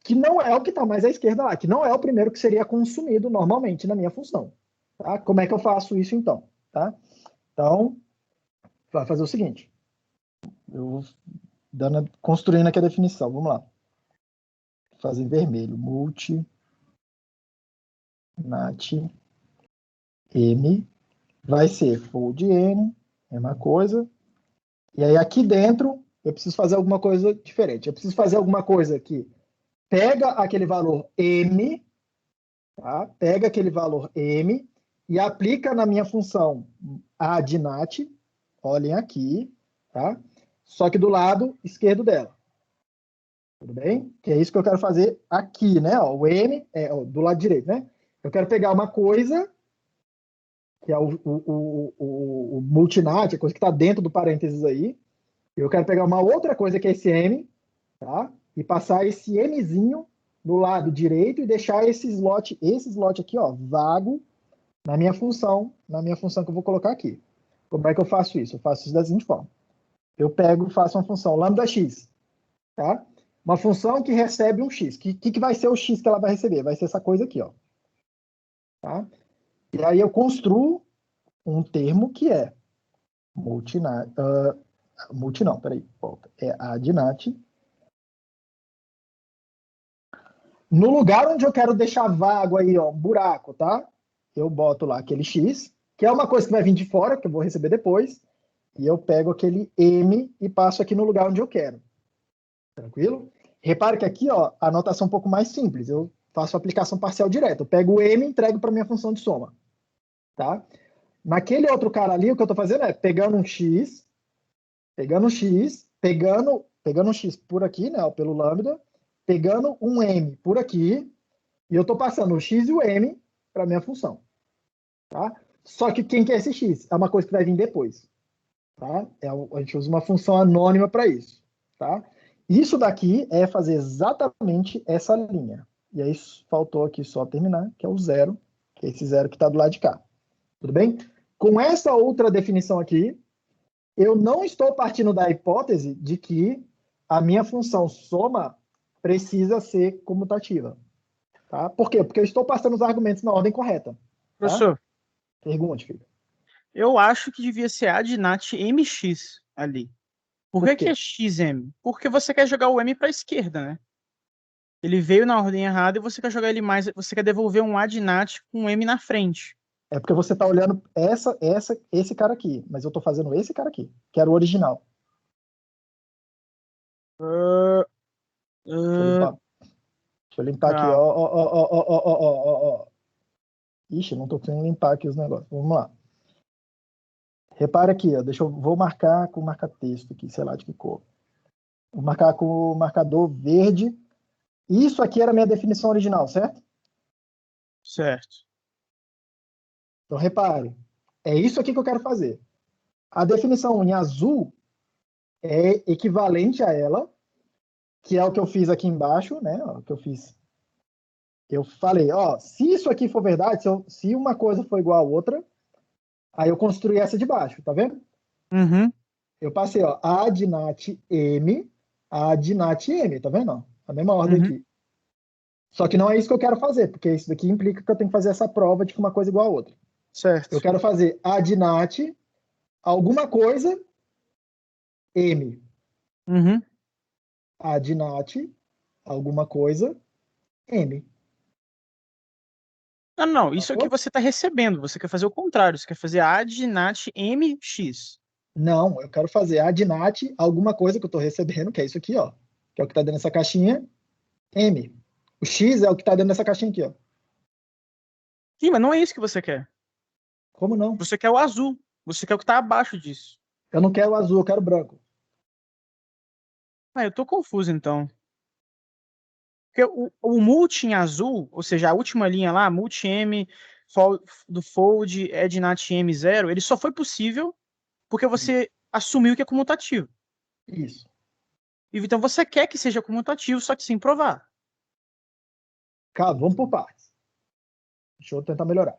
que não é o que está mais à esquerda lá, que não é o primeiro que seria consumido normalmente na minha função. Tá? Como é que eu faço isso, então? Tá? Então, vai fazer o seguinte. Eu vou construindo aqui a definição. Vamos lá. Vou fazer em vermelho. Multi nat m vai ser fold n, mesma coisa. E aí aqui dentro eu preciso fazer alguma coisa diferente. Eu preciso fazer alguma coisa que pega aquele valor m, tá? Pega aquele valor m e aplica na minha função adnat, olhem aqui, tá? Só que do lado esquerdo dela. Tudo bem? Que é isso que eu quero fazer aqui, né? Ó, o m é do lado direito, né? Eu quero pegar uma coisa, que é o multinat, a coisa que está dentro do parênteses aí. Eu quero pegar uma outra coisa que é esse m, tá? E passar esse mzinho no lado direito e deixar esse slot aqui, ó, vago na minha função que eu vou colocar aqui. Como é que eu faço isso? Eu faço isso da seguinte forma. Eu pego e faço uma função lambda x, tá? Uma função que recebe um x. Que vai ser o x que ela vai receber? Vai ser essa coisa aqui, ó. Tá? E aí eu construo um termo que é multinat, multi não, peraí, volta. É adnat. No lugar onde eu quero deixar vago aí, ó, um buraco, tá? Eu boto lá aquele x, que é uma coisa que vai vir de fora, que eu vou receber depois, e eu pego aquele m e passo aqui no lugar onde eu quero. Tranquilo? Repare que aqui, ó, a anotação é um pouco mais simples. Eu faço a aplicação parcial direto. Eu pego o m e entrego para minha função de soma. Tá? Naquele outro cara ali, o que eu estou fazendo é pegando um x, pegando um x por aqui, né, ó, pelo lambda, pegando um m por aqui, e eu estou passando o x e o m para minha função. Tá? Só que quem que é esse x? É uma coisa que vai vir depois. Tá? A gente usa uma função anônima para isso. Tá? Isso daqui é fazer exatamente essa linha. E aí faltou aqui só terminar, que é o zero, que é esse zero que está do lado de cá. Tudo bem? Com essa outra definição aqui, eu não estou partindo da hipótese de que a minha função soma precisa ser comutativa. Tá? Por quê? Porque eu estou passando os argumentos na ordem correta. Tá? Professor, pergunte, filho. Eu acho que devia ser adnat mx ali. Por que é xm? Porque você quer jogar o m para a esquerda, né? Ele veio na ordem errada e você quer jogar ele mais. Você quer devolver um adnat com um m na frente. É porque você está olhando esse cara aqui, mas eu estou fazendo esse cara aqui, que era o original. Deixa eu limpar aqui, ó. Ixi, não estou conseguindo limpar aqui os negócios. Vamos lá. Repara aqui, ó. Vou marcar com marca-texto aqui, sei lá de que cor. Vou marcar com o marcador verde. Isso aqui era a minha definição original, certo? Certo. Então, repare. É isso aqui que eu quero fazer. A definição em azul é equivalente a ela, que é o que eu fiz aqui embaixo, né? O que eu fiz. Eu falei, ó, se isso aqui for verdade, se uma coisa for igual a outra, aí eu construí essa de baixo, tá vendo? Uhum, Eu passei, ó, A de nat M, A de nat M, tá vendo? A mesma ordem uhum, aqui. Só que não é isso que eu quero fazer, porque isso daqui implica que eu tenho que fazer essa prova de que uma coisa é igual a outra. Eu certo. quero fazer A de nat alguma coisa M. Uhum. A de nat alguma coisa M. Não, não, isso é o que Sacou? você está recebendo. Você quer fazer o contrário. Você quer fazer A de nat MX. Não, eu quero fazer A de nat alguma coisa que eu estou recebendo, que é isso aqui, ó. Que é o que está dentro dessa caixinha, M. O X é o que está dentro dessa caixinha aqui, ó. Sim, mas não é isso que você quer. Como não? Você quer o azul. Você quer o que está abaixo disso. Eu não quero azul, eu quero branco. Ah, eu tô confuso então. Porque o multi em azul, ou seja, a última linha lá, multi M do fold ednat M0, ele só foi possível porque você assumiu que é comutativo. Isso. E então você quer que seja comutativo, só que sem provar. Calma, vamos por partes. Deixa eu tentar melhorar.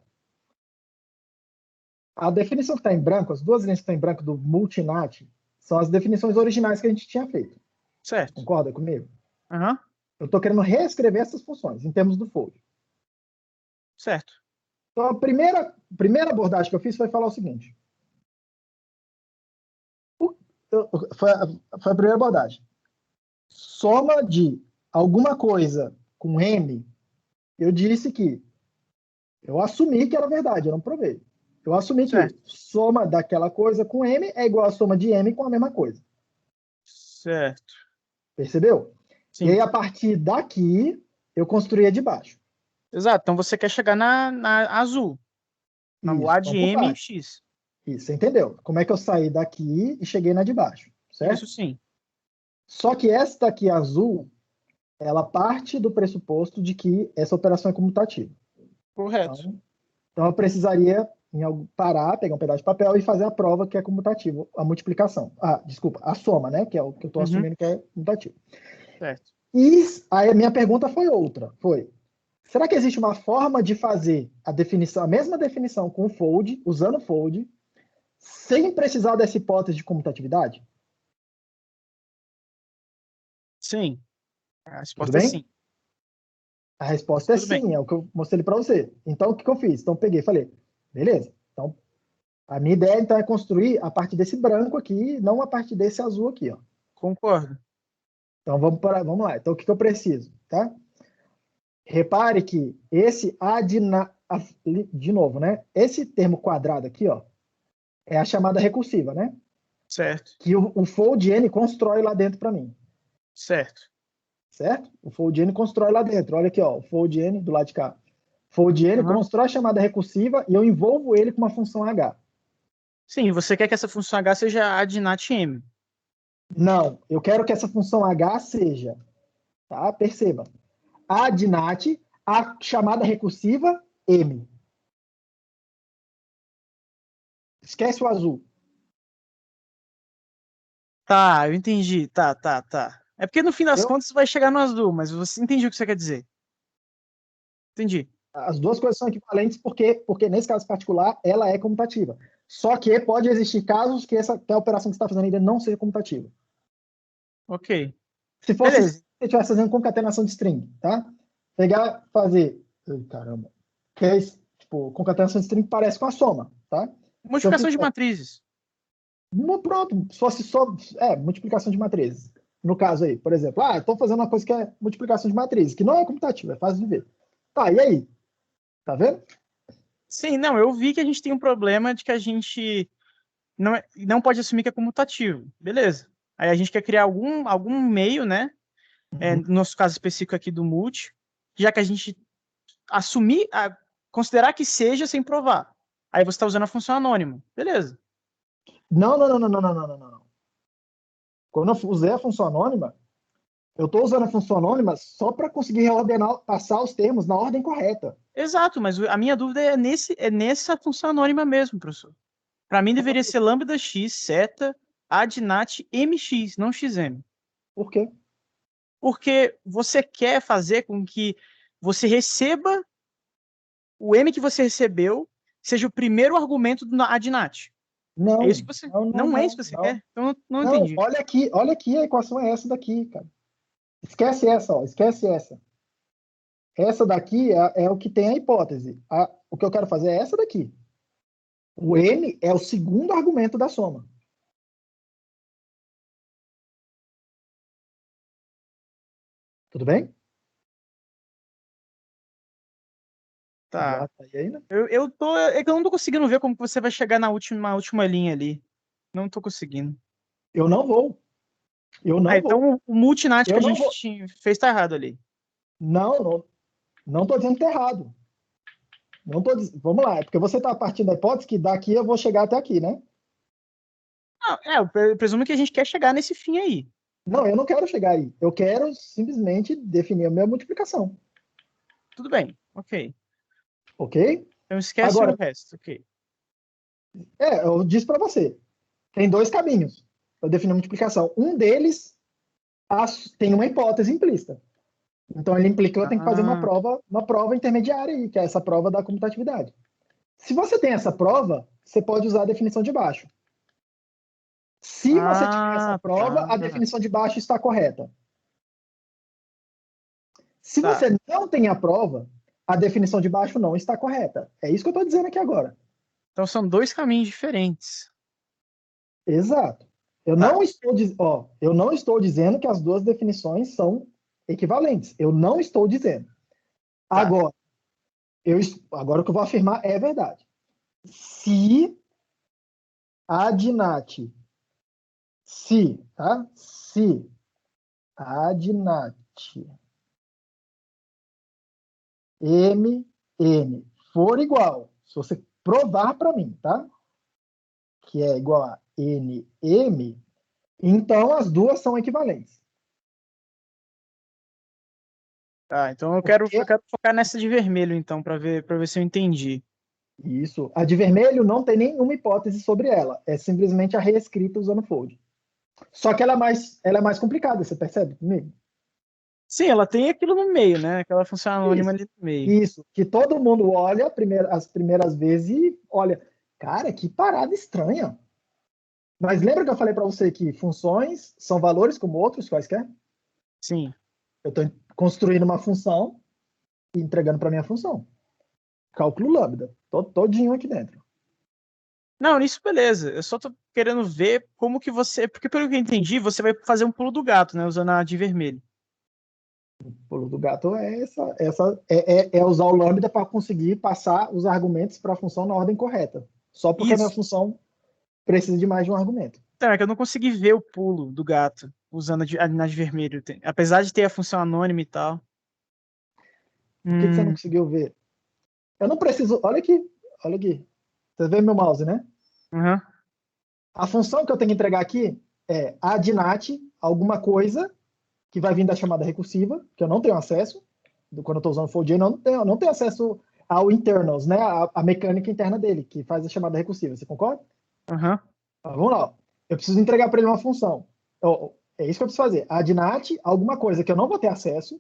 A definição que está em branco, as duas linhas que estão em branco do multinat, são as definições originais que a gente tinha feito. Certo. Concorda comigo? Aham. Eu estou querendo reescrever essas funções em termos do fold. Certo. Então, a primeira abordagem que eu fiz foi falar o seguinte. Foi a primeira abordagem. Soma de alguma coisa com M, eu disse que eu assumi que era verdade, eu não provei. Eu assumi que Certo. soma daquela coisa com M é igual a soma de M com a mesma coisa. Certo. Percebeu? E Sim. aí, a partir daqui, eu construí a de baixo. Exato. Então você quer chegar na azul, no A Isso, de vamos por M parte. X. Isso, você entendeu? Como é que eu saí daqui e cheguei na de baixo, Isso certo? sim. Só que esta aqui azul, ela parte do pressuposto de que essa operação é comutativa. Correto. Então eu precisaria parar, pegar um pedaço de papel e fazer a prova que é comutativo, a multiplicação. Ah, desculpa, a soma, né? Que é o que eu estou Uhum. assumindo que é comutativo. Certo. E aí a minha pergunta foi outra, será que existe uma forma de fazer a mesma definição com o fold, usando o fold, sem precisar dessa hipótese de comutatividade? Sim. A Tudo resposta é bem? sim. A Mas resposta é tudo bem. sim, é o que eu mostrei para você. Então, o que eu fiz? Então, peguei e falei, beleza. Então, a minha ideia então é construir a partir desse branco aqui, não a partir desse azul aqui, ó. Concordo. Então, vamos lá. Então, o que eu preciso, tá? Repare que esse de novo, né? Esse termo quadrado aqui, ó, é a chamada recursiva, né? Certo. Que o fold n constrói lá dentro para mim, Certo. certo? O fold n constrói lá dentro. Olha aqui, ó, o fold n do lado de cá. Fold n Uhum. constrói a chamada recursiva e eu envolvo ele com uma função h. Sim, você quer que essa função H seja a de nat M. Não, eu quero que essa função h seja, tá? Perceba, a de nat, a chamada recursiva m. Esquece o azul. Tá, eu entendi. Tá, tá, tá. É porque no fim das Entendeu? contas vai chegar no azul, mas você entendeu o que você quer dizer. Entendi. As duas coisas são equivalentes porque nesse caso particular ela é comutativa. Só que pode existir casos que que a operação que você está fazendo ainda não seja comutativa. Ok. Se fosse se Beleza. você estivesse fazendo concatenação de string, tá? Pegar, fazer. Ai, caramba. Que é tipo, concatenação de string parece com a soma, tá? Se eu Multiplicação de fizer. matrizes. Pronto, se fosse só. Multiplicação de matrizes. No caso aí, por exemplo, estou fazendo uma coisa que é multiplicação de matrizes, que não é comutativa, é fácil de ver. Tá, e aí? Tá vendo? Sim, não, eu vi que a gente tem um problema de que a gente não pode assumir que é comutativo. Beleza. Aí a gente quer criar algum meio, né? Uhum. No nosso caso específico aqui do multi, já que a gente assumir, considerar que seja sem provar. Aí você está usando a função anônima. Beleza. Não, não, não, não, não, não, não, não, não. Quando eu usei a função anônima, eu estou usando a função anônima só para conseguir reordenar, passar os termos na ordem correta. Exato, mas a minha dúvida é nessa função anônima mesmo, professor. Para mim deveria ser lambda x seta ad nat mx, não xm. Por quê? Porque você quer fazer com que você receba o m que você recebeu seja o primeiro argumento do ad nat. Não, É isso que você. não, não, Não é não, isso que você não. quer? Então não Não, entendi. olha aqui, a equação é essa daqui, cara. Esquece essa, ó, esquece essa. Essa daqui é o que tem a hipótese. O que eu quero fazer é essa daqui. O M é o segundo argumento da soma. Tudo bem? Tá. Tá aí ainda? Eu tô. É que eu não tô conseguindo ver como que você vai chegar na última linha ali. Não tô conseguindo. Eu não vou. Eu Ah, não vou. então o multinat que Eu a não gente vou. fez tá errado ali. Não, não, não estou dizendo que está errado. Não tô, vamos lá, é porque você está partindo da hipótese que daqui eu vou chegar até aqui, né? Não, eu presumo que a gente quer chegar nesse fim aí. Não, eu não quero chegar aí. Eu quero simplesmente definir a minha multiplicação, Tudo bem, ok. ok? Então esquece o Agora, resto, ok. eu disse para você, tem dois caminhos para definir a multiplicação. Um deles tem uma hipótese implícita. Então ele implica que eu tenho que fazer Ah, uma prova intermediária aí, que é essa prova da comutatividade. Se você tem essa prova, você pode usar a definição de baixo. Se você tiver essa prova, a tá. definição de baixo está correta. Se Tá. você não tem a prova, a definição de baixo não está correta. É isso que eu estou dizendo aqui agora. Então são dois caminhos diferentes. Exato. Tá. Eu não estou dizendo que as duas definições são equivalentes. Eu não estou dizendo. Tá. Agora, agora o que eu vou afirmar é verdade. Se a DINAT, se a DINAT MN for igual, se você provar para mim, tá? Que é igual a NM, então as duas são equivalentes. Tá. Então Porque eu quero focar nessa de vermelho, então, para ver se eu entendi. isso, a de vermelho não tem nenhuma hipótese sobre ela, é simplesmente a reescrita usando fold. Só que ela é mais complicada, você percebe comigo? Sim, ela tem aquilo no meio, né? Aquela função anônima Isso, ali no meio. isso, que todo mundo olha as primeiras vezes e olha, cara, que parada estranha. Mas lembra que eu falei para você que funções são valores como outros quaisquer? Sim. Eu estou construindo uma função e entregando para minha função. Cálculo lambda, todinho aqui dentro. Não, isso beleza. Eu só tô querendo ver como que você. Porque pelo que eu entendi, você vai fazer um pulo do gato, né? Usando a de vermelho. O pulo do gato é é usar o lambda para conseguir passar os argumentos para a função na ordem correta. Só porque a minha Isso. função precisa de mais de um argumento. Então, é que eu não consegui ver o pulo do gato usando a de vermelho. Apesar de ter a função anônima e tal. Por que você não Hum, conseguiu ver? Eu não preciso. Olha aqui, olha aqui. Você vê meu mouse, né? uhum. A função que eu tenho que entregar aqui é adnat alguma coisa que vai vir da chamada recursiva, que eu não tenho acesso. Quando eu estou usando o fold, não tenho acesso ao internals, né? A mecânica interna dele, que faz a chamada recursiva. Você concorda? Uhum. Vamos lá. Eu preciso entregar para ele uma função. É isso que eu preciso fazer. Adnat alguma coisa que eu não vou ter acesso,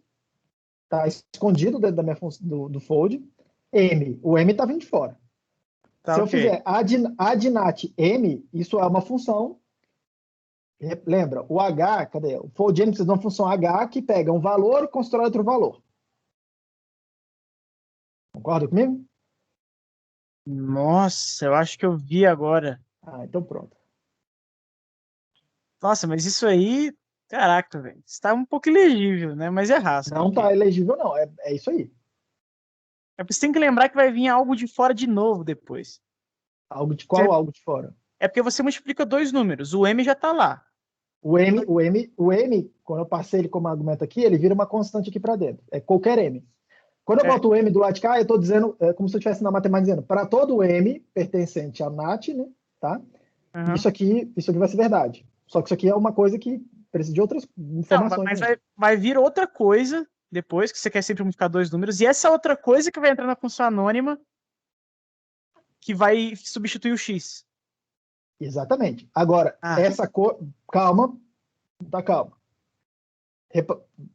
tá escondido dentro da minha do fold. M. O M está vindo de fora. Tá, Se eu ok. fizer adnat M, isso é uma função. Lembra, o H, cadê? O fold M precisa de uma função H que pega um valor e constrói outro valor. Concorda comigo? Nossa, eu acho que eu vi agora. Então pronto. Nossa, mas isso aí. Caraca, velho. Está um pouco ilegível, né? Mas é Haskell, Não ok. está elegível, não. É isso aí. É porque você tem que lembrar que vai vir algo de fora de novo depois. Algo de qual? Algo de fora. É porque você multiplica dois números. O M já tá lá. O M, quando eu passei ele como argumento aqui, ele vira uma constante aqui para dentro. É qualquer M. Quando eu É. boto o M do lado de cá, eu estou dizendo, é como se eu estivesse na matemática dizendo, para todo M pertencente a NAT, né, tá? Uhum. Isso aqui vai ser verdade. Só que isso aqui é uma coisa que precisa de outras Não, informações mas ainda. vai vir outra coisa depois, que você quer sempre multiplicar dois números, e essa outra coisa que vai entrar na função anônima, que vai substituir o X. Exatamente. Agora, Ah, calma, tá calma.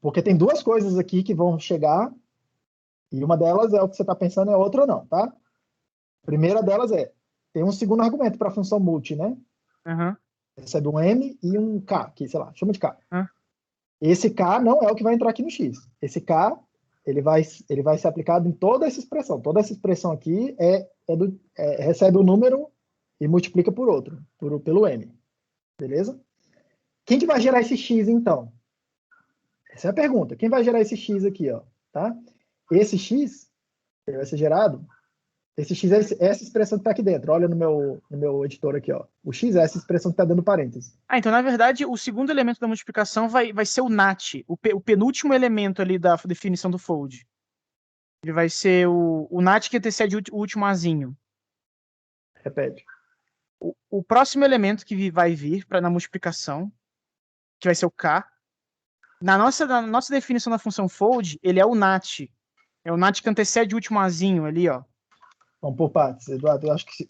Porque tem duas coisas aqui que vão chegar, e uma delas é o que você está pensando, e a outra não, tá? A primeira delas é, tem um segundo argumento para a função multi, né? Aham. Recebe um M e um K, que sei lá, chama de K. Aham. Esse K não é o que vai entrar aqui no X. Esse K, ele vai ser aplicado em toda essa expressão. Toda essa expressão aqui recebe o número e multiplica por outro, pelo M. Beleza? Quem que vai gerar esse X, então? Essa é a pergunta. Quem vai gerar esse X aqui, ó? Tá? Esse X, ele vai ser gerado. Esse X é essa expressão que está aqui dentro. Olha no meu editor aqui, ó. O X é essa expressão que está dando parênteses. Então, na verdade, o segundo elemento da multiplicação vai ser o NAT, o penúltimo elemento ali da definição do fold. Ele vai ser o NAT que antecede o último azinho. Repete. O próximo elemento que vai vir na multiplicação, que vai ser o K, na nossa definição da função fold, ele é o NAT. É o NAT que antecede o último azinho ali, ó. Vamos por partes, Eduardo. Eu acho que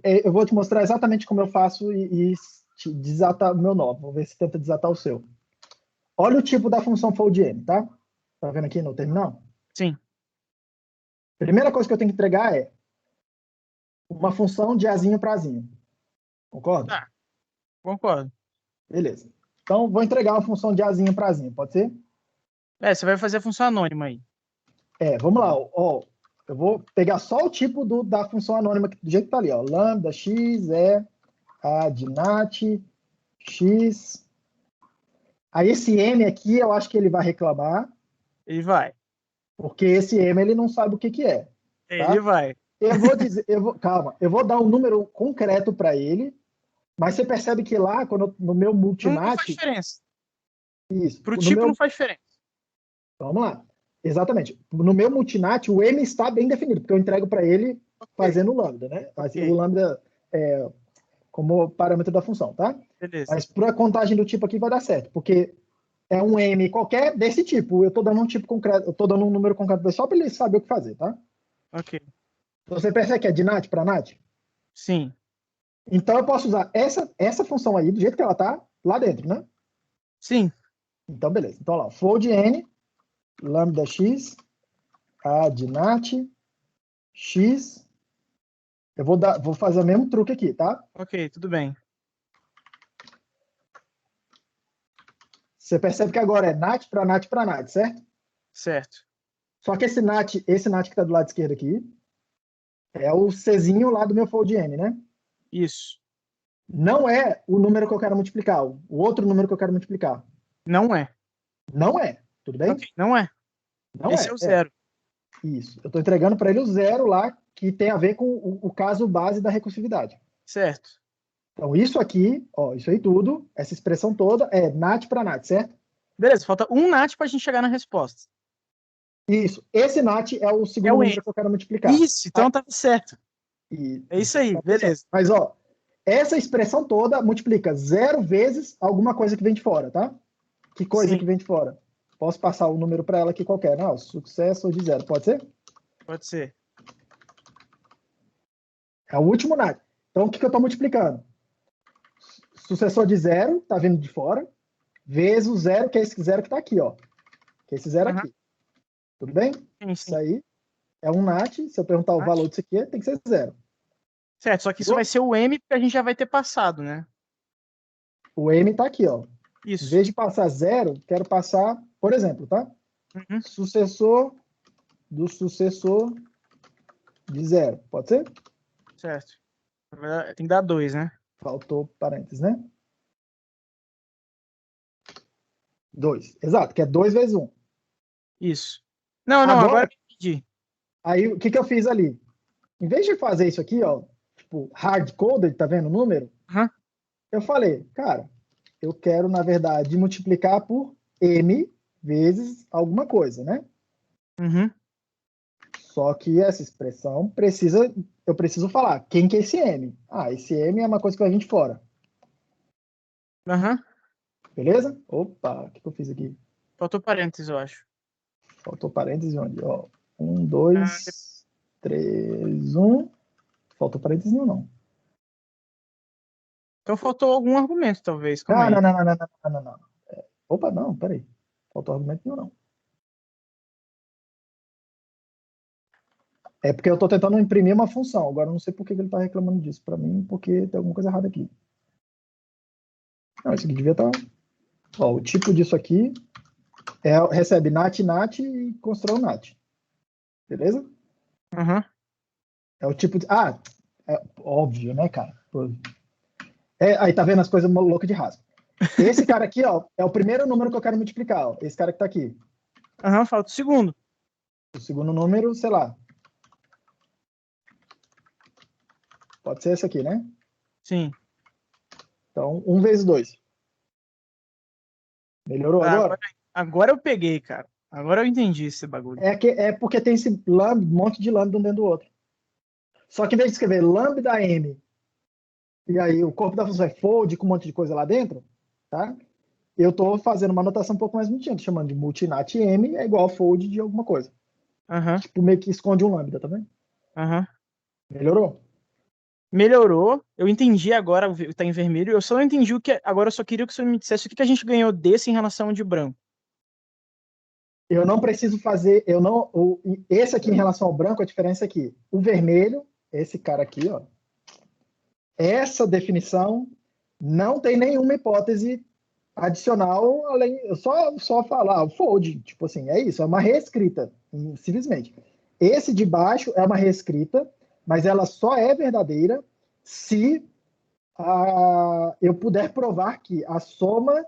eu vou te mostrar exatamente como eu faço e te desatar o meu nó. Vou ver se tenta desatar o seu. Olha o tipo da função fold n, tá? Tá vendo aqui no terminal? Sim. Primeira coisa que eu tenho que entregar é uma função de azinho para azinho. Concorda? Tá. Concordo. Beleza. Então, vou entregar uma função de azinho para azinho, pode ser? Você vai fazer a função anônima aí. Vamos lá. Ó, eu vou pegar só o tipo da função anônima do jeito que tá ali, ó. Lambda x é a de nat x. Aí esse m aqui, eu acho que ele vai reclamar. Ele vai. Porque esse m ele não sabe o que é. Tá? Ele vai. Eu vou dizer, calma, eu vou dar um número concreto para ele, mas você percebe que lá, no meu multinat... Não faz diferença. Isso. Pro tipo não faz diferença. Vamos lá. Exatamente. No meu multinat, o M está bem definido, porque eu entrego para ele fazendo o lambda, né? O lambda como parâmetro da função, tá? Beleza. Mas para a contagem do tipo aqui vai dar certo, porque é um M qualquer desse tipo. Eu estou dando um tipo concreto, eu estou dando um número concreto só para ele saber o que fazer, tá? Ok. Você percebe que é de nat para nat? Sim. Então eu posso usar essa função aí, do jeito que ela tá, lá dentro, né? Sim. Então, beleza. Então, lá, fold n, lambda x, a de nat, x. Eu vou fazer o mesmo truque aqui, tá? Ok, tudo bem. Você percebe que agora é nat para nat para nat, certo? Certo. Só que esse nat que está do lado esquerdo aqui é o Czinho lá do meu fold n, né? Isso. Não é o número que eu quero multiplicar, o outro número que eu quero multiplicar. Não é. Não é, tudo bem? Ok, não é. Não Esse é. é o zero. Isso. Eu estou entregando para ele o zero lá, que tem a ver com o caso base da recursividade. Certo. Então, isso aqui, ó, isso aí tudo, essa expressão toda é nat para nat, certo? Beleza, falta um NAT para a gente chegar na resposta. Isso. Esse nat é o segundo número que eu quero multiplicar. Isso, então tá certo. É isso aí, Tá beleza. certo. Mas, ó, essa expressão toda multiplica 0 vezes alguma coisa que vem de fora, tá? Que coisa Sim. que vem de fora? Posso passar o número para ela aqui qualquer. Não, sucesso de 0, pode ser? Pode ser. É o último nat. Então, o que eu estou multiplicando? Sucessor de 0, tá vindo de fora, vezes o 0, que é esse 0 que está aqui, ó. Que é esse 0 aqui. Tudo bem? Sim. Isso aí é um nat. Se eu perguntar o valor disso aqui, tem que ser 0. Certo, só que isso vai ser o M, porque a gente já vai ter passado, né? O M está aqui, ó. Isso. Em vez de passar 0, quero passar, por exemplo, tá? Uhum. Sucessor do sucessor de 0. Pode ser? Certo. Tem que dar 2, né? Faltou parênteses, né? 2. Exato, que é 2 vezes 1. Isso. Não, agora eu entendi. Aí, o que eu fiz ali? Em vez de fazer isso aqui, ó, tipo, hard-coded, tá vendo o número? Uhum. Eu falei, cara, eu quero, na verdade, multiplicar por m vezes alguma coisa, né? Uhum. Só que essa expressão eu preciso falar, quem que é esse m? Ah, esse m é uma coisa que vai vir de fora. Uhum. Beleza? Opa, o que eu fiz aqui? Faltou parênteses, eu acho. Faltou parênteses onde? Ó, 1, 2, 3, 1. Faltou parênteses não. Então faltou algum argumento, talvez. Calma Ah, aí. não. Opa, não, peraí. Faltou argumento não. É porque eu estou tentando imprimir uma função. Agora eu não sei por que ele está reclamando disso para mim, porque tem alguma coisa errada aqui. Não, isso aqui devia estar... Ó, o tipo disso aqui recebe nat e constrói o nat. Beleza? Uhum. É o tipo de... Ah, é óbvio, né, cara? Aí tá vendo as coisas loucas de rasgo. Esse cara aqui, ó, é o primeiro número que eu quero multiplicar, ó. Esse cara que tá aqui. Aham, falta o segundo. O segundo número, sei lá. Pode ser esse aqui, né? Sim. Então, 1 vezes 2. Melhorou Tá, agora? agora eu peguei, cara. Agora eu entendi esse bagulho. É porque tem esse monte de lambda um dentro do outro. Só que em vez de escrever lambda m, e aí o corpo da função é fold com um monte de coisa lá dentro, tá? Eu estou fazendo uma anotação um pouco mais bonitinha, tô chamando de multinat m é igual a fold de alguma coisa. Aham, Tipo, meio que esconde um lambda, tá vendo? aham. Melhorou? Melhorou. Eu entendi agora, tá em vermelho. Eu só não entendi o que. Agora eu só queria que você me dissesse o que a gente ganhou desse em relação ao de branco. Eu não preciso fazer, eu não, esse aqui em relação ao branco, a diferença é que o vermelho, esse cara aqui, ó, essa definição não tem nenhuma hipótese adicional, além, só falar, fold, tipo assim, é isso, é uma reescrita, simplesmente. Esse de baixo é uma reescrita, mas ela só é verdadeira se eu puder provar que a soma,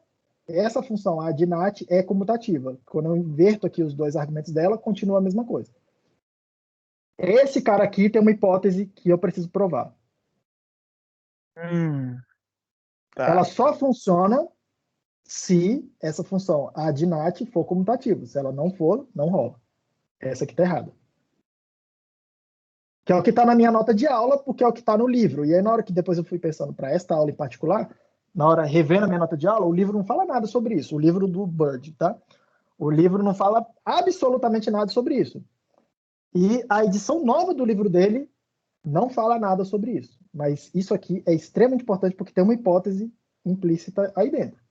essa função, a de nat, é comutativa. Quando eu inverto aqui os dois argumentos dela, continua a mesma coisa. Esse cara aqui tem uma hipótese que eu preciso provar. Ela Tá. só funciona se essa função, a de nat, for comutativa. Se ela não for, não rola. Essa aqui está errada. Que é o que está na minha nota de aula, porque é o que está no livro. E aí, na hora que depois eu fui pensando para esta aula em particular, na hora revendo a minha nota de aula, o livro não fala nada sobre isso. O livro do Bird, tá? O livro não fala absolutamente nada sobre isso. E a edição nova do livro dele não fala nada sobre isso. Mas isso aqui é extremamente importante porque tem uma hipótese implícita aí dentro.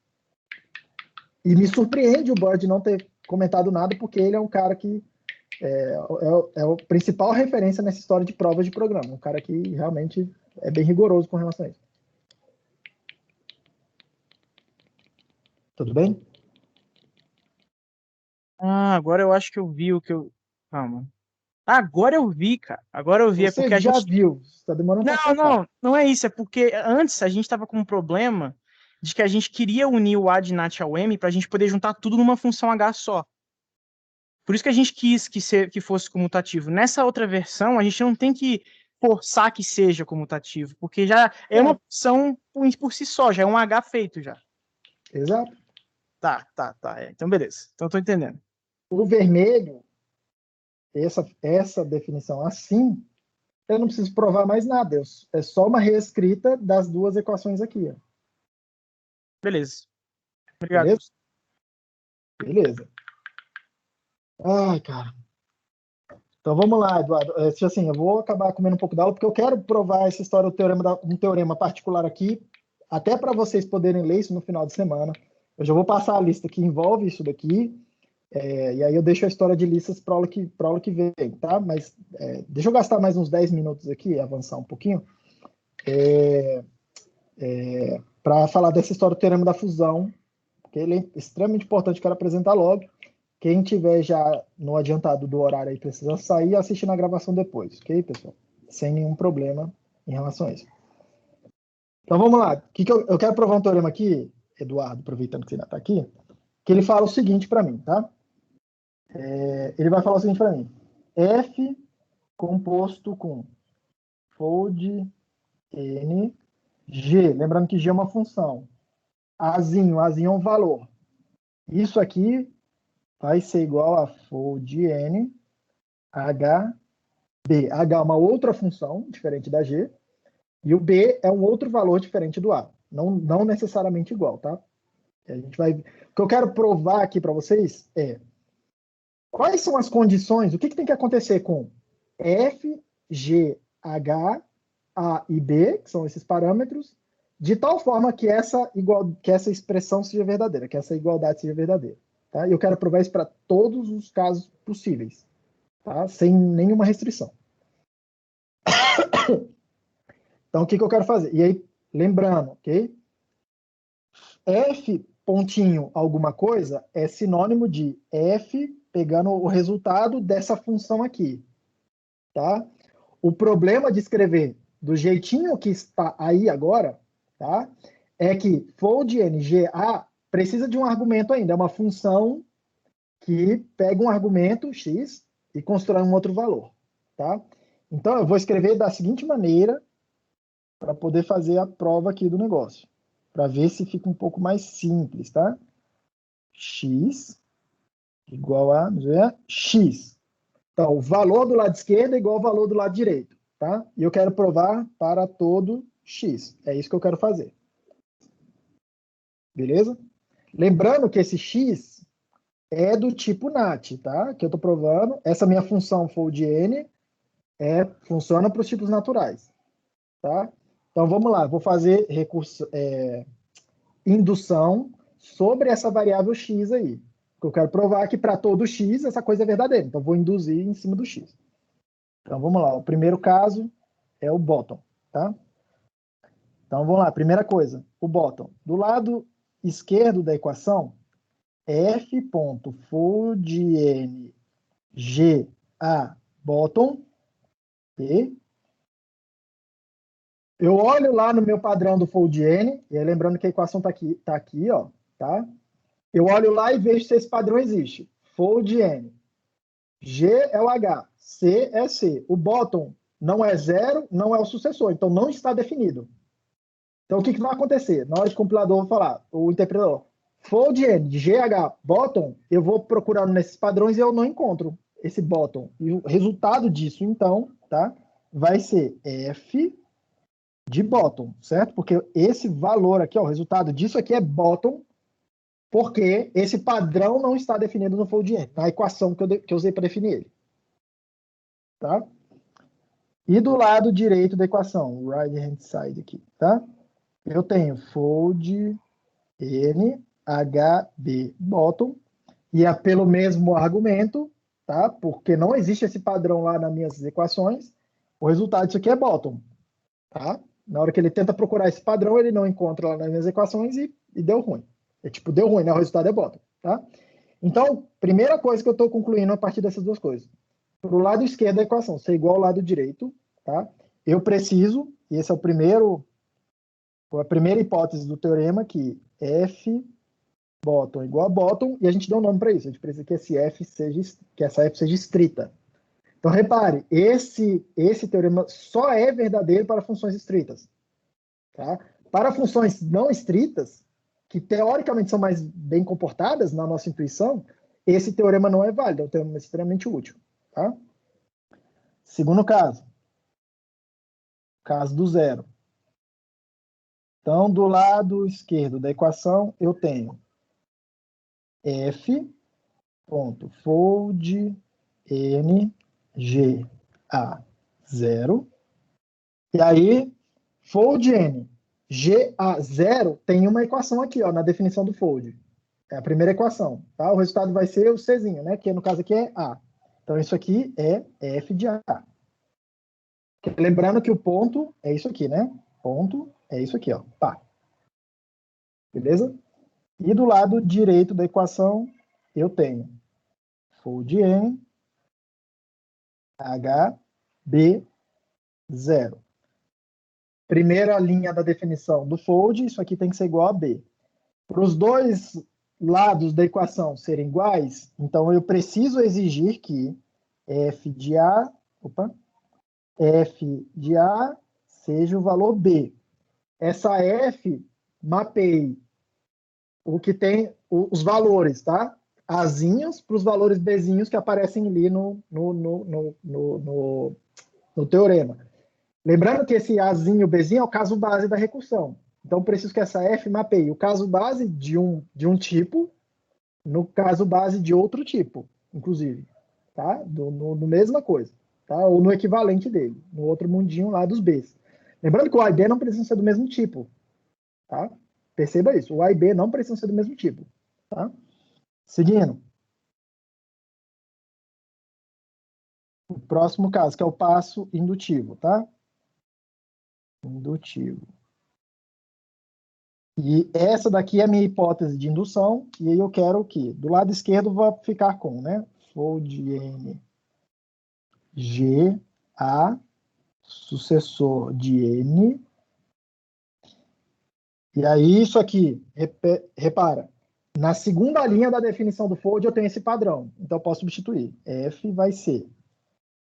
E me surpreende o Bird não ter comentado nada, porque ele é um cara que é a principal referência nessa história de provas de programa. Um cara que realmente é bem rigoroso com relação a isso. Tudo bem? Agora eu acho que eu vi o que eu. Calma. Agora eu vi, cara. Agora eu vi. É Você porque a já gente. viu, está demorando para Não, sacar. não é isso. É porque antes a gente tava com um problema de que a gente queria unir o A de nat ao M pra gente poder juntar tudo numa função H só. Por isso que a gente quis que fosse comutativo. Nessa outra versão, a gente não tem que forçar que seja comutativo, porque já é uma função por si só, já é um H feito já. Exato. Tá. Então, beleza. Então, eu tô entendendo. O vermelho, essa definição assim, eu não preciso provar mais nada. É só uma reescrita das duas equações aqui. Ó. Beleza. Obrigado. Beleza? Beleza. Ai, cara. Então vamos lá, Eduardo. Assim, eu vou acabar comendo um pouco da aula, porque eu quero provar essa história do um teorema particular aqui, até para vocês poderem ler isso no final de semana. Eu já vou passar a lista que envolve isso daqui, e aí eu deixo a história de listas para a aula que vem, tá? Mas deixa eu gastar mais uns 10 minutos aqui, avançar um pouquinho, para falar dessa história do teorema da fusão, porque ele é extremamente importante, quero apresentar logo. Quem tiver já no adiantado do horário aí precisa sair e assistir na gravação depois, ok, pessoal? Sem nenhum problema em relação a isso. Então vamos lá. Eu quero provar um teorema aqui, Eduardo, aproveitando que você ainda está aqui, que ele fala o seguinte para mim, tá? Ele vai falar o seguinte para mim. F composto com fold n g, lembrando que g é uma função. Azinho é um valor. Isso aqui vai ser igual a fold n h b. H é uma outra função diferente da g, e o b é um outro valor diferente do a. Não necessariamente igual, tá? A gente vai... O que eu quero provar aqui para vocês é quais são as condições, o que tem que acontecer com f, g, h, a e b, que são esses parâmetros, de tal forma que essa expressão seja verdadeira, que essa igualdade seja verdadeira. Tá? E eu quero provar isso para todos os casos possíveis, tá? Sem nenhuma restrição. Então, o que eu quero fazer? E aí, lembrando, ok? F pontinho alguma coisa é sinônimo de F pegando o resultado dessa função aqui, tá? O problema de escrever do jeitinho que está aí agora, tá? É que fold NGA precisa de um argumento ainda, é uma função que pega um argumento x e constrói um outro valor, tá? Então, eu vou escrever da seguinte maneira para poder fazer a prova aqui do negócio, para ver se fica um pouco mais simples, tá? X igual a x. Então, o valor do lado esquerdo é igual ao valor do lado direito, tá? E eu quero provar para todo x. É isso que eu quero fazer. Beleza? Lembrando que esse x é do tipo NAT, tá? Que eu estou provando. Essa minha função fold-n funciona para os tipos naturais, tá? Então, vamos lá. Vou fazer indução sobre essa variável x aí. Eu quero provar que para todo x essa coisa é verdadeira. Então, vou induzir em cima do x. Então, vamos lá. O primeiro caso é o bottom, tá? Então, vamos lá. Primeira coisa, o bottom. Do lado esquerdo da equação, f.foldn GA bottom, ok? Eu olho lá no meu padrão do fold-n, e aí lembrando que a equação está aqui, ó, tá? Eu olho lá e vejo se esse padrão existe. Fold-n. G é o H, C é C. O bottom não é zero, não é o sucessor, então não está definido. Então, o que vai acontecer? Na hora de compilador, eu vou falar, o interpretador, fold-n de GH bottom, eu vou procurando nesses padrões e eu não encontro esse bottom. E o resultado disso, então, tá? Vai ser F de bottom, certo? Porque esse valor aqui, ó, o resultado disso aqui é bottom, porque esse padrão não está definido no fold-n, na equação que eu usei para definir ele. Tá? E do lado direito da equação, right hand side aqui, tá? Eu tenho fold n hb bottom, e é pelo mesmo argumento, tá? Porque não existe esse padrão lá nas minhas equações, o resultado disso aqui é bottom, tá? Na hora que ele tenta procurar esse padrão, ele não encontra lá nas minhas equações e deu ruim. É tipo, deu ruim, né? O resultado é bottom, tá? Então, primeira coisa que eu estou concluindo a partir dessas duas coisas. Para o lado esquerdo da equação ser igual ao lado direito, tá? Eu preciso, e esse é a primeira hipótese do teorema, que F bottom igual a bottom, e a gente deu um nome para isso. A gente precisa que essa F seja estrita. Então, repare, esse teorema só é verdadeiro para funções estritas. Tá? Para funções não estritas, que teoricamente são mais bem comportadas na nossa intuição, esse teorema não é válido, é um teorema extremamente útil. Tá? Segundo caso do zero. Então, do lado esquerdo da equação, eu tenho f.fold n g a 0. E aí, fold n g a 0 tem uma equação aqui, ó, na definição do fold. É a primeira equação. Tá? O resultado vai ser o Czinho, né? Que no caso aqui é A. Então, isso aqui é f de A. Lembrando que o ponto é isso aqui, né? Ponto é isso aqui, ó. Pá. Beleza? E do lado direito da equação, eu tenho fold n h b 0. Primeira linha da definição do fold, isso aqui tem que ser igual a b. Para os dois lados da equação serem iguais, então eu preciso exigir que f de a seja o valor b. Essa f mapeie o que tem os valores, tá? Azinhos para os valores Bzinhos que aparecem ali no teorema. Lembrando que esse Azinho, Bzinho é o caso base da recursão. Então, preciso que essa F mapeie o caso base de um tipo no caso base de outro tipo, inclusive. Tá? No mesma coisa. Tá? Ou no equivalente dele, no outro mundinho lá dos Bs. Lembrando que o A e B não precisam ser do mesmo tipo. Tá? Perceba isso. O A e B não precisam ser do mesmo tipo. Tá? Seguindo. o próximo caso, que é o passo indutivo, tá? Indutivo. E essa daqui é a minha hipótese de indução, e aí eu quero o quê? Do lado esquerdo vou ficar com, né? Fold N G A, sucessor de N. E aí isso aqui, repara, na segunda linha da definição do fold eu tenho esse padrão, então eu posso substituir. F vai ser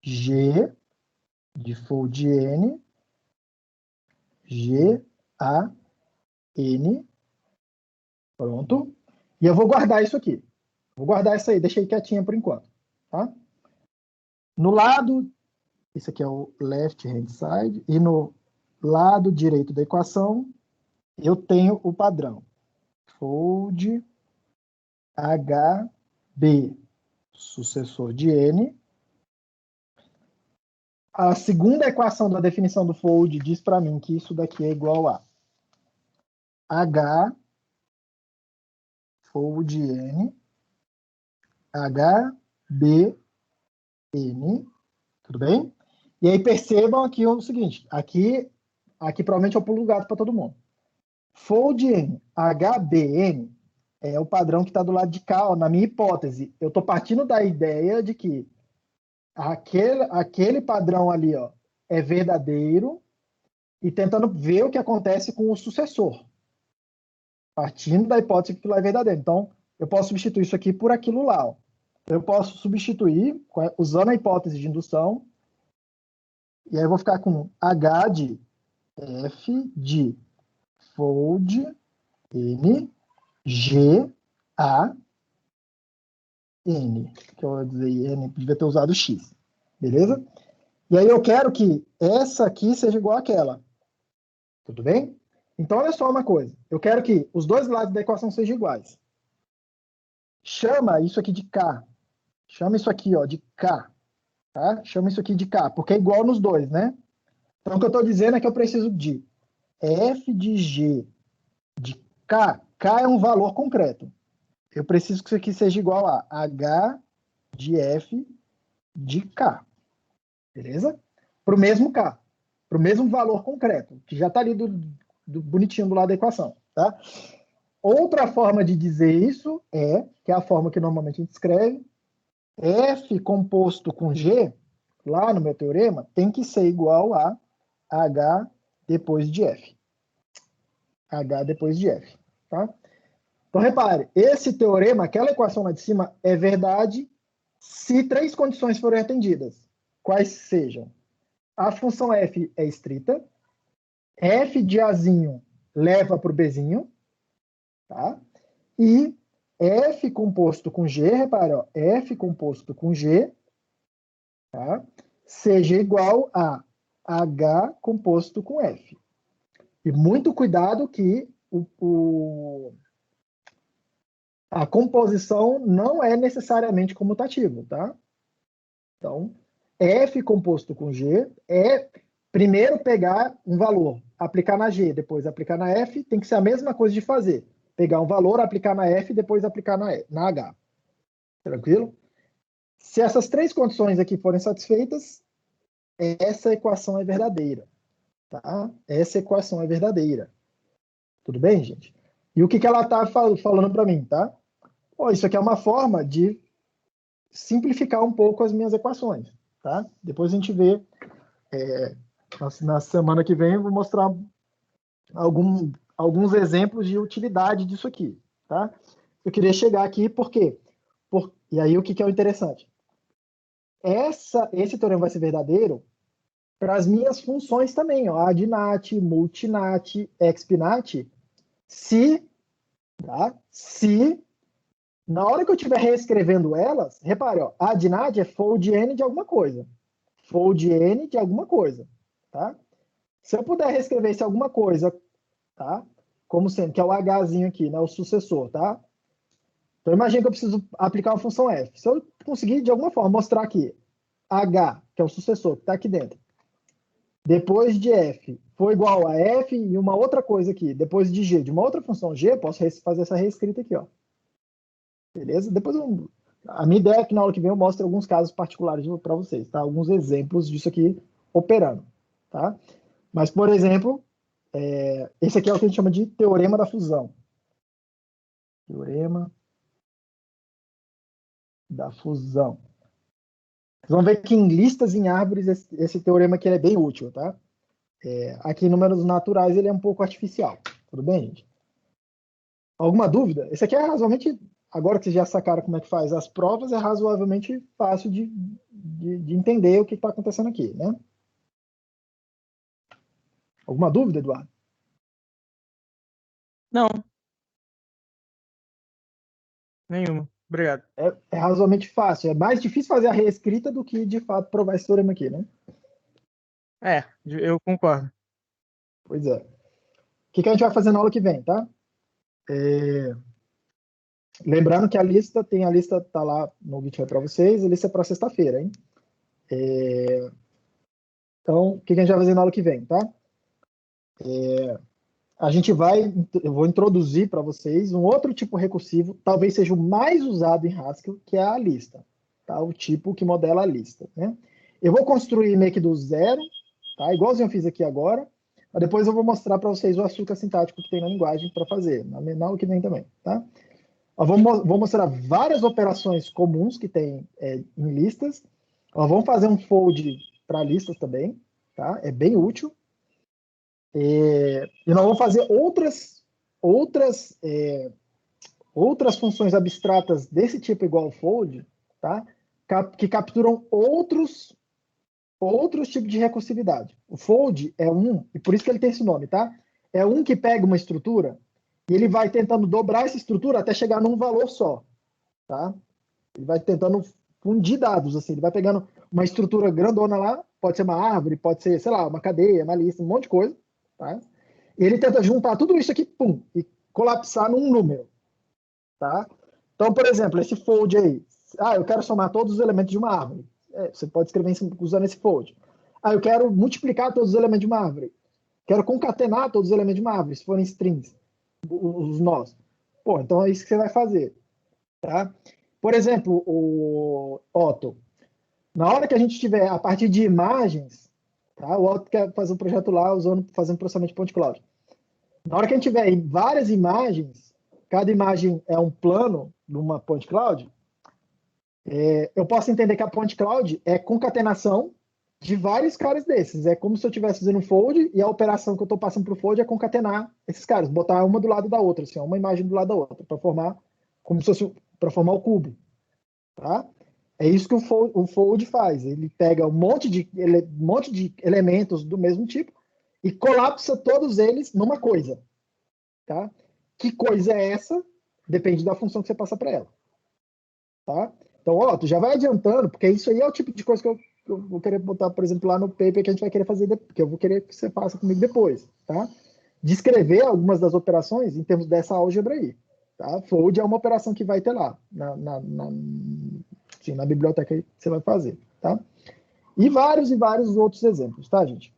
G de fold N, G, A, N, pronto. E eu vou guardar isso aqui. Vou guardar isso aí, deixei quietinha por enquanto, tá? No lado, isso aqui é o left hand side, e no lado direito da equação, eu tenho o padrão. Fold HB, sucessor de N. A segunda equação da definição do fold diz para mim que isso daqui é igual a H fold N, HB N, tudo bem? E aí percebam aqui o seguinte, aqui provavelmente eu pulo o gato para todo mundo. Fold N, HBN é o padrão que está do lado de cá, ó, na minha hipótese. Eu estou partindo da ideia de que aquele padrão ali, ó, é verdadeiro e tentando ver o que acontece com o sucessor. Partindo da hipótese que aquilo lá é verdadeiro. Então, eu posso substituir isso aqui por aquilo lá, ó. Eu posso substituir usando a hipótese de indução, e aí eu vou ficar com H de F de fold N G A N, que eu vou dizer N, devia ter usado X, beleza? E aí eu quero que essa aqui seja igual àquela, tudo bem? Então olha só uma coisa, eu quero que os dois lados da equação sejam iguais. Chama isso aqui de K, chama isso aqui, ó, de K, tá? Chama isso aqui de K, porque é igual nos dois, né? Então o que eu estou dizendo é que eu preciso de F de G de K. K é um valor concreto. Eu preciso que isso aqui seja igual a H de F de K. Beleza? Para o mesmo K. Para o mesmo valor concreto, que já está ali bonitinho do lado da equação. Tá? Outra forma de dizer isso que é a forma que normalmente a gente escreve, F composto com G, lá no meu teorema, tem que ser igual a H depois de F. H depois de F. Tá? Então, repare, esse teorema, aquela equação lá de cima, é verdade se três condições forem atendidas. Quais sejam? A função f é estrita, f de Azinho leva para o Bzinho, tá? E f composto com g, repare, ó, f composto com g, tá? Seja igual a h composto com f. E muito cuidado que a composição não é necessariamente comutativa, tá? Então, F composto com G é primeiro pegar um valor, aplicar na G, depois aplicar na F, tem que ser a mesma coisa de fazer. Pegar um valor, aplicar na F, depois aplicar na H. Tranquilo? Se essas três condições aqui forem satisfeitas, essa equação é verdadeira. Tá? Essa equação é verdadeira. Tudo bem, gente? E o que ela está falando para mim, tá? Pô, isso aqui é uma forma de simplificar um pouco as minhas equações, tá? Depois a gente vê, na semana que vem eu vou mostrar alguns exemplos de utilidade disso aqui, tá? Eu queria chegar aqui porque, e aí o que é o interessante? Esse teorema vai ser verdadeiro para as minhas funções também, ó, adnat, multinat, expnat, se na hora que eu estiver reescrevendo elas, repare, ó, a adnat é fold n de alguma coisa. Fold n de alguma coisa, tá? Se eu puder reescrever esse alguma coisa, tá? Como sendo, que é o hzinho aqui, né? O sucessor, tá? Então, imagina que eu preciso aplicar uma função f. Se eu conseguir, de alguma forma, mostrar aqui h, que é o sucessor, que está aqui dentro, depois de f for igual a f e uma outra coisa aqui, depois de g, de uma outra função g, posso fazer essa reescrita aqui, ó. Beleza? Depois A minha ideia é que na aula que vem eu mostre alguns casos particulares para vocês, tá? Alguns exemplos disso aqui operando, tá? Mas, por exemplo, esse aqui é o que a gente chama de teorema da fusão. Teorema da fusão. Vocês vão ver que em listas em árvores esse teorema aqui é bem útil, tá? Aqui em números naturais ele é um pouco artificial. Tudo bem, gente? Alguma dúvida? Esse aqui é razoavelmente, agora que vocês já sacaram como é que faz as provas, é razoavelmente fácil de entender o que está acontecendo aqui, né? Alguma dúvida, Eduardo? Não. Nenhuma. Obrigado. É razoavelmente fácil. É mais difícil fazer a reescrita do que, de fato, provar esse teorema aqui, né? Eu concordo. Pois é. O que a gente vai fazer na aula que vem, tá? Lembrando que a lista tá lá no GitHub para vocês, a lista é para sexta-feira, hein? Então, o que a gente vai fazer na aula que vem, tá? Eu vou introduzir para vocês um outro tipo recursivo, talvez seja o mais usado em Haskell, que é a lista, tá? O tipo que modela a lista, né? Eu vou construir meio que do zero, tá? Igualzinho eu fiz aqui agora, mas depois eu vou mostrar para vocês o açúcar sintático que tem na linguagem para fazer, na aula que vem também, tá? Vou mostrar várias operações comuns que tem em listas. Vamos fazer um fold para listas também, tá? É bem útil. E nós vamos fazer outras funções abstratas desse tipo igual ao fold, tá? Que capturam outros tipos de recursividade. O fold é e por isso que ele tem esse nome, tá? É um que pega uma estrutura e ele vai tentando dobrar essa estrutura até chegar num valor só, tá? Ele vai tentando fundir dados, assim, ele vai pegando uma estrutura grandona lá, pode ser uma árvore, pode ser, sei lá, uma cadeia, uma lista, um monte de coisa, tá? E ele tenta juntar tudo isso aqui, pum, e colapsar num número, tá? Então, por exemplo, esse fold aí, eu quero somar todos os elementos de uma árvore. Você pode escrever usando esse fold. Eu quero multiplicar todos os elementos de uma árvore. Quero concatenar todos os elementos de uma árvore, se forem strings, os nós. Pô, então é isso que você vai fazer, tá? Por exemplo, o Otto, na hora que a gente tiver a partir de imagens, tá? O Otto quer fazer um projeto lá fazendo processamento de point cloud. Na hora que a gente tiver várias imagens, cada imagem é um plano numa point cloud, eu posso entender que a point cloud é concatenação de vários caras desses. É como se eu estivesse fazendo um fold e a operação que eu estou passando para o fold é concatenar esses caras, botar uma do lado da outra, assim, uma imagem do lado da outra, para formar como se fosse para formar o cubo, tá? É isso que o fold faz. Ele pega um monte de elementos do mesmo tipo e colapsa todos eles numa coisa, tá? Que coisa é essa? Depende da função que você passa para ela, tá? Então, tu já vai adiantando, porque isso aí é o tipo de coisa que eu vou querer botar, por exemplo, lá no paper que a gente vai querer fazer, que eu vou querer que você faça comigo depois, tá? Descrever algumas das operações em termos dessa álgebra aí, tá? Fold é uma operação que vai ter lá, na biblioteca que você vai fazer, tá? E vários outros exemplos, tá, gente?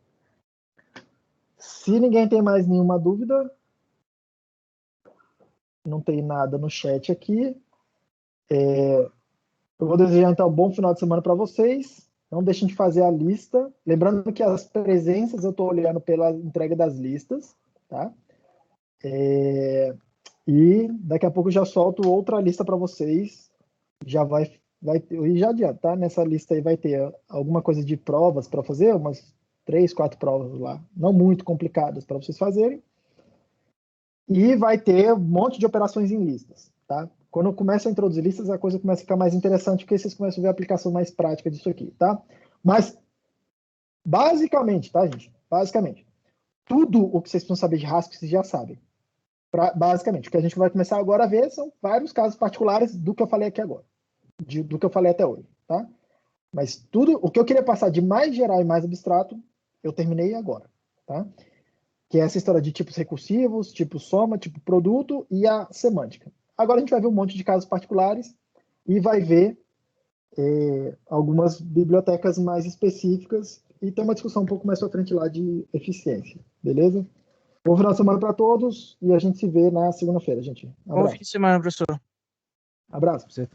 Se ninguém tem mais nenhuma dúvida, não tem nada no chat aqui, eu vou desejar, então, um bom final de semana para vocês. Não deixem de fazer a lista. Lembrando que as presenças eu estou olhando pela entrega das listas, tá? E daqui a pouco eu já solto outra lista para vocês. Já vai ter, e já adianta, tá? Nessa lista aí vai ter alguma coisa de provas para fazer, umas 3, 4 provas lá, não muito complicadas para vocês fazerem. E vai ter um monte de operações em listas, tá? Quando eu começo a introduzir listas, a coisa começa a ficar mais interessante, porque vocês começam a ver a aplicação mais prática disso aqui, tá? Mas, basicamente, tá, gente? Basicamente, tudo o que vocês precisam saber de Haskell, vocês já sabem. Basicamente, o que a gente vai começar agora a ver são vários casos particulares do que eu falei aqui agora, do que eu falei até hoje, tá? Mas tudo, o que eu queria passar de mais geral e mais abstrato, eu terminei agora, tá? Que é essa história de tipos recursivos, tipo soma, tipo produto e a semântica. Agora a gente vai ver um monte de casos particulares e vai ver algumas bibliotecas mais específicas e tem uma discussão um pouco mais para frente lá de eficiência, beleza? Bom final de semana para todos e a gente se vê na segunda-feira, gente. Bom fim de semana, professor. Abraço para você.